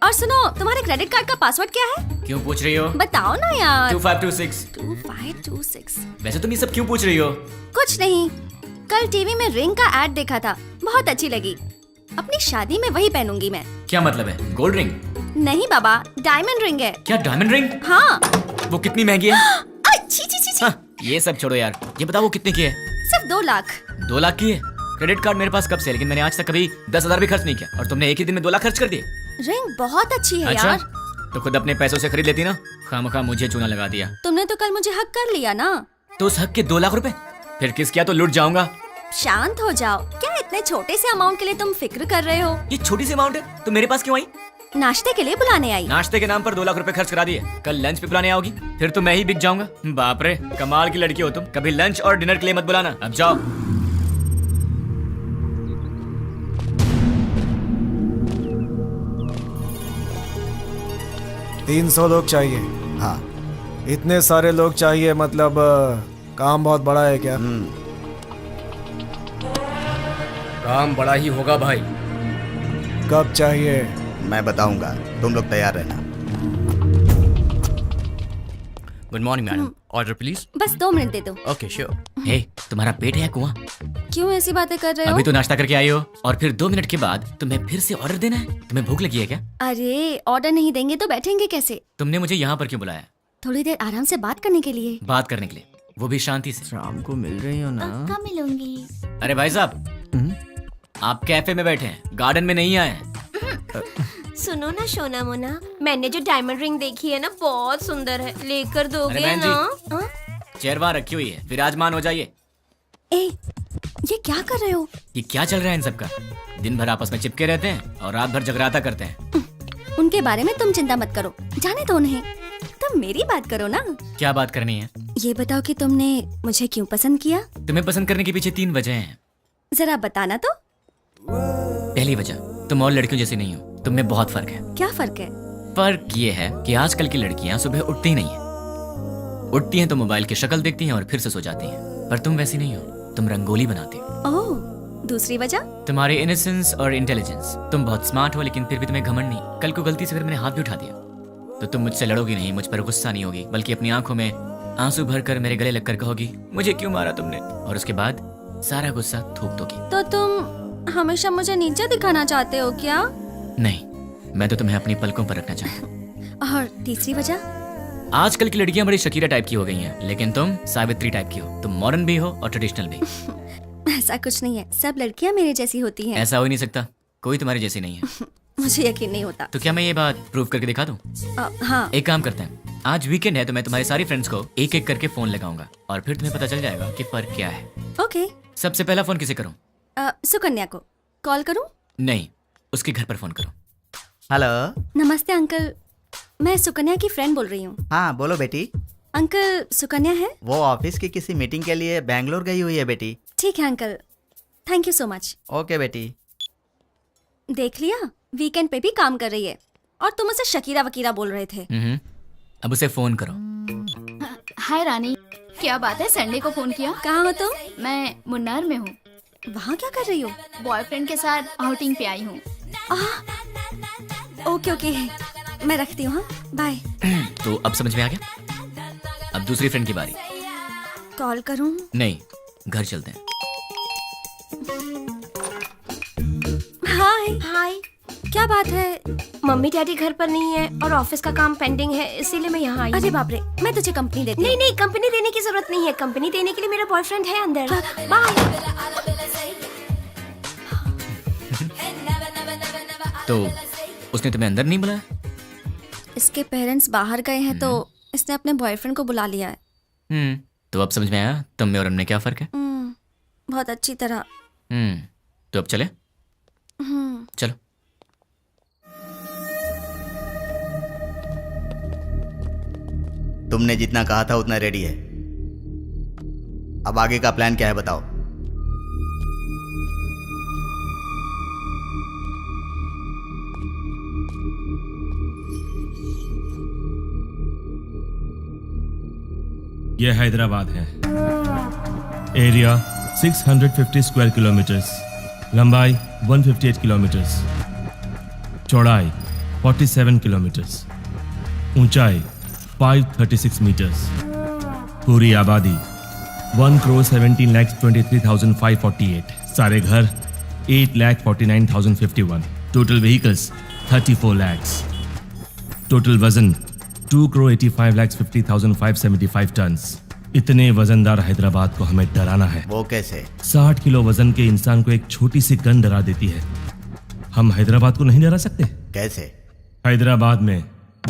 [SPEAKER 7] और सुनो, तुम्हारे क्रेडिट कार्ड का पासवर्ड क्या है?
[SPEAKER 1] क्यों पूछ रही हो?
[SPEAKER 7] बताओ ना यार।
[SPEAKER 1] 2526।
[SPEAKER 7] 2526।
[SPEAKER 1] वैसे तुम ये सब क्यों पूछ रही हो?
[SPEAKER 7] कुछ नहीं, कल टीवी में रिंग का एड देखा था, बहुत अच्छी लगी। अपनी शादी में वही पहनूंगी मैं।
[SPEAKER 1] क्या मतलब है? Gold ring?
[SPEAKER 7] नहीं बाबा, डायमंड रिंग है।
[SPEAKER 1] क्या डायमंड रिंग?
[SPEAKER 7] हाँ।
[SPEAKER 1] वो कितनी महंगी है?
[SPEAKER 7] छी छी छी छी।
[SPEAKER 1] हाँ, ये सब छोड़ो यार, ये बताओ वो कितने की है?
[SPEAKER 7] सिर्फ 2 लाख।
[SPEAKER 1] 2 लाख की है? क्रेडिट कार्ड मेरे पास कब से, लेकिन मैंने आज तक कभी 10,000 भी खर्च नहीं किया, और तुमने एक ही दिन में 2 लाख खर्च कर दिए।
[SPEAKER 7] रिंग बहुत अच्छी है
[SPEAKER 1] अच्छा?
[SPEAKER 7] यार।
[SPEAKER 1] तो खुद अपने पैसों से खरीद लेती ना, खामखा मुझे चूना लगा दिया।
[SPEAKER 7] तुमने तो कल मुझे हक कर लिया ना।
[SPEAKER 1] तो उस हक के 2 लाख रुपए फिर किस किया तो लूट जाऊंगा।
[SPEAKER 7] शांत हो जाओ, क्या इतने छोटे से अमाउंट के लिए तुम फिक्र कर रहे हो?
[SPEAKER 1] ये छोटी सी अमाउंट है तो मेरे पास क्यों आई?
[SPEAKER 7] नाश्ते के लिए बुलाने आई।
[SPEAKER 1] नाश्ते के नाम पर 2 लाख रुपए खर्च करा दिए, कल लंच पे बुलाने आओगी, फिर तो मैं ही बिक जाऊंगा। बाप रे, कमाल की लड़की हो तुम। कभी लंच और डिनर के लिए मत बुलाना, अब जाओ।
[SPEAKER 6] 300 लोग चाहिए।
[SPEAKER 10] हाँ।
[SPEAKER 6] इतने सारे लोग चाहिए, मतलब काम बहुत बड़ा है क्या?
[SPEAKER 11] काम बड़ा ही होगा भाई।
[SPEAKER 6] कब चाहिए?
[SPEAKER 10] मैं बताऊंगा, तुम लोग तैयार रहना।
[SPEAKER 4] Good morning madam, order please.
[SPEAKER 7] बस 2 मिनट दे दो।
[SPEAKER 4] Okay sure.
[SPEAKER 1] हे, तुम्हारा पेट है या कुआं?
[SPEAKER 7] क्यों ऐसी बातें कर रहे हो?
[SPEAKER 1] अभी तो नाश्ता करके आई हो और फिर 2 मिनट के बाद तुम्हें फिर से ऑर्डर देना है? तुम्हें भूख लगी है क्या?
[SPEAKER 7] अरे ऑर्डर नहीं देंगे तो बैठेंगे कैसे?
[SPEAKER 1] तुमने मुझे यहाँ पर क्यों बुलाया?
[SPEAKER 7] थोड़ी देर आराम से बात करने के लिए।
[SPEAKER 1] बात करने के लिए, वो भी शांति से।
[SPEAKER 4] शाम को मिल रही हो ना?
[SPEAKER 3] कब मिलूंगी?
[SPEAKER 1] अरे भाई साहब, आप कैफे में बैठे हैं, गार्डन में नहीं आए हैं।
[SPEAKER 5] सुनो ना सोना मोना, मैंने जो डायमंड रिंग देखी है ना, बहुत सुंदर है, लेकर दोगे
[SPEAKER 1] अरे बहन जी,
[SPEAKER 5] ना? हाँ?
[SPEAKER 1] चेयर वहाँ रखी हुई है, विराजमान हो जाइए।
[SPEAKER 7] ए, ये क्या कर रहे हो?
[SPEAKER 1] ये क्या चल रहा है इन सबका? दिन भर आपस में चिपके रहते हैं और रात भर जगराता करते हैं।
[SPEAKER 7] उनके बारे में तुम चिंता मत करो, जाने दो उन्हें। तुम तुम मेरी बात करो ना।
[SPEAKER 1] क्या बात करनी है?
[SPEAKER 7] ये बताओ कि तुमने मुझे क्यों पसंद किया?
[SPEAKER 1] तुम्हें पसंद करने के पीछे 3 वजह हैं।
[SPEAKER 7] जरा बताना तो।
[SPEAKER 1] पहली वजह, तुम और लड़कियों जैसी नहीं हो, तुम में बहुत फर्क है।
[SPEAKER 7] क्या फर्क है?
[SPEAKER 1] फर्क ये है कि आजकल की लड़कियां सुबह उठती ही नहीं है। उठती हैं तो मोबाइल की शक्ल देखती हैं और फिर से सो जाती हैं। पर तुम वैसी नहीं हो, तुम रंगोली बनाती हो।
[SPEAKER 7] ओह, दूसरी वजह?
[SPEAKER 1] तुम्हारी इनोसेंस और इंटेलिजेंस। तुम बहुत स्मार्ट हो लेकिन फिर भी तुम्हें घमंड नहीं। कल को गलती से फिर मैंने हाथ भी उठा दिया तो तुम मुझसे लड़ोगी नहीं, मुझ पर गुस्सा नहीं होगी, बल्कि अपनी आंखों में आंसू भरकर मेरे गले लगकर कहोगी मुझे क्यों मारा तुमने, और उसके बाद सारा गुस्सा थूक दोगी।
[SPEAKER 7] तो तुम हमेशा मुझे नीचे दिखाना चाहते हो क्या?
[SPEAKER 1] नहीं, मैं तो तुम्हें अपनी पलकों पर रखना चाहता हूँ।
[SPEAKER 7] और तीसरी वजह?
[SPEAKER 1] आजकल की लड़कियां बड़ी शकीरा टाइप की हो गई हैं, लेकिन तुम सावित्री टाइप की हो। तुम मॉडर्न भी हो और ट्रेडिशनल भी।
[SPEAKER 7] ऐसा कुछ नहीं है, सब लड़कियां मेरे जैसी होती हैं।
[SPEAKER 1] ऐसा हो ही नहीं सकता, कोई तुम्हारी जैसी नहीं है।
[SPEAKER 7] मुझे यकीन नहीं होता।
[SPEAKER 1] तो क्या मैं ये बात प्रूव करके दिखा दूं?
[SPEAKER 7] हाँ।
[SPEAKER 1] एक काम करते हैं, आज वीकेंड है तो मैं तुम्हारी सारी फ्रेंड्स को एक एक करके फोन लगाऊंगा और फिर तुम्हें पता चल जाएगा कि फर्क क्या है।
[SPEAKER 7] ओके।
[SPEAKER 1] सबसे पहला फोन किसे करूं?
[SPEAKER 7] सुकन्या को कॉल करूं?
[SPEAKER 1] नहीं, उसके घर पर फोन करो।
[SPEAKER 10] हेलो।
[SPEAKER 7] नमस्ते अंकल, मैं सुकन्या की फ्रेंड बोल रही हूँ।
[SPEAKER 10] हाँ बोलो बेटी।
[SPEAKER 7] अंकल, सुकन्या है?
[SPEAKER 10] वो ऑफिस की किसी मीटिंग के लिए बैंगलोर गई हुई है बेटी।
[SPEAKER 7] ठीक है uncle, thank you so much.
[SPEAKER 10] Okay बेटी।
[SPEAKER 7] देख लिया, वीकेंड पे भी काम कर रही है और तुम उसे शकीरा वकीरा बोल रहे थे।
[SPEAKER 1] अब उसे फोन करो।
[SPEAKER 3] हाय रानी, क्या बात है, संडे को फोन किया?
[SPEAKER 7] कहाँ हो तुम?
[SPEAKER 3] मैं मुन्नार में हूँ।
[SPEAKER 7] वहाँ क्या कर रही हो?
[SPEAKER 3] बॉयफ्रेंड के साथ आउटिंग पे आई हूँ।
[SPEAKER 7] ओके ओके, मैं रखती हूँ। बाय।
[SPEAKER 1] तो अब समझ में आ गया? अब दूसरी फ्रेंड की बारी।
[SPEAKER 7] कॉल करूँ?
[SPEAKER 1] नहीं, घर चलते हैं।
[SPEAKER 7] हाय।
[SPEAKER 5] हाय।
[SPEAKER 7] क्या बात है?
[SPEAKER 5] मम्मी डैडी घर पर नहीं है और ऑफिस का काम पेंडिंग है, इसीलिए मैं यहाँ आई।
[SPEAKER 7] अरे बाप रे, मैं तुझे कंपनी देती हूँ।
[SPEAKER 5] नहीं नहीं, कंपनी देने की जरूरत नहीं है। कंपनी देने के लिए मेरा बॉयफ्रेंड है अंदर। बाय।
[SPEAKER 1] तो उसने तुम्हें अंदर नहीं बुलाया?
[SPEAKER 7] इसके पेरेंट्स बाहर गए हैं तो इसने अपने बॉयफ्रेंड को बुला लिया है।
[SPEAKER 1] तो अब समझ में आया तुम में और हमने क्या फर्क है?
[SPEAKER 7] बहुत अच्छी तरह।
[SPEAKER 1] तो अब चले? चलो।
[SPEAKER 10] तुमने जितना कहा था उतना रेडी है। अब आगे का प्लान क्या है बताओ।
[SPEAKER 13] यह हैदराबाद है। एरिया 650 स्क्वायर किलोमीटर्स, लंबाई 158 किलोमीटर्स, चौड़ाई 47 किलोमीटर्स, ऊंचाई 536 मीटर्स, पूरी आबादी 1,17,23,548, सारे घर 8,49,051, टोटल व्हीकल्स 34 lakhs, टोटल वजन 2,85,50,575 टन्स। इतने वजनदार हैदराबाद को हमें डराना है।
[SPEAKER 10] वो कैसे?
[SPEAKER 13] 60 किलो वजन के इंसान को एक छोटी सी गन डरा देती है। हम हैदराबाद को नहीं डरा सकते?
[SPEAKER 10] कैसे?
[SPEAKER 13] हैदराबाद में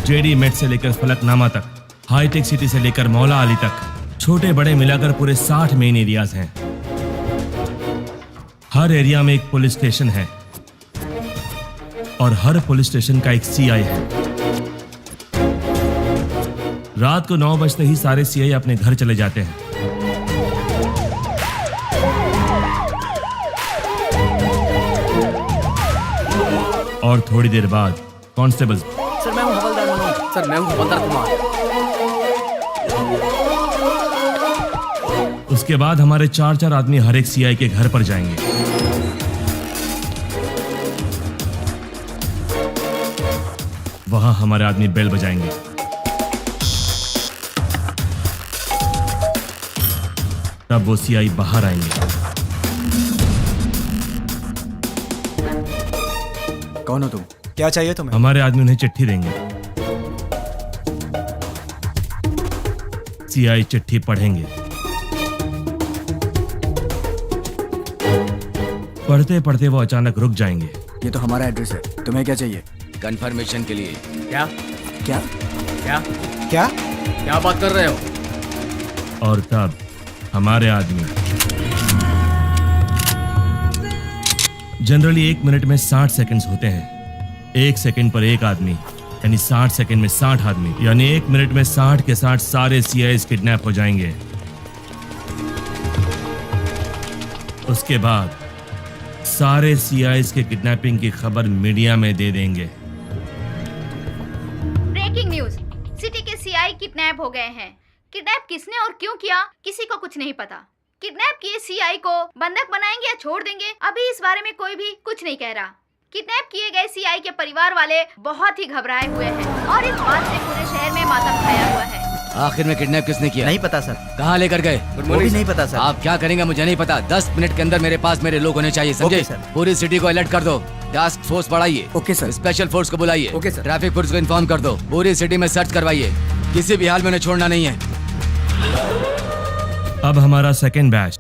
[SPEAKER 13] जेडी मेट से लेकर फलकनामा तक, हाईटेक सिटी से लेकर मौला अली तक, छोटे बड़े मिलाकर पूरे 60 मेन एरियाज हैं। हर एरिया में एक पुलिस स्टेशन है और हर पुलिस स्टेशन का एक सीआई है। रात को 9 बजते ही सारे सीआई अपने घर चले जाते हैं। और थोड़ी देर बाद कांस्टेबल।
[SPEAKER 11] सर मैं हूं हवलदार मनोज। सर मैं हूं हवलदार कुमार।
[SPEAKER 13] उसके बाद हमारे 4 आदमी हर एक सीआई के घर पर जाएंगे। वहां हमारे आदमी बेल बजाएंगे। तब वो सीआई बाहर आएंगे।
[SPEAKER 6] कौन हो तुम? क्या चाहिए तुम्हें?
[SPEAKER 13] हमारे आदमी उन्हें चिट्ठी देंगे। सीआई चिट्ठी पढ़ेंगे। पढ़ते पढ़ते वो अचानक रुक जाएंगे।
[SPEAKER 2] ये तो हमारा एड्रेस है, तुम्हें क्या चाहिए?
[SPEAKER 12] कंफर्मेशन के लिए।
[SPEAKER 11] क्या
[SPEAKER 2] क्या
[SPEAKER 11] क्या
[SPEAKER 6] क्या
[SPEAKER 11] क्या बात कर रहे हो?
[SPEAKER 13] और तब हमारे आदमी जनरली 1 मिनट में 60 सेकंड्स होते हैं। 1 सेकंड पर एक आदमी यानी 60 सेकंड में 60 आदमी, यानी 1 मिनट में 60 के 60 सारे CIs किडनैप हो जाएंगे। उसके बाद सारे CIs के किडनैपिंग की खबर मीडिया में दे देंगे।
[SPEAKER 3] ब्रेकिंग न्यूज, सिटी के सीआई किडनैप हो गए हैं। किडनैप किसने और क्यों किया किसी को कुछ नहीं पता। किडनैप किए सीआई को बंधक बनाएंगे या छोड़ देंगे, अभी इस बारे में कोई भी कुछ नहीं कह रहा। किडनैप किए गए सीआई के परिवार वाले बहुत ही घबराए हुए हैं और इस बात से पूरे शहर में मातम छाया हुआ है।
[SPEAKER 12] आखिर में किडनैप किसने किया?
[SPEAKER 10] नहीं पता सर।
[SPEAKER 12] कहाँ लेकर गए?
[SPEAKER 10] वो भी नहीं पता सर।
[SPEAKER 12] आप क्या करेंगे मुझे नहीं पता। 10 मिनट के अंदर मेरे पास मेरे लोग होने चाहिए, समझे? पूरी सिटी को अलर्ट कर दो। टास्क फोर्स बढ़ाइए।
[SPEAKER 11] Okay sir.
[SPEAKER 12] स्पेशल फोर्स को बुलाइए।
[SPEAKER 11] Okay sir.
[SPEAKER 12] ट्रैफिक पुलिस को इन्फॉर्म कर दो। पूरी सिटी में सर्च करवाइए, किसी भी हाल में उन्हें छोड़ना नहीं है।
[SPEAKER 13] अब हमारा सेकेंड बैच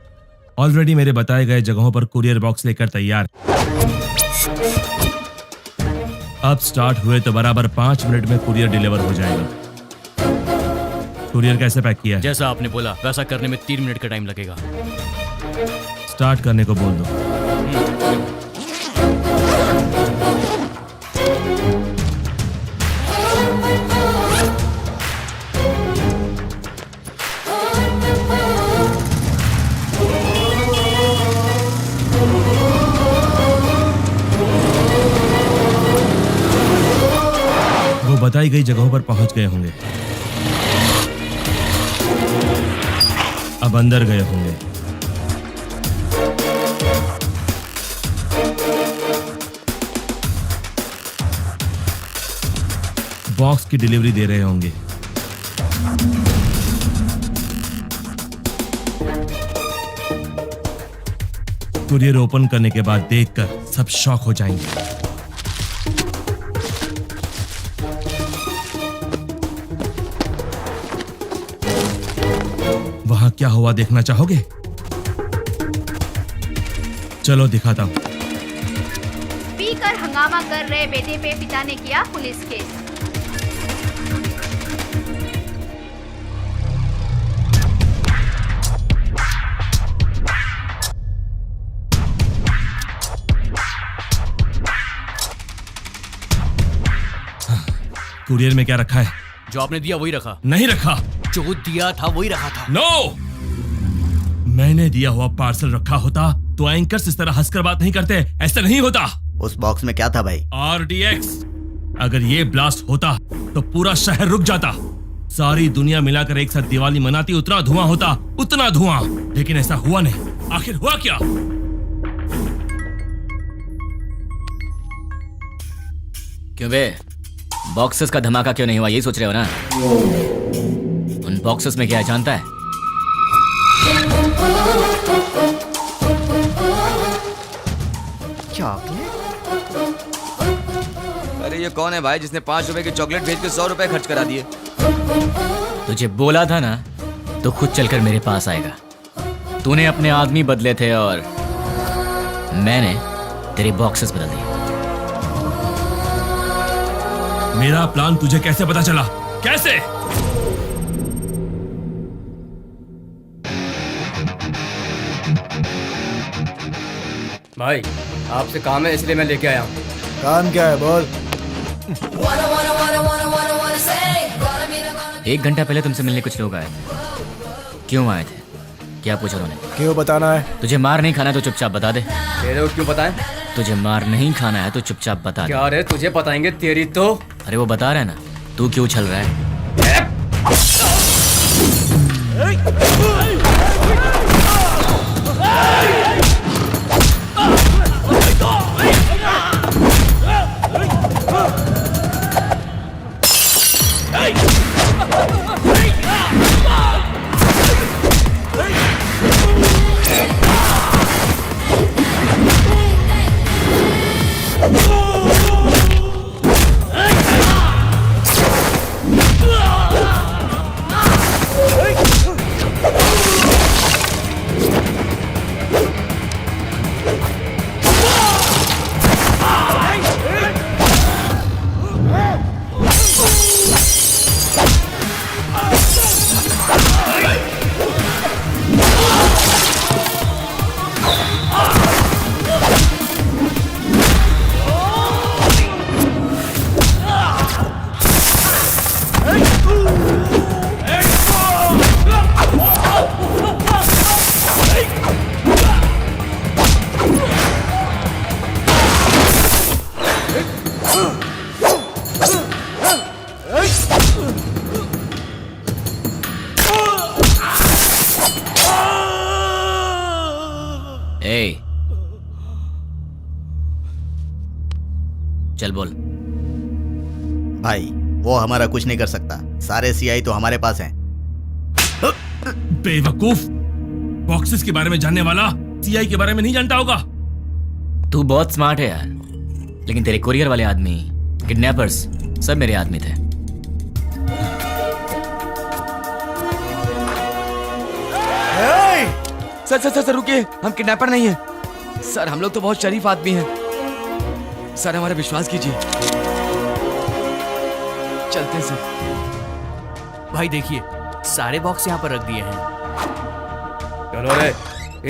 [SPEAKER 13] ऑलरेडी मेरे बताए गए जगहों पर कुरियर बॉक्स लेकर तैयार। अब स्टार्ट हुए तो बराबर 5 मिनट में कुरियर डिलीवर हो जाएगा। कुरियर कैसे पैक किया है?
[SPEAKER 4] जैसा आपने बोला वैसा करने में 3 मिनट का टाइम लगेगा।
[SPEAKER 13] स्टार्ट करने को बोल दो। वो बताई गई जगहों पर पहुंच गए होंगे, अब अंदर गए होंगे। बॉक्स की डिलीवरी दे रहे होंगे। कुरियर ओपन करने के बाद देखकर सब शॉक हो जाएंगे। वहां क्या हुआ देखना चाहोगे? चलो दिखाता हूं।
[SPEAKER 3] पीकर हंगामा कर रहे बेटे पे पिता ने किया पुलिस केस।
[SPEAKER 13] कुरियर में क्या रखा है?
[SPEAKER 4] जो आपने दिया वही रखा।
[SPEAKER 13] नहीं रखा।
[SPEAKER 4] जो दिया था वही रखा था।
[SPEAKER 13] नो, मैंने दिया हुआ पार्सल रखा होता तो एंकर्स इस तरह हंसकर बात नहीं करते, ऐसा नहीं होता।
[SPEAKER 10] उस बॉक्स में क्या था भाई?
[SPEAKER 13] RDX। अगर ये ब्लास्ट होता तो पूरा शहर रुक जाता, सारी दुनिया मिलाकर एक साथ दिवाली मनाती, उतना धुआं होता, उतना धुआं। लेकिन ऐसा हुआ नहीं। आखिर हुआ क्या?
[SPEAKER 1] क्यों बे, बॉक्सेस का धमाका क्यों नहीं हुआ, यही सोच रहे हो ना? उन बॉक्सेस में क्या है जानता है?
[SPEAKER 10] चॉकलेट?
[SPEAKER 12] अरे ये कौन है भाई जिसने 5 रुपए की चॉकलेट भेज के 100 रुपए खर्च करा दिए?
[SPEAKER 1] तुझे बोला था ना, तो खुद चलकर मेरे पास आएगा। तूने अपने आदमी बदले थे और मैंने तेरे बॉक्सेस बदल दिए।
[SPEAKER 13] मेरा प्लान तुझे कैसे पता चला? कैसे?
[SPEAKER 11] भाई आपसे काम है इसलिए मैं लेके आया हूँ।
[SPEAKER 6] काम क्या है बोल?
[SPEAKER 1] 1 घंटा पहले तुमसे मिलने कुछ लोग आए थे। क्यों आए थे? क्या पूछा उन्होंने?
[SPEAKER 6] क्यों बताना है?
[SPEAKER 1] तुझे मार नहीं खाना है तो चुपचाप बता दे।
[SPEAKER 11] तेरे को क्यों बताएं?
[SPEAKER 1] तुझे मार नहीं खाना है तो चुपचाप बता दे।
[SPEAKER 11] क्या रे, तुझे बताएंगे तेरी तो।
[SPEAKER 1] अरे वो बता रहा है ना, तू क्यों छल रहा है? ए, चल बोल।
[SPEAKER 10] भाई वो हमारा कुछ नहीं कर सकता, सारे सीआई तो हमारे पास हैं।
[SPEAKER 13] बेवकूफ, बॉक्सेस के बारे में जानने वाला सीआई के बारे में नहीं जानता होगा।
[SPEAKER 1] तू बहुत स्मार्ट है यार, लेकिन तेरे कुरियर वाले आदमी, किडनैपर्स, सब मेरे आदमी थे।
[SPEAKER 12] सर सर सर सर रुकिए, हम किडनैपर नहीं हैं सर, हम लोग तो बहुत शरीफ आदमी हैं सर, हमारा विश्वास कीजिए। चलते हैं सर।
[SPEAKER 4] भाई देखिए, सारे बॉक्स यहाँ पर रख दिए हैं।
[SPEAKER 11] चलो रे,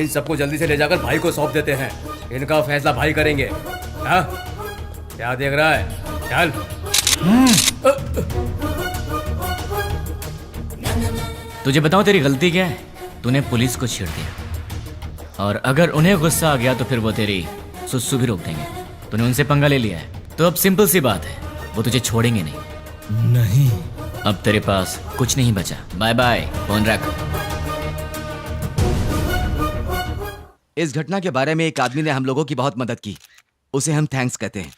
[SPEAKER 11] इन सबको जल्दी से ले जाकर भाई को सौंप देते हैं, इनका फैसला भाई करेंगे। हाँ? क्या देख रहा है, चल।
[SPEAKER 1] तुझे बताऊं तेरी गलती क्या है? तूने पुलिस को छेड़ दिया, और अगर उन्हें गुस्सा आ गया तो फिर वो तेरी सुसु भी रोक देंगे। तूने उनसे पंगा ले लिया है, तो अब सिंपल सी बात है, वो तुझे छोड़ेंगे नहीं। अब तेरे पास कुछ नहीं बचा। बाय बाय, फोन रख।
[SPEAKER 12] इस घटना के बारे में एक आदमी ने हम लोगों की बहुत मदद की, उसे हम थैंक्स कहते हैं।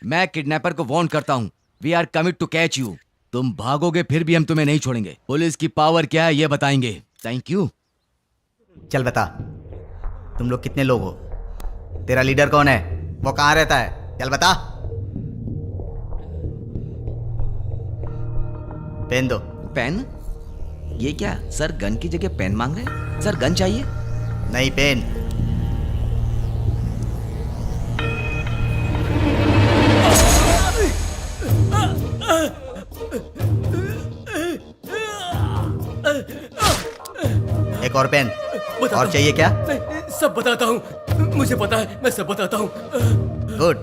[SPEAKER 12] मैं किडनैपर को वार्न करता हूँ, we are commit to catch you. तुम भागोगे फिर भी हम तुम्हें नहीं छोड़ेंगे। पुलिस की पावर क्या है ये बताएंगे। Thank you.
[SPEAKER 10] चल बता, तुम लोग कितने लोग हो? तेरा लीडर कौन है? वो कहाँ रहता है? चल बता। पेन दो।
[SPEAKER 12] पेन? ये क्या सर, गन की जगह पेन मांग रहे हैं? सर गन चाहिए?
[SPEAKER 10] नहीं, पेन। एक और पेन। और चाहिए क्या?
[SPEAKER 11] सब बताता हूँ, मुझे पता है, मैं सब बताता हूँ।
[SPEAKER 10] गुड।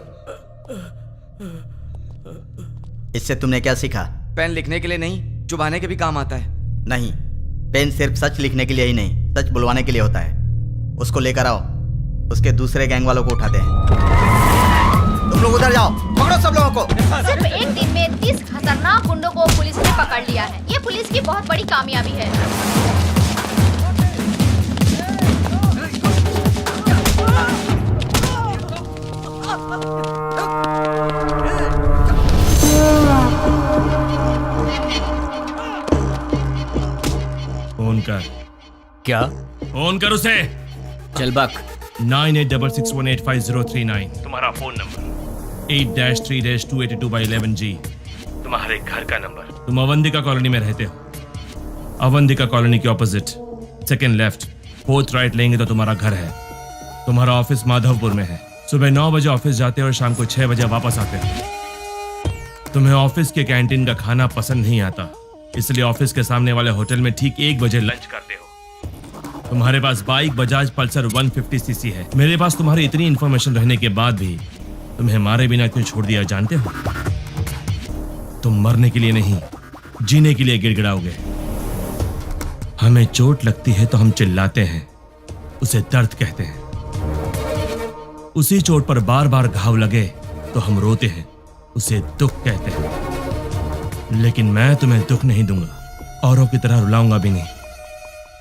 [SPEAKER 10] इससे तुमने क्या सीखा?
[SPEAKER 12] पेन लिखने के लिए नहीं, चुभाने के भी काम आता है।
[SPEAKER 10] नहीं, पेन सिर्फ सच लिखने के लिए ही नहीं, सच बुलवाने के लिए होता है। उसको लेकर आओ, उसके दूसरे गैंग वालों को उठाते हैं। तुम लोग उधर जाओ, पकड़ो सब लोगों को।
[SPEAKER 3] सिर्फ एक दिन में 30 खतरनाक गुंडों को पुलिस ने पकड़ लिया है। ये पुलिस की बहुत बड़ी कामयाबी है।
[SPEAKER 13] फोन कर।
[SPEAKER 1] क्या?
[SPEAKER 13] फोन कर उसे।
[SPEAKER 1] चल बक।
[SPEAKER 13] 9866185039 तुम्हारा फोन नंबर। 8-3-282/11G तुम्हारे घर का नंबर। तुम अवंतिका कॉलोनी में रहते हो। अवंतिका कॉलोनी के opposite second left 4th right लेंगे तो तुम्हारा घर है। तुम्हारा ऑफिस माधवपुर में है। सुबह 9 बजे ऑफिस जाते हो और शाम को 6 बजे वापस आते हो। तुम्हें ऑफिस के कैंटीन का खाना पसंद नहीं आता, इसलिए ऑफिस के सामने वाले होटल में ठीक 1 बजे लंच करते हो। तुम्हारे पास बाइक बजाज पल्सर 150cc है। मेरे पास तुम्हारी इतनी इंफॉर्मेशन रहने के बाद भी तुम्हें मारे बिना क्यों छोड़ दिया जानते हो? तुम मरने के लिए नहीं, जीने के लिए गिड़गिड़ाओगे। हमें चोट लगती है तो हम चिल्लाते हैं, उसे दर्द कहते हैं। उसी चोट पर बार बार घाव लगे तो हम रोते हैं, उसे दुख कहते हैं। लेकिन मैं तुम्हें दुख नहीं दूंगा, औरों की तरह रुलाऊंगा भी नहीं।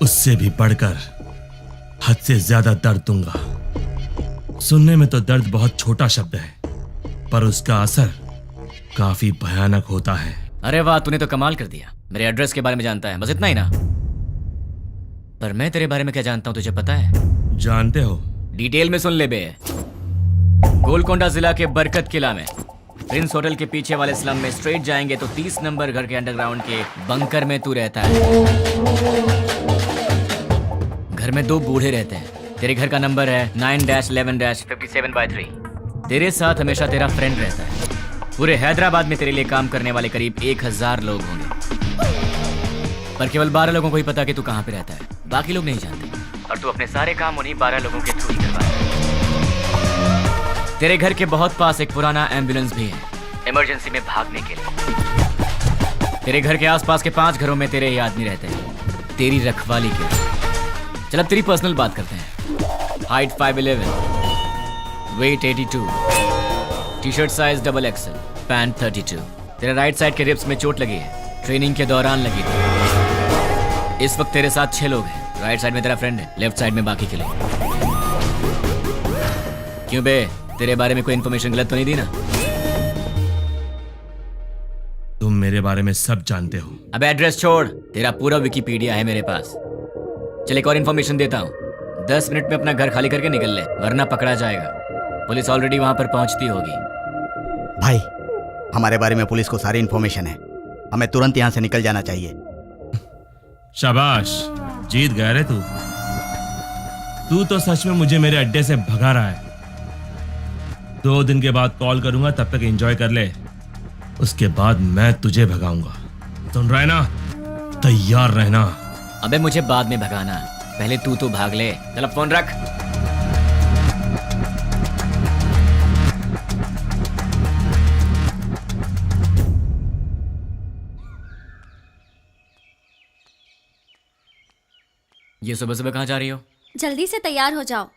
[SPEAKER 13] उससे भी बढ़कर हद से ज्यादा दर्द दूंगा। सुनने में तो दर्द बहुत छोटा शब्द है, पर उसका असर काफी भयानक होता है।
[SPEAKER 1] अरे वाह, तूने तो कमाल कर दिया। मेरे एड्रेस के बारे में जानता है, बस इतना ही ना? पर मैं तेरे बारे में क्या जानता हूं तुझे पता है?
[SPEAKER 13] जानते हो?
[SPEAKER 1] डिटेल में सुन ले बे। गोलकोंडा जिला के बरकत किला में प्रिंस होटल के पीछे वाले स्लम में स्ट्रेट जाएंगे तो 30 नंबर घर के अंडरग्राउंड के बंकर में तू रहता है। घर में 2 बूढ़े रहते हैं। तेरे घर का नंबर है 9-11-57/3। तेरे साथ हमेशा तेरा फ्रेंड रहता है। पूरे हैदराबाद में तेरे लिए काम करने वाले करीब 1000 लोग होंगे, पर केवल 12 लोगों को ही पता कि तू कहाँ पे रहता है। बाकी लोग नहीं जानते, और तू अपने सारे काम उन्हीं 12 लोगों के थ्रू ही करवाता है। तेरे घर के बहुत पास एक पुराना एम्बुलेंस भी है, इमरजेंसी में भागने के लिए। तेरे घर के आसपास के 5 घरों में तेरे ये आदमी रहते हैं तेरी रखवाली के लिए। चल अब तेरी पर्सनल बात करते हैं। Height 5'11", weight 82, T shirt size XXL, pant 32। तेरे राइट साइड के रिब्स में चोट लगी है, ट्रेनिंग के दौरान लगी थी। इस वक्त तेरे साथ 6 लोग हैं। राइट साइड में तेरा फ्रेंड है, लेफ्ट साइड में बाकी के लोग। क्यों बे, तेरे बारे में कोई इन्फॉर्मेशन गलत तो नहीं दी ना?
[SPEAKER 13] तुम मेरे बारे में सब जानते हो।
[SPEAKER 1] अब एड्रेस छोड़, तेरा पूरा विकिपीडिया है मेरे पास। चल एक और इन्फॉर्मेशन देता हूँ, 10 मिनट में अपना घर खाली करके निकल ले, वरना पकड़ा जाएगा। पुलिस ऑलरेडी वहां पर पहुंचती होगी।
[SPEAKER 10] भाई, हमारे बारे में पुलिस को सारी इन्फॉर्मेशन है, हमें तुरंत यहाँ से निकल जाना चाहिए।
[SPEAKER 13] शाबाश, जीत गया रे तू। तू तो सच में मुझे मेरे अड्डे से भगा रहा है। 2 दिन के बाद कॉल करूंगा, तब तक एंजॉय कर ले, उसके बाद मैं तुझे भगाऊंगा। सुन रहा है ना? तैयार रहना।
[SPEAKER 1] अबे मुझे बाद में भगाना, पहले तू तो भाग ले। चल अब फोन रख। ये सुबह सुबह कहाँ जा रही हो?
[SPEAKER 7] जल्दी से तैयार हो जाओ,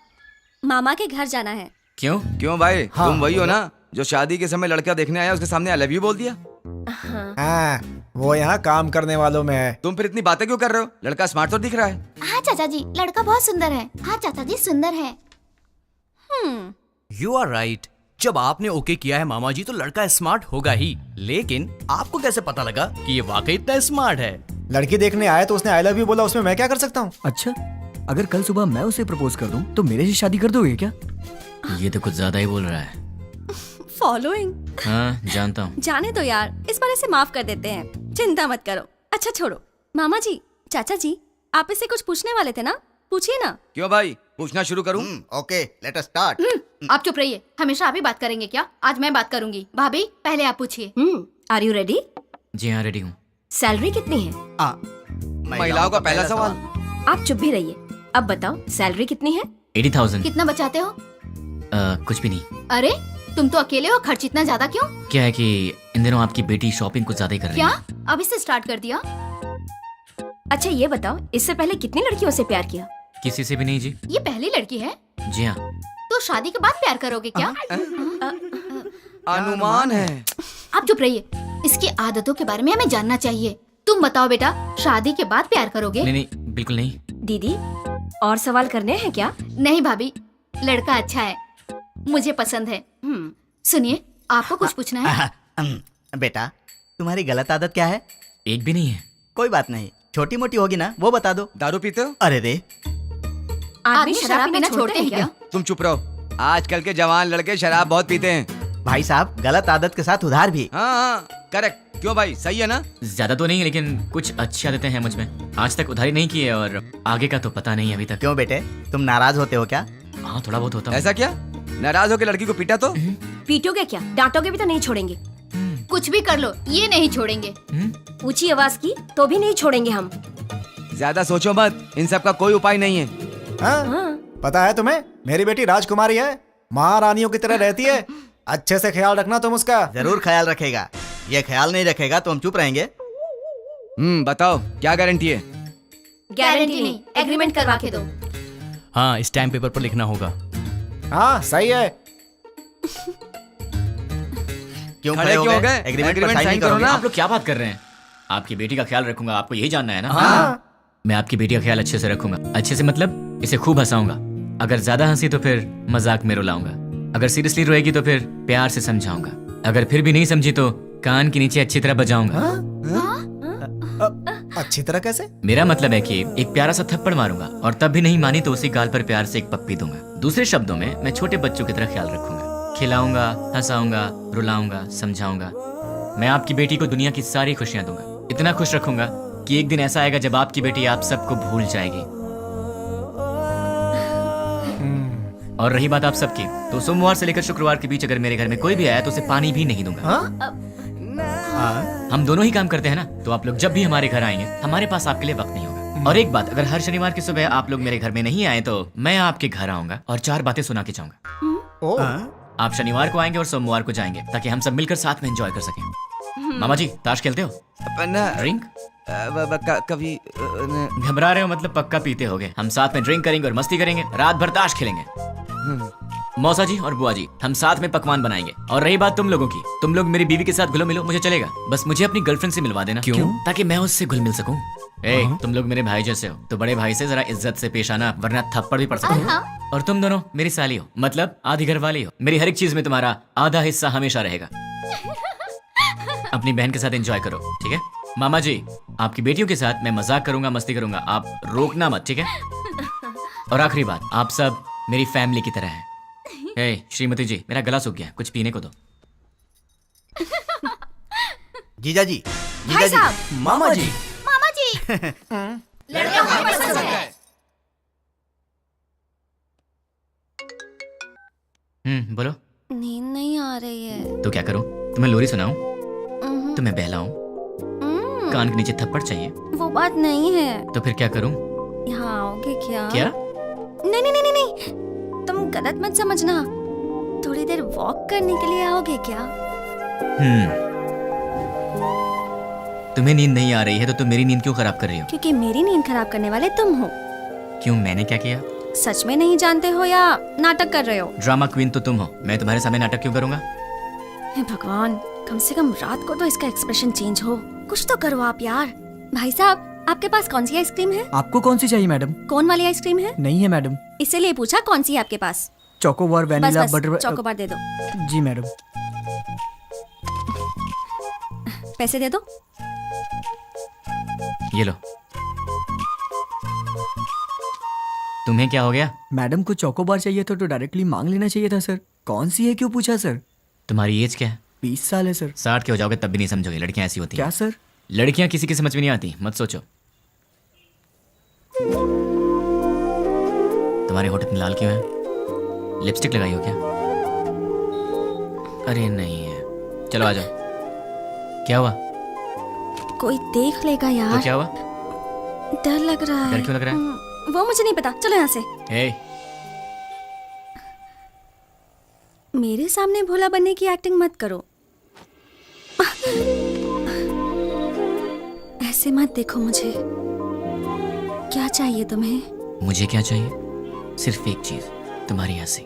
[SPEAKER 7] मामा के घर जाना है।
[SPEAKER 1] क्यों?
[SPEAKER 12] क्यों भाई? तुम वही हो ना जो शादी के समय लड़का देखने आया, उसके सामने आई लव यू बोल दिया?
[SPEAKER 6] हाँ, वो यहाँ काम करने वालों में है।
[SPEAKER 12] तुम फिर इतनी बातें क्यों कर रहे हो? लड़का स्मार्ट तो दिख रहा है।
[SPEAKER 3] हाँ चाचा जी, लड़का बहुत सुंदर है। हाँ चाचा जी, सुंदर है।
[SPEAKER 4] You are right. जब आपने ओके किया है मामा जी, तो लड़का स्मार्ट होगा ही। लेकिन आपको कैसे पता लगा कि ये वाकई इतना स्मार्ट है?
[SPEAKER 6] लड़की देखने आया तो उसने आई लव यू बोला, उसमें मैं क्या कर सकता हूँ?
[SPEAKER 2] अच्छा, अगर कल सुबह मैं उसे प्रपोज कर दूं तो मेरे से शादी कर दोगे क्या?
[SPEAKER 1] ये तो कुछ ज्यादा ही बोल रहा है।
[SPEAKER 7] फॉलोइंग।
[SPEAKER 1] हाँ जानता हूँ।
[SPEAKER 7] जाने दो यार, इस बार इसे माफ कर देते हैं, चिंता मत करो। अच्छा छोड़ो, मामा जी, चाचा जी, आप इससे कुछ पूछने वाले थे ना, पूछिए ना।
[SPEAKER 12] क्यों भाई, पूछना शुरू करूं?
[SPEAKER 10] Okay, let us start.
[SPEAKER 3] आप चुप रहिए, हमेशा आप ही बात करेंगे क्या? आज मैं बात करूंगी। भाभी पहले आप पूछिए।
[SPEAKER 5] Are you ready?
[SPEAKER 1] जी हाँ, रेडी हूँ।
[SPEAKER 5] सैलरी कितनी है?
[SPEAKER 12] महिलाओं का पहला सवाल।
[SPEAKER 5] आप चुप भी रहिए। अब बताओ, सैलरी कितनी है?
[SPEAKER 1] 80,000।
[SPEAKER 3] कितना बचाते हो?
[SPEAKER 1] कुछ भी नहीं।
[SPEAKER 3] अरे तुम तो अकेले हो, खर्च इतना ज्यादा क्यों?
[SPEAKER 1] क्या है कि इन दिनों आपकी बेटी शॉपिंग कुछ ज्यादा ही कर रही
[SPEAKER 3] क्या
[SPEAKER 1] है।
[SPEAKER 3] अभी से स्टार्ट कर दिया?
[SPEAKER 5] अच्छा ये बताओ, इससे पहले कितनी लड़कियों से प्यार किया?
[SPEAKER 1] किसी से भी नहीं जी।
[SPEAKER 3] ये पहली लड़की है?
[SPEAKER 1] जी हाँ।
[SPEAKER 3] तो शादी के बाद प्यार करोगे क्या?
[SPEAKER 12] अनुमान है।
[SPEAKER 3] आप चुप रहिए, इसकी आदतों के बारे में हमें जानना चाहिए। तुम बताओ बेटा, शादी के बाद प्यार करोगे?
[SPEAKER 1] नहीं नहीं, बिल्कुल नहीं।
[SPEAKER 5] दीदी, और सवाल करने हैं क्या?
[SPEAKER 3] नहीं भाभी, लड़का अच्छा है, मुझे पसंद है। सुनिए, आपको कुछ पूछना है?
[SPEAKER 10] बेटा, तुम्हारी गलत आदत क्या है?
[SPEAKER 1] एक भी नहीं है।
[SPEAKER 10] कोई बात नहीं, छोटी मोटी होगी ना, वो बता दो।
[SPEAKER 12] दारू पीते हो?
[SPEAKER 10] अरे रे,
[SPEAKER 3] आदमी शराब पीना छोड़ते हैं क्या?
[SPEAKER 12] तुम चुप रहो, आजकल के जवान लड़के शराब बहुत पीते हैं।
[SPEAKER 10] भाई साहब, गलत आदत के साथ उधार भी।
[SPEAKER 12] हाँ, करेक्ट। क्यों भाई, सही है ना?
[SPEAKER 1] ज्यादा तो नहीं, लेकिन कुछ अच्छी आदतें हैं मुझ में। आज तक उधारी नहीं की है और आगे का तो पता नहीं अभी तक।
[SPEAKER 10] क्यों बेटे, तुम नाराज होते हो क्या?
[SPEAKER 1] हाँ, थोड़ा बहुत होता है।
[SPEAKER 12] ऐसा क्या? नाराज होकर लड़की को पीटा तो?
[SPEAKER 5] पीटोगे क्या? डांटोगे भी तो नहीं छोड़ेंगे।
[SPEAKER 3] कुछ भी कर लो, ये नहीं छोड़ेंगे।
[SPEAKER 5] ऊंची आवाज की तो भी नहीं छोड़ेंगे हम।
[SPEAKER 12] ज्यादा सोचो मत, इन सब का कोई उपाय नहीं है।
[SPEAKER 6] हाँ? पता है तुम्हें, मेरी बेटी राजकुमारी है, महारानियों की तरह रहती है। अच्छे से ख्याल रखना तुम उसका।
[SPEAKER 10] जरूर ख्याल रखेगा, ये ख्याल नहीं रखेगा तो हम चुप रहेंगे।
[SPEAKER 12] बताओ क्या गारंटी है?
[SPEAKER 3] गारंटी नहीं, एग्रीमेंट करवा के दो।
[SPEAKER 4] हाँ, स्टैम्प पेपर पर लिखना होगा।
[SPEAKER 6] हाँ सही है।
[SPEAKER 10] क्यों
[SPEAKER 12] खड़े क्यों हो गए?
[SPEAKER 10] एग्रीमेंट पर साइन
[SPEAKER 12] करो
[SPEAKER 10] करोगे?
[SPEAKER 12] ना।
[SPEAKER 1] आप लोग क्या बात कर रहे हैं? आपकी बेटी का ख्याल रखूंगा, आपको यही जानना है ना?
[SPEAKER 6] हाँ।
[SPEAKER 1] मैं आपकी बेटी का ख्याल अच्छे से रखूंगा। अच्छे से मतलब इसे खूब हंसाऊंगा। अगर ज्यादा हंसी तो फिर मजाक में रुलाऊंगा। अगर सीरियसली रोएगी तो फिर प्यार से समझाऊंगा। अगर फिर भी नहीं समझी तो कान के नीचे अच्छी तरह बजाऊंगा।
[SPEAKER 6] अच्छी तरह कैसे?
[SPEAKER 1] मेरा मतलब है कि एक प्यारा सा थप्पड़ मारूंगा और तब भी नहीं मानी तो उसी गाल पर प्यार से एक पप्पी दूंगा। दूसरे शब्दों में मैं छोटे बच्चों की तरह ख्याल रखूंगा, खिलाऊंगा, हंसाऊंगा, रुलाऊंगा, समझाऊंगा। मैं आपकी बेटी को दुनिया की सारी खुशियां दूंगा। इतना खुश रखूंगा कि एक दिन ऐसा आएगा जब आपकी बेटी आप सबको भूल जाएगी। और रही बात आप सबकी, तो सोमवार से लेकर शुक्रवार के बीच अगर मेरे घर में कोई भी आया तो उसे पानी भी नहीं दूंगा। हम दोनों ही काम करते हैं ना, तो आप लोग जब भी हमारे घर आएंगे हमारे पास आपके लिए वक्त नहीं होगा। और एक बात, अगर हर शनिवार की सुबह आप लोग मेरे घर में नहीं आए तो मैं आपके घर आऊंगा और 4 बातें सुना के जाऊंगा। आप शनिवार को आएंगे और सोमवार को जाएंगे ताकि हम सब मिलकर साथ में एंजॉय कर सकें। मामा जी, ताश खेलते हो?
[SPEAKER 12] ना
[SPEAKER 1] ड्रिंक?
[SPEAKER 12] कभी
[SPEAKER 1] घबरा रहे हो मतलब पक्का पीते होगे। हम साथ में ड्रिंक करेंगे और मस्ती करेंगे, रात भर ताश खेलेंगे। मौसा जी और बुआ जी, हम साथ में पकवान बनाएंगे। और रही बात तुम लोगों की, तुम लोग मेरी बीवी के साथ घुलो मिलो, मुझे चलेगा। बस मुझे अपनी गर्लफ्रेंड से मिलवा देना। क्यों? ताकि मैं उससे घुल मिल सकूं। तुम लोग मेरे भाई जैसे हो, तो बड़े भाई से जरा इज्जत से पेश आना, वरना थप्पड़ भी पड़ सकता है। और तुम दोनों मेरी साली हो, मतलब आधी घर वाली हो। मेरी हर एक चीज में तुम्हारा आधा हिस्सा हमेशा रहेगा। अपनी बहन के साथ एंजॉय करो, ठीक है? मामा जी, आपकी बेटियों के साथ मैं मजाक करूंगा, मस्ती करूंगा, आप रोकना मत, ठीक है? और आखिरी बात, आप सब मेरी फैमिली की तरह हैं। श्रीमती जी, मेरा गला सूख गया, कुछ पीने को दो।
[SPEAKER 10] जीजा जी,
[SPEAKER 5] भाई साहब,
[SPEAKER 12] मामा जी,
[SPEAKER 3] मामा जी
[SPEAKER 5] लड़का हमें पसंद है।
[SPEAKER 1] बोलो।
[SPEAKER 7] नींद नहीं आ रही है।
[SPEAKER 1] तो क्या करूं? तुम्हें लोरी सुनाऊं? तुम्हें बहलाऊं? कान के नीचे थप्पड़ चाहिए?
[SPEAKER 7] वो बात नहीं है।
[SPEAKER 1] तो फिर क्या करूं?
[SPEAKER 7] यहाँ आओगे क्या?
[SPEAKER 1] क्या?
[SPEAKER 7] नहीं नहीं नहीं नहीं, तुम गलत मत समझना। थोड़ी देर वॉक करने के लिए आओगे क्या?
[SPEAKER 1] तुम्हें नींद नहीं आ रही है तो तुम मेरी नींद क्यों खराब कर रही हो?
[SPEAKER 7] क्योंकि मेरी नींद खराब करने वाले तुम हो।
[SPEAKER 1] क्यों, मैंने क्या किया?
[SPEAKER 7] सच में नहीं जानते हो या नाटक कर रहे हो?
[SPEAKER 1] ड्रामा क्वीन तो तुम हो, मैं तुम्हारे सामने नाटक क्यों करूंगा?
[SPEAKER 7] हे भगवान, कम से कम रात को तो इसका एक्सप्रेशन चेंज हो। कुछ तो करो आप यार। भाई साहब, आपके पास कौन सी आइसक्रीम है?
[SPEAKER 2] आपको कौन सी चाहिए मैडम?
[SPEAKER 7] कौन वाली आइसक्रीम है?
[SPEAKER 2] नहीं है मैडम।
[SPEAKER 7] इसीलिए पूछा कौन सी है आपके पास?
[SPEAKER 2] चोकोबार, वैनिला,
[SPEAKER 7] बस
[SPEAKER 2] बटर।
[SPEAKER 7] चोकोबार दे दो।
[SPEAKER 2] जी मैडम।
[SPEAKER 7] पैसे दे दो।
[SPEAKER 1] ये लो। तुम्हें क्या हो गया?
[SPEAKER 2] मैडम को चोकोबार चाहिए था तो डायरेक्टली मांग लेना चाहिए था सर। कौन सी है क्यों पूछा सर?
[SPEAKER 1] तुम्हारी एज क्या है?
[SPEAKER 2] 20 साल है सर।
[SPEAKER 1] 60 के हो जाओगे तब भी नहीं समझोगे, लड़कियां ऐसी होती हैं।
[SPEAKER 2] क्या सर?
[SPEAKER 1] लड़कियां किसी की समझ में नहीं आती, मत सोचो। तुम्हारे होठ इतने लाल क्यों है? लिपस्टिक लगाई हो क्या? अरे नहीं है। चलो आ जाओ। क्या हुआ?
[SPEAKER 7] कोई देख लेगा यार।
[SPEAKER 1] तो क्या हुआ?
[SPEAKER 7] डर लग रहा है।
[SPEAKER 1] डर क्यों लग रहा है?
[SPEAKER 7] वो मुझे नहीं पता, चलो यहाँ से। मेरे सामने भोला बनने की एक्टिंग मत करो। ऐसे मत देखो मुझे। क्या चाहिए तुम्हें?
[SPEAKER 1] मुझे क्या चाहिए? सिर्फ एक चीज, तुम्हारी हंसी।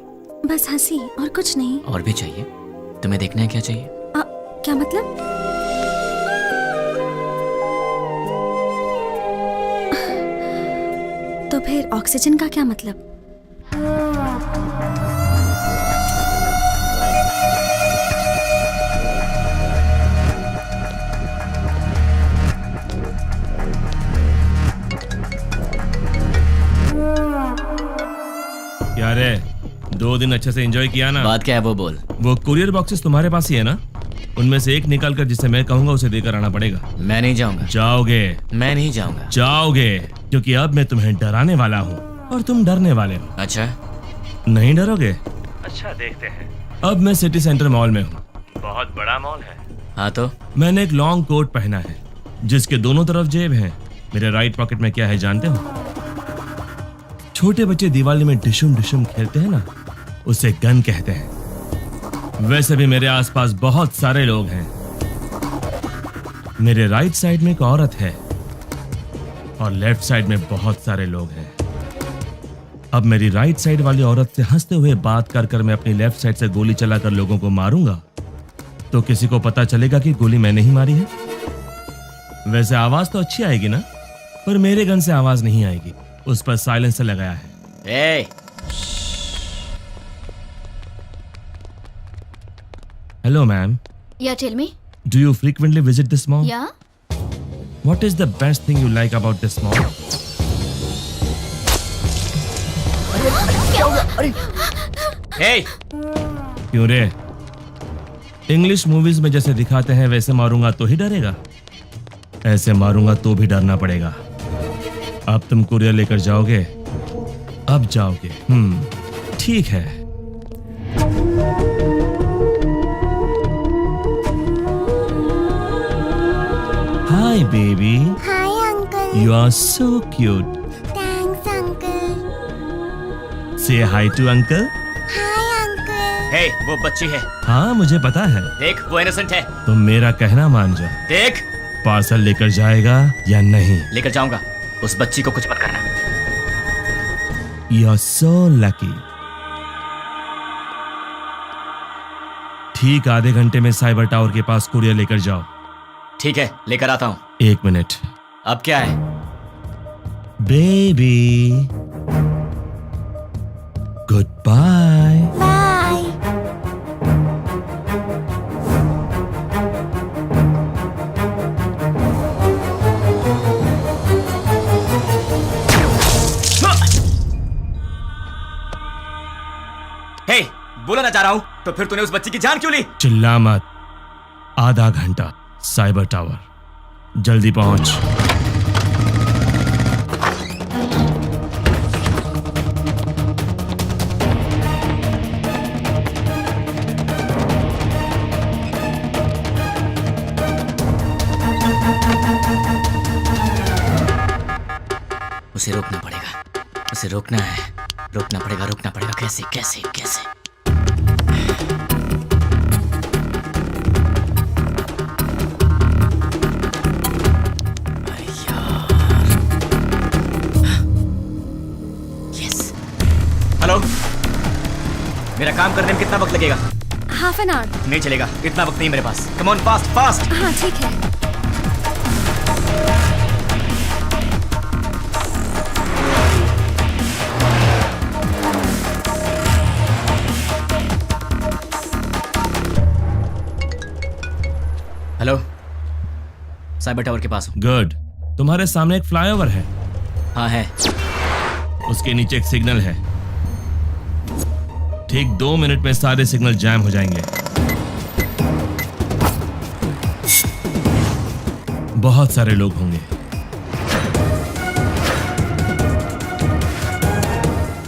[SPEAKER 7] बस हंसी और कुछ नहीं?
[SPEAKER 1] और भी चाहिए। तुम्हें देखना है क्या चाहिए?
[SPEAKER 7] क्या मतलब? तो फिर ऑक्सीजन का क्या मतलब?
[SPEAKER 13] क्या रे, 2 दिन अच्छे से एंजॉय किया ना?
[SPEAKER 1] बात क्या है वो बोल।
[SPEAKER 13] वो कुरियर बॉक्सेस तुम्हारे पास ही है ना? उनमें से एक निकाल कर जिसे मैं कहूंगा उसे देकर आना पड़ेगा।
[SPEAKER 1] मैं नहीं जाऊंगा।
[SPEAKER 13] जाओगे?
[SPEAKER 1] मैं नहीं जाऊंगा।
[SPEAKER 13] जाओगे, क्योंकि अब मैं तुम्हें डराने वाला हूँ और तुम डरने वाले हो।
[SPEAKER 1] अच्छा,
[SPEAKER 13] नहीं डरोगे? अच्छा, देखते हैं। अब मैं सिटी सेंटर मॉल में हूँ। बहुत बड़ा मॉल है।
[SPEAKER 1] हाँ तो?
[SPEAKER 13] मैंने एक लॉन्ग कोट पहना है जिसके दोनों तरफ जेब है। मेरे राइट पॉकेट में क्या है जानते हो? छोटे बच्चे दिवाली में डिशुम डिशुम खेलते हैं ना, उसे गन कहते हैं। वैसे भी मेरे आसपास बहुत सारे लोग हैं। मेरे राइट साइड में एक औरत है और लेफ्ट साइड में बहुत सारे लोग हैं। अब मेरी राइट साइड वाली औरत से हंसते हुए बात कर कर मैं अपनी लेफ्ट साइड से गोली चलाकर लोगों को मारूंगा तो किसी को पता चलेगा कि गोली मैंने ही मारी है। वैसे आवाज तो अच्छी आएगी ना, पर मेरे गन से आवाज नहीं आएगी, उस पर साइलेंसर लगाया है। Hello ma'am.
[SPEAKER 3] Yeah, tell me.
[SPEAKER 13] Do you frequently visit this mall?
[SPEAKER 3] Yeah.
[SPEAKER 13] What is the best thing you like about this mall?
[SPEAKER 1] Hey!
[SPEAKER 13] क्यों रे? इंग्लिश मूवीज में जैसे दिखाते हैं वैसे मारूंगा तो ही डरेगा, ऐसे मारूंगा तो भी डरना पड़ेगा। अब तुम कुरियर लेकर जाओगे? अब जाओगे? ठीक है। Hi baby.
[SPEAKER 14] Hi uncle.
[SPEAKER 13] You are so cute.
[SPEAKER 14] Thanks uncle.
[SPEAKER 13] Say hi to uncle.
[SPEAKER 14] Hi uncle.
[SPEAKER 1] Hey, वो बच्ची है।
[SPEAKER 13] हाँ मुझे पता है।
[SPEAKER 1] देख, वो इनोसेंट है।
[SPEAKER 13] तुम मेरा कहना मान जाओ।
[SPEAKER 1] देख,
[SPEAKER 13] पार्सल लेकर जाएगा या नहीं?
[SPEAKER 1] लेकर जाऊंगा। उस बच्ची को कुछ मत करना।
[SPEAKER 13] You are so lucky. ठीक आधे घंटे में साइबर टावर के पास कुरियर लेकर जाओ।
[SPEAKER 1] ठीक है, लेकर आता हूं।
[SPEAKER 13] 1 मिनट।
[SPEAKER 1] अब क्या है?
[SPEAKER 13] Baby, goodbye.
[SPEAKER 14] Bye.
[SPEAKER 1] Hey, बोला ना चाह रहा हूं, तो फिर तूने उस बच्ची की जान क्यों ली?
[SPEAKER 13] चिल्ला मत। आधा घंटा साइबर टावर, जल्दी पहुंच।
[SPEAKER 1] उसे रोकना पड़ेगा, उसे रोकना है, रोकना पड़ेगा। कैसे कैसे कैसे? हेलो, मेरा काम करने में कितना वक्त लगेगा?
[SPEAKER 7] Half an hour.
[SPEAKER 1] नहीं चलेगा, इतना वक्त नहीं मेरे पास। Come on, fast fast.
[SPEAKER 7] हाँ ठीक है।
[SPEAKER 1] हेलो, साइबर टावर के पास हूँ।
[SPEAKER 13] गुड। तुम्हारे सामने एक फ्लाईओवर है।
[SPEAKER 1] हाँ है।
[SPEAKER 13] उसके नीचे एक सिग्नल है। ठीक 2 मिनट में सारे सिग्नल जैम हो जाएंगे। बहुत सारे लोग होंगे।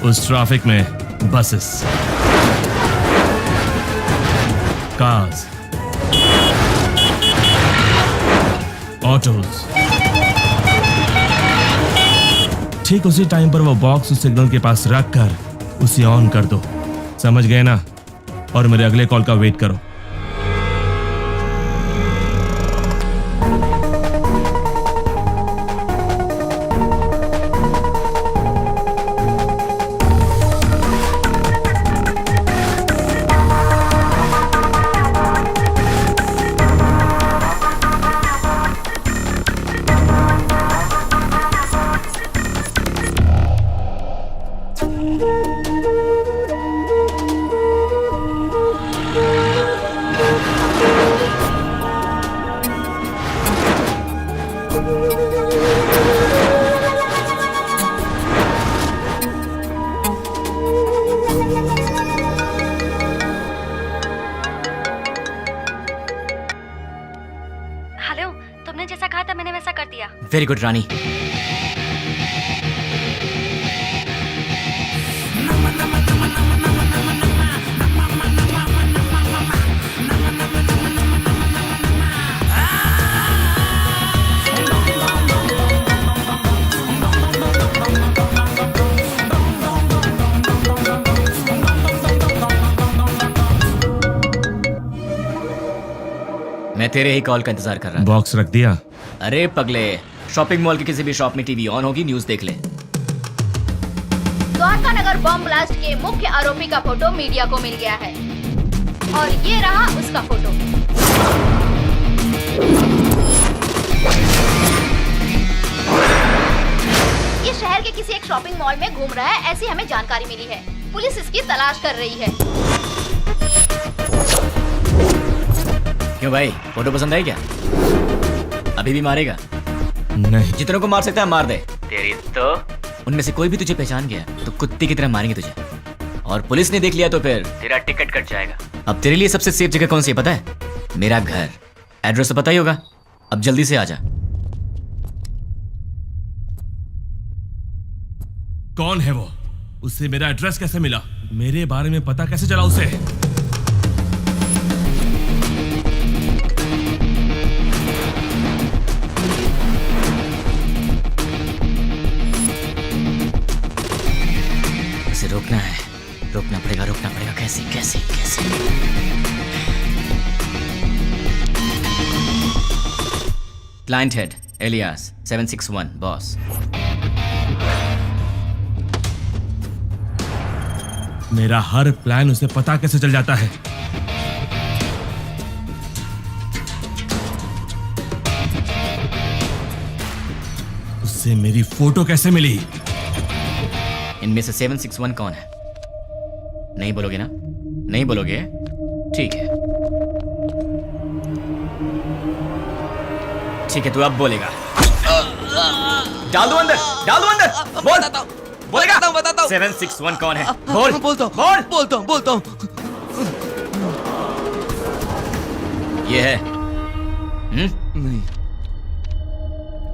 [SPEAKER 13] उस ट्रैफिक में बसेस, कार्स, ऑटोज। ठीक उसी टाइम पर वो बॉक्स उस सिग्नल के पास रख कर उसे ऑन कर दो। समझ गए ना? और मेरे अगले कॉल का वेट करो।
[SPEAKER 7] हेलो, तुमने जैसा कहा था मैंने वैसा कर दिया।
[SPEAKER 1] वेरी गुड रानी। मैं तेरे ही कॉल का इंतजार कर रहा था।
[SPEAKER 13] बॉक्स रख दिया?
[SPEAKER 1] अरे पगले, शॉपिंग मॉल की किसी भी शॉप में टीवी ऑन होगी, न्यूज़ देख ले।
[SPEAKER 3] द्वारका नगर बम ब्लास्ट के मुख्य आरोपी का फोटो मीडिया को मिल गया है और ये रहा उसका फोटो। ये शहर के किसी एक शॉपिंग मॉल में घूम रहा है, ऐसी हमें जानकारी मिली है। पुलिस इसकी तलाश कर रही है।
[SPEAKER 1] क्यों भाई, फोटो पसंद आई क्या? अभी भी मारेगा?
[SPEAKER 13] नहीं।
[SPEAKER 1] जितनों को मार सकता है मार दे। तेरी तो उनमें से कोई भी तुझे पहचान गया तो कुत्ते की तरह मारेंगे तुझे, और पुलिस ने देख लिया तो फिर तेरा टिकट कट जाएगा। अब तेरे लिए सबसे सेफ जगह कौन सी है पता है? मेरा घर। एड्रेस तो पता ही होगा। अब जल्दी से आ जा।
[SPEAKER 13] कौन है वो? उससे मेरा एड्रेस कैसे मिला? मेरे बारे में पता कैसे चला उसे?
[SPEAKER 1] उसे रोकना है, रोकना पड़ेगा। कैसे कैसे कैसे? Client head alias 761 boss.
[SPEAKER 13] मेरा हर प्लान उसे पता कैसे चल जाता है? उससे मेरी फोटो कैसे मिली?
[SPEAKER 1] इनमें से 761 कौन है? नहीं बोलोगे ना? नहीं बोलोगे? ठीक है, ठीक है, तू अब बोलेगा। डाल दो अंदर, डाल दो अंदर। बोल, बोलेगा?
[SPEAKER 12] बताता हूँ।
[SPEAKER 1] 761 कौन है? बोल,
[SPEAKER 12] बोलता हूँ, बोलता हूँ।
[SPEAKER 1] ये है।
[SPEAKER 12] नहीं,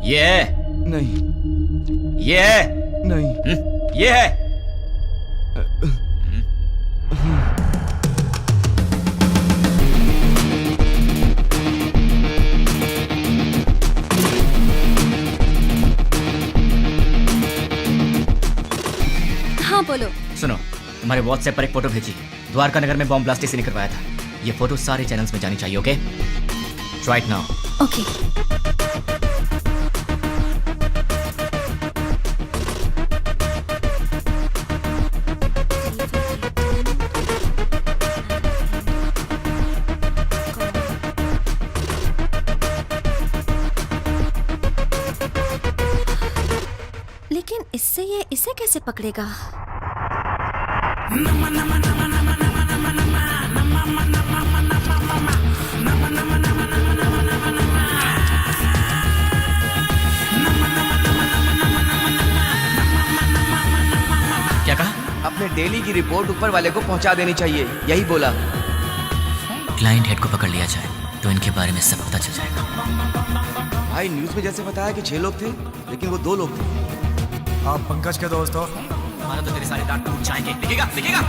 [SPEAKER 1] ये है।
[SPEAKER 12] नहीं,
[SPEAKER 1] ये है।
[SPEAKER 12] नहीं,
[SPEAKER 1] ये है।
[SPEAKER 7] हाँ बोलो।
[SPEAKER 1] सुनो, तुम्हारे व्हाट्सएप पर एक फोटो भेजी है। द्वारका नगर में बॉम्ब ब्लास्ट ने करवाया था। ये फोटो सारे चैनल्स में जानी चाहिए। Okay, try it now.
[SPEAKER 7] Okay. लेकिन इससे ये इसे कैसे पकड़ेगा?
[SPEAKER 1] क्या कहा?
[SPEAKER 12] अपने डेली की रिपोर्ट ऊपर वाले को पहुंचा देनी चाहिए, यही बोला।
[SPEAKER 1] क्लाइंट हेड को पकड़ लिया जाए तो इनके बारे में सब पता चल जाएगा।
[SPEAKER 12] भाई न्यूज में जैसे बताया कि 6 लोग थे, लेकिन वो 2 लोग थे।
[SPEAKER 6] आप पंकज के दोस्त हो?
[SPEAKER 1] हमारा तो तेरे सारे दांत टूट जाएंगे। दिखेगा, दिखेगा।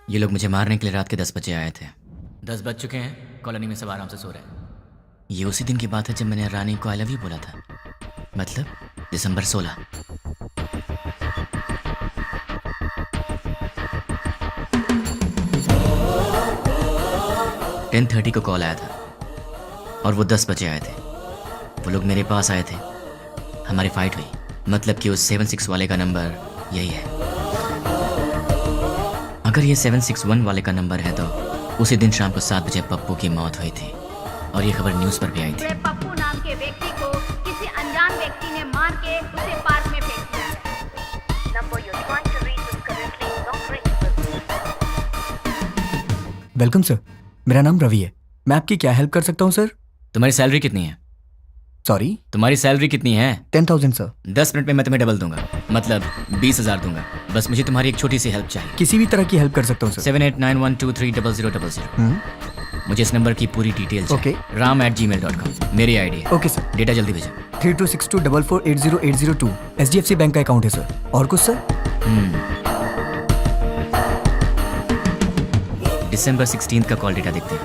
[SPEAKER 1] ये लोग मुझे मारने के लिए रात के 10 बजे आए थे। 10 बज चुके हैं, कॉलोनी में सब आराम से सो रहे हैं। ये उसी दिन की बात है जब मैंने रानी को आई लव यू बोला था, मतलब दिसंबर 16। (10:30) को कॉल आया था और वो 10 बजे आए थे। वो लोग मेरे पास आए थे, हमारी फाइट हुई। मतलब कि उस 76 वाले का नंबर यही है। अगर ये 761 वाले का नंबर है तो उसी दिन शाम को 7 बजे पप्पू की मौत हुई थी और ये खबर न्यूज़ पर भी आई थी।
[SPEAKER 15] पप्पू नाम के व्यक्ति को किसी अनजान व्यक्ति ने मार के उसे पार्क में फेंक दिया है। Number you trying to reach is currently not reachable.
[SPEAKER 2] Welcome sir, मेरा नाम रवि है। मैं आपकी क्या हेल्प कर सकता हूँ सर?
[SPEAKER 1] तुम्हारी सैलरी कितनी है?
[SPEAKER 2] सॉरी?
[SPEAKER 1] तुम्हारी सैलरी कितनी है?
[SPEAKER 2] 10,000 सर।
[SPEAKER 1] 10 मिनट में मैं तुम्हें डबल दूंगा, मतलब 20,000 दूंगा। बस मुझे तुम्हारी एक छोटी सी हेल्प चाहिए।
[SPEAKER 2] किसी भी तरह की हेल्प कर सकता हूँ सर।
[SPEAKER 1] 7891230000। मुझे इस नंबर की पूरी डिटेल चाहिए। ram@gmail.com मेरी आईडी है।
[SPEAKER 2] Okay sir.
[SPEAKER 1] डेटा जल्दी भेजो।
[SPEAKER 2] 326244808002 HDFC बैंक का अकाउंट है सर। और कुछ सर?
[SPEAKER 1] दिसंबर 16 का कॉल डेटा देखते हैं।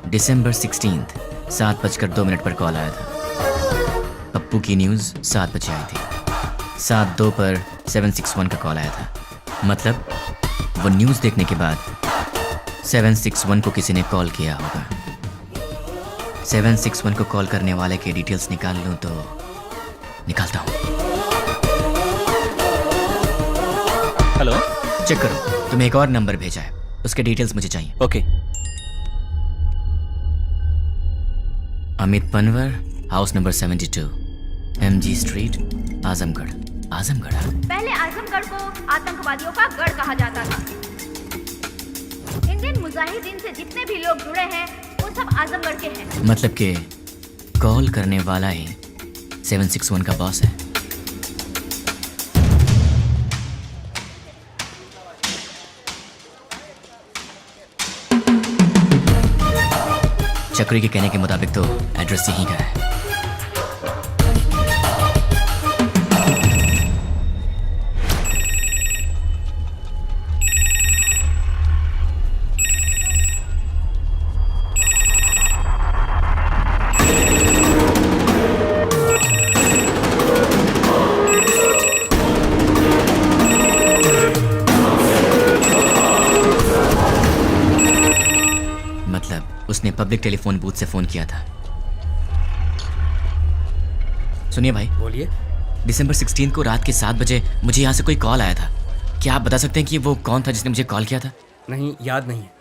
[SPEAKER 1] दिसंबर 16 7:02 पर कॉल आया था। पप्पू की न्यूज़ 7 बजे आई थी। 7:02 पर 761 का कॉल आया था। मतलब वो न्यूज़ देखने के बाद 761 को किसी ने कॉल किया होगा। 761 को कॉल करने वाले के डिटेल्स निकाल लूँ तो निकालता हूँ।
[SPEAKER 16] हेलो,
[SPEAKER 1] चेक करो, तुम्हें एक और नंबर भेजा है, उसके डिटेल्स मुझे चाहिए।
[SPEAKER 16] Okay.
[SPEAKER 1] Amit Panwar, house number 72, MG street, Azamgarh. Azamgarh?
[SPEAKER 15] पहले आजमगढ़ को आतंकवादियों का गढ़ कहा जाता था। इंडियन मुजाहिदीन से जितने भी लोग जुड़े हैं वो सब आजमगढ़ के हैं।
[SPEAKER 1] मतलब कि कॉल करने वाला ही 761 का बॉस है। चक्री के कहने के मुताबिक तो एड्रेस यहीं का है। उसने पब्लिक टेलीफोन बूथ से फोन किया था। सुनिए भाई,
[SPEAKER 11] बोलिए।
[SPEAKER 1] दिसंबर 16 को रात के 7 बजे मुझे यहाँ से कोई कॉल आया था। क्या आप बता सकते हैं कि वो कौन था जिसने मुझे कॉल किया था?
[SPEAKER 11] नहीं, याद नहीं है।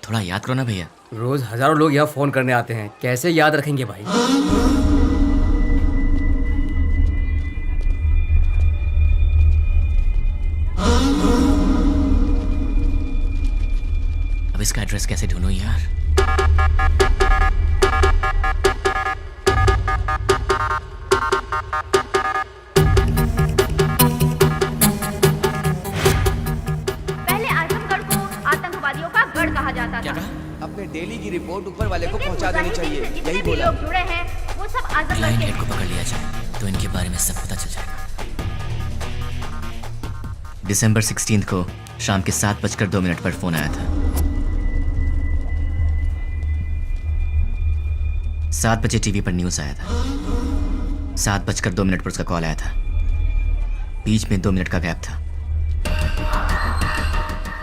[SPEAKER 1] थोड़ा याद करो ना भैया।
[SPEAKER 11] रोज हजारों लोग यहाँ फोन करने आते हैं, कैसे याद रखेंगे भाई?
[SPEAKER 1] अब इसका एड्रेस कैसे ढूंढूं यार?
[SPEAKER 15] पहले आजमगढ़ को आतंकवादियों का गढ़ कहा जाता था।
[SPEAKER 12] अपने डेली की रिपोर्ट ऊपर वाले को
[SPEAKER 15] इससे
[SPEAKER 12] पहुंचा देनी
[SPEAKER 15] मुजाहिदीन
[SPEAKER 12] चाहिए,
[SPEAKER 15] से जितने
[SPEAKER 12] यही
[SPEAKER 15] भी
[SPEAKER 12] बोला।
[SPEAKER 15] लोग जुड़े हैं वो सब आजमगढ़
[SPEAKER 1] लाइन
[SPEAKER 15] के
[SPEAKER 1] हेड को पकड़ लिया जाए तो इनके बारे में सब पता चल जाएगा। दिसंबर 16 को शाम के 7:02 पर फोन आया था। 7 बजे टीवी पर न्यूज आया था। 7:02 पर उसका कॉल आया था। बीच में 2 मिनट का गैप था।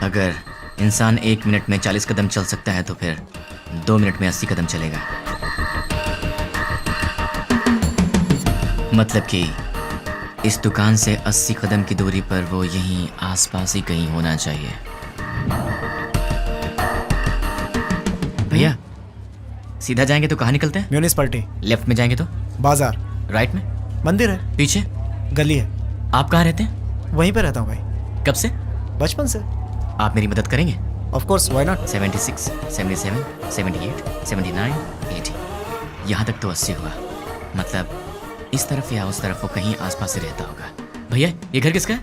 [SPEAKER 1] अगर इंसान 1 मिनट में 40 कदम चल सकता है तो फिर 2 मिनट में 80 कदम चलेगा। मतलब कि इस दुकान से 80 कदम की दूरी पर वो यहीं आसपास ही कहीं होना चाहिए। भैया, सीधा जाएंगे तो कहाँ निकलते हैं?
[SPEAKER 6] म्यूनिसिपैलिटी।
[SPEAKER 1] लेफ्ट में जाएंगे तो?
[SPEAKER 6] बाजार।
[SPEAKER 1] राइट में?
[SPEAKER 6] मंदिर है।
[SPEAKER 1] पीछे?
[SPEAKER 6] गली है।
[SPEAKER 1] आप कहाँ रहते हैं?
[SPEAKER 6] वहीं पे रहता हूँ भाई।
[SPEAKER 1] कब से?
[SPEAKER 6] बचपन से।
[SPEAKER 1] आप मेरी मदद करेंगे?
[SPEAKER 6] Of course, why not.
[SPEAKER 1] 76, 77, 78, 79, 80। यहाँ तक तो 80 हुआ। मतलब इस तरफ या उस तरफ वो कहीं आसपास ही रहता होगा। भैया, ये घर किसका है?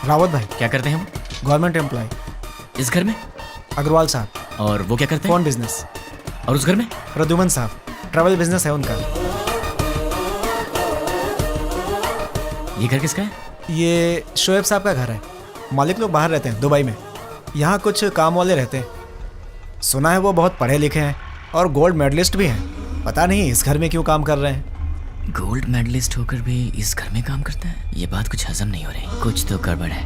[SPEAKER 6] रावत भाई।
[SPEAKER 1] क्या करते हैं वो?
[SPEAKER 6] Government employ.
[SPEAKER 1] इस घर में?
[SPEAKER 6] अग्रवाल साहब।
[SPEAKER 1] और वो क्या करते हैं?
[SPEAKER 6] Phone business.
[SPEAKER 1] और उस घर में?
[SPEAKER 6] प्रद्युमन साहब, ट्रैवल बिजनेस है उनका।
[SPEAKER 1] ये घर किसका है?
[SPEAKER 6] ये शोएब साहब का घर है। मालिक लोग बाहर रहते हैं, दुबई में। यहाँ कुछ काम वाले रहते हैं। सुना है वो बहुत पढ़े लिखे हैं और गोल्ड मेडलिस्ट भी हैं। पता नहीं इस घर में क्यों काम कर रहे हैं।
[SPEAKER 1] गोल्ड मेडलिस्ट होकर भी इस घर में काम करता है? ये बात कुछ हजम नहीं हो रही। कुछ तो गड़बड़ है।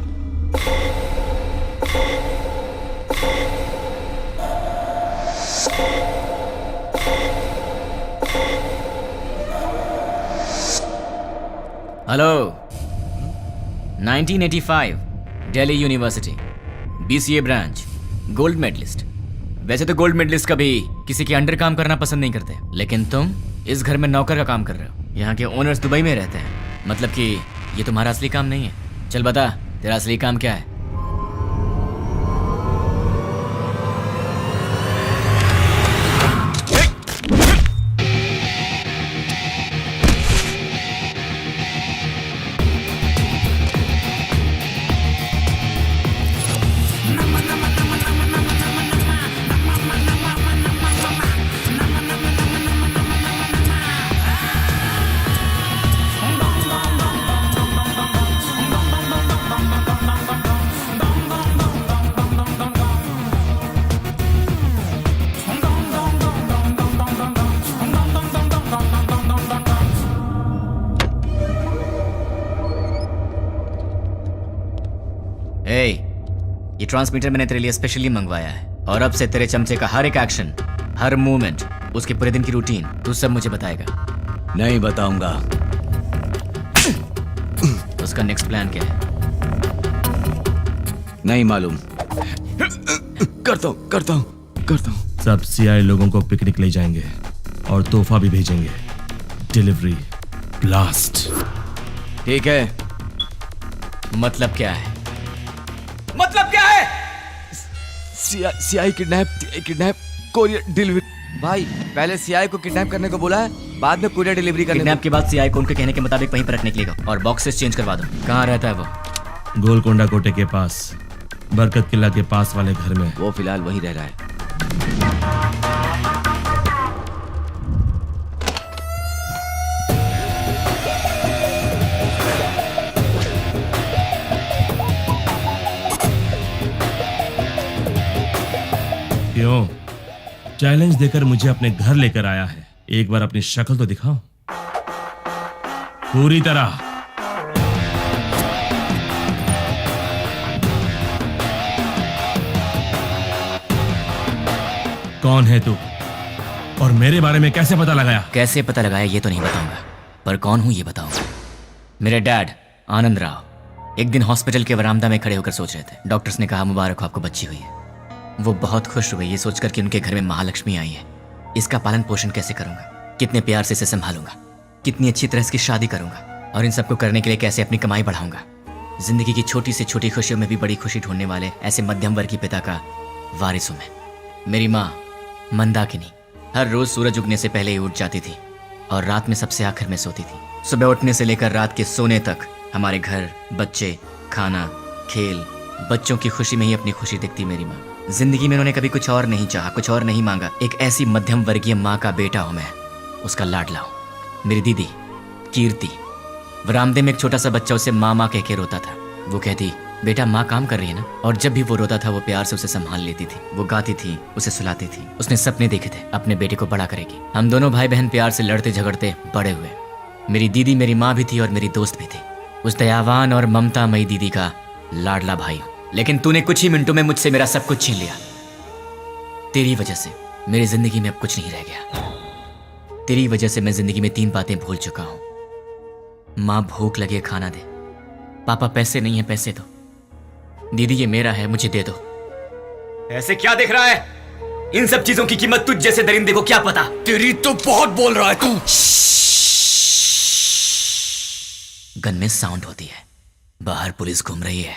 [SPEAKER 1] Hello. 1985 Delhi university, BCA branch, gold medalist. वैसे तो गोल्ड मेडलिस्ट कभी किसी के अंडर काम करना पसंद नहीं करते, लेकिन तुम इस घर में नौकर का काम कर रहे हो। यहाँ के ओनर्स दुबई में रहते हैं। मतलब कि ये तुम्हारा असली काम नहीं है। चल बता, तेरा असली काम क्या है? ये ट्रांसमीटर मैंने तेरे लिए स्पेशली मंगवाया है और अब से तेरे चमचे का हर एक एक्शन, हर मूवमेंट, उसके पूरे दिन की रूटीन तू सब मुझे बताएगा।
[SPEAKER 12] नहीं बताऊंगा।
[SPEAKER 1] उसका नेक्स्ट प्लान क्या है?
[SPEAKER 12] नहीं मालूम। करता हूँ।
[SPEAKER 13] सब CI लोगों को पिकनिक ले जाएंगे और तोहफा भी भेजेंगे। Delivery blast.
[SPEAKER 12] ठीक है।
[SPEAKER 1] मतलब क्या है?
[SPEAKER 12] मतलब क्या है? CI kidnap courier delivery. भाई, पहले CI को किडनैप करने को बोला है, बाद में कोरियर डिलीवरी करने।
[SPEAKER 1] किडनैप के बाद CI को उनके कहने के मुताबिक वहीं पर रखने के लिए कहो और बॉक्सेस चेंज करवा दो। कहाँ रहता है वो?
[SPEAKER 13] गोलकोंडा कोटे के पास, बरकत किला के पास वाले घर में।
[SPEAKER 12] वो फिलहाल वहीं रह रहा है।
[SPEAKER 13] क्यों? चैलेंज देकर मुझे अपने घर लेकर आया है। एक बार अपनी शक्ल तो दिखाओ पूरी तरह। कौन है तू और मेरे बारे में कैसे पता लगाया?
[SPEAKER 1] कैसे पता लगाया ये तो नहीं बताऊंगा, पर कौन हूं ये बताऊंगा। मेरे डैड आनंद राव एक दिन हॉस्पिटल के वरामदा में खड़े होकर सोच रहे थे। डॉक्टर्स ने कहा मुबारक हो, आपको बच्ची हुई है। वो बहुत खुश हुए ये सोचकर कि उनके घर में महालक्ष्मी आई है। इसका पालन पोषण कैसे करूंगा, कितने प्यार से इसे संभालूंगा, कितनी अच्छी तरह इसकी शादी करूंगा और इन सबको करने के लिए कैसे अपनी कमाई बढ़ाऊंगा। जिंदगी की छोटी से छोटी खुशियों में भी बड़ी खुशी ढूंढने वाले ऐसे मध्यम वर्ग की पिता का वारिस हूं मैं। मेरी माँ मंदाकिनी हर रोज सूरज उगने से पहले ही उठ जाती थी और रात में सबसे आखिर में सोती थी। सुबह उठने से लेकर रात के सोने तक हमारे घर, बच्चे, खाना, खेल, बच्चों की खुशी में ही अपनी खुशी दिखती मेरी माँ। जिंदगी में उन्होंने कभी कुछ और नहीं चाहा, कुछ और नहीं मांगा। एक ऐसी मध्यम वर्गीय माँ का बेटा हूं मैं, उसका लाडला हूं। मेरी दीदी कीर्ति, वरामदे में एक छोटा सा बच्चा उसे माँ माँ कह के रोता था। वो कहती बेटा माँ काम कर रही है ना, और जब भी वो रोता था वो प्यार से उसे संभाल लेती थी। वो गाती थी, उसे सुलाती थी। उसने सपने देखे थे अपने बेटे को बड़ा करेगी। हम दोनों भाई बहन प्यार से लड़ते झगड़ते बड़े हुए। मेरी दीदी मेरी माँ भी थी और मेरी दोस्त भी थी। उस दयावान और ममता मई दीदी का लाडला भाई हूं। लेकिन तूने कुछ ही मिनटों में मुझसे मेरा सब कुछ छीन लिया। तेरी वजह से मेरी जिंदगी में अब कुछ नहीं रह गया। तेरी वजह से मैं जिंदगी में 3 बातें भूल चुका हूं। माँ भूख लगे खाना दे, पापा पैसे नहीं है पैसे दो, दीदी ये मेरा है मुझे दे दो। ऐसे क्या देख रहा है? इन सब चीजों की कीमत तुझ जैसे दरिंदे को क्या पता?
[SPEAKER 12] तेरी तो बहुत बोल रहा है तू।
[SPEAKER 1] गन में साउंड होती है, बाहर पुलिस घूम रही है।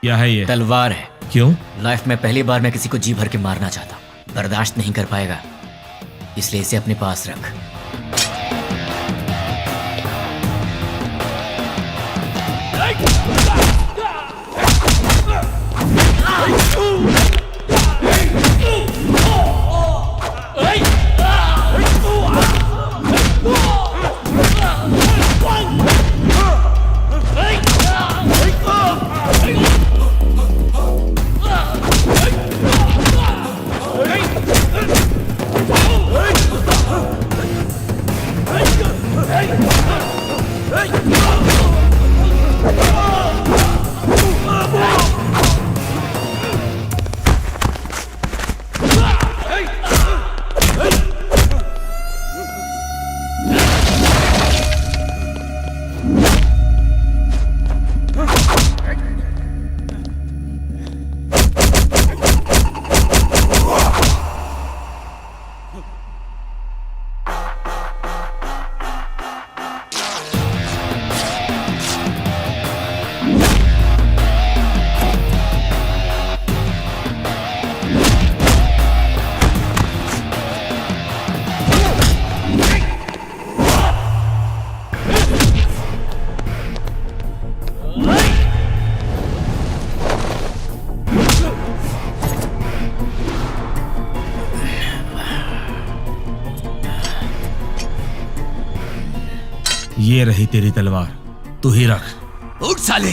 [SPEAKER 13] क्या है ये?
[SPEAKER 1] तलवार है।
[SPEAKER 13] क्यों?
[SPEAKER 1] लाइफ में पहली बार मैं किसी को जी भर के मारना चाहता हूं। बर्दाश्त नहीं कर पाएगा, इसलिए इसे अपने पास रख।
[SPEAKER 13] ये रही तेरी तलवार, तू ही रख।
[SPEAKER 12] उठ साले।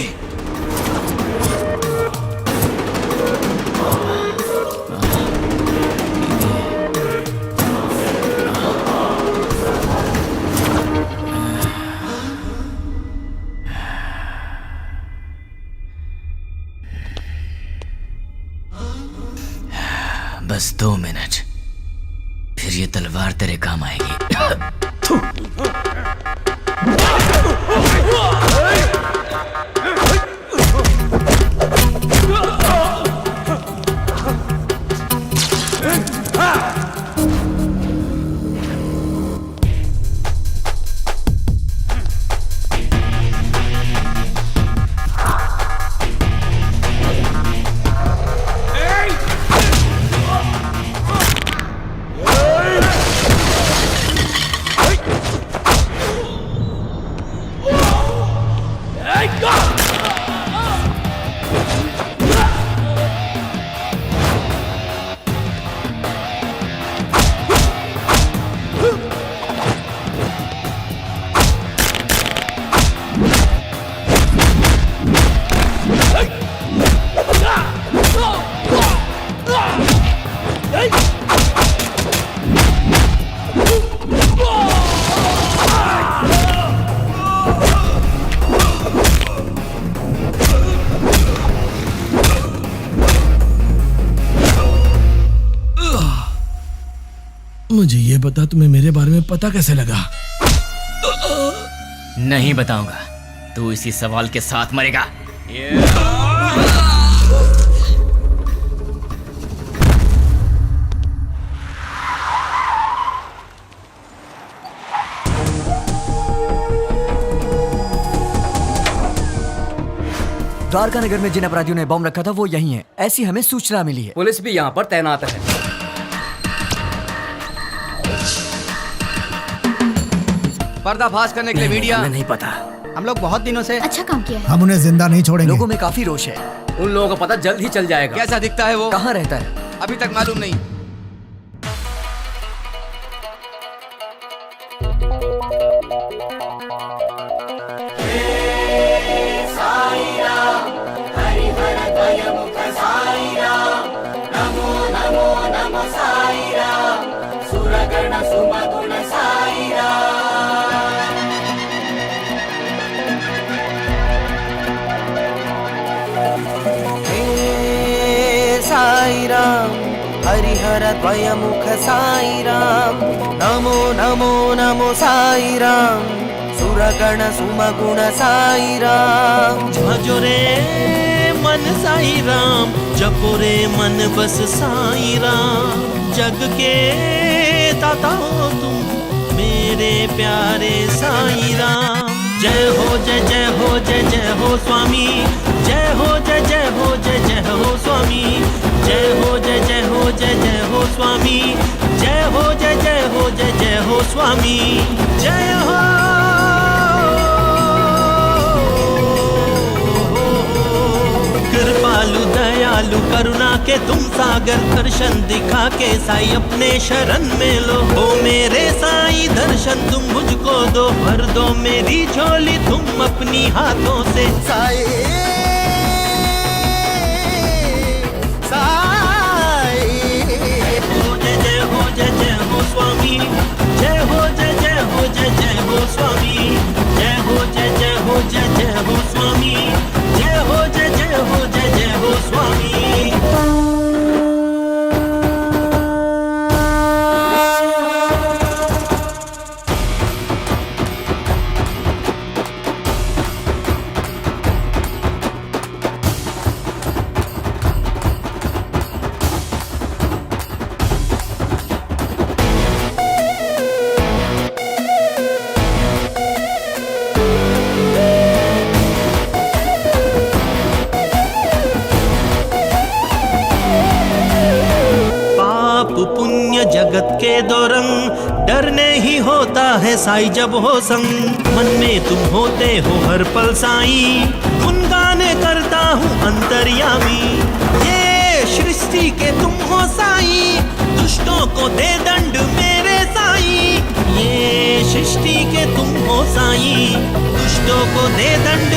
[SPEAKER 1] बस 2 मिनट, फिर ये तलवार तेरे काम आएगी।
[SPEAKER 17] Go!
[SPEAKER 13] मुझे ये बता, तुम्हें मेरे बारे में पता कैसे लगा?
[SPEAKER 1] नहीं बताऊंगा, तू इसी सवाल के साथ मरेगा।
[SPEAKER 2] द्वारका नगर में जिन अपराधियों ने बम रखा था वो यही है, ऐसी हमें सूचना मिली है।
[SPEAKER 11] पुलिस भी यहाँ पर तैनात है।
[SPEAKER 12] पर्दाफाश करने के लिए मीडिया।
[SPEAKER 2] हमें नहीं पता।
[SPEAKER 8] हम लोग बहुत दिनों से
[SPEAKER 3] अच्छा काम किया है।
[SPEAKER 6] हम उन्हें जिंदा नहीं छोड़ेंगे।
[SPEAKER 2] लोगों में काफी रोष है।
[SPEAKER 11] उन लोगों को पता जल्द ही चल जाएगा।
[SPEAKER 12] कैसा दिखता है वो?
[SPEAKER 2] कहाँ रहता है?
[SPEAKER 12] अभी तक मालूम नहीं।
[SPEAKER 8] साईराम हरिहर द्वयमुख साईराम नमो नमो नमो साईराम सुरगण सुमगुण साईराम
[SPEAKER 17] भजो रे मन साईराम, जपो रे मन बस साईराम। जग के दाता हो तुम मेरे प्यारे साईराम। जय हो जय जय हो जय जय हो स्वामी, जय हो जय जय हो जय जय हो स्वामी, जय हो जय जय हो जय जय हो स्वामी, जय हो जय जय हो जय जय हो स्वामी, जय हो। कृपालु दयालु करुणा के तुम सागर, दर्शन दिखा के साई अपने शरण में लो। हो मेरे साई दर्शन तुम मुझको दो, भर दो मेरी झोली तुम अपनी हाथों से। साई स्वामी, जय हो जय जय हो जय जय हो स्वामी, जय हो जय जय हो जय जय हो स्वामी, जय हो जय जय हो जय जय हो स्वामी। जगत के दो रंग, डरने ही होता है साई जब हो संग। मन में तुम होते हो हर पल साई, गुनगाने करता हूँ अंतर्यामी। ये सृष्टि के तुम हो साई, दुष्टों को दे दंड मेरे साई। ये सृष्टि के तुम हो साई, दुष्टों को दे दंड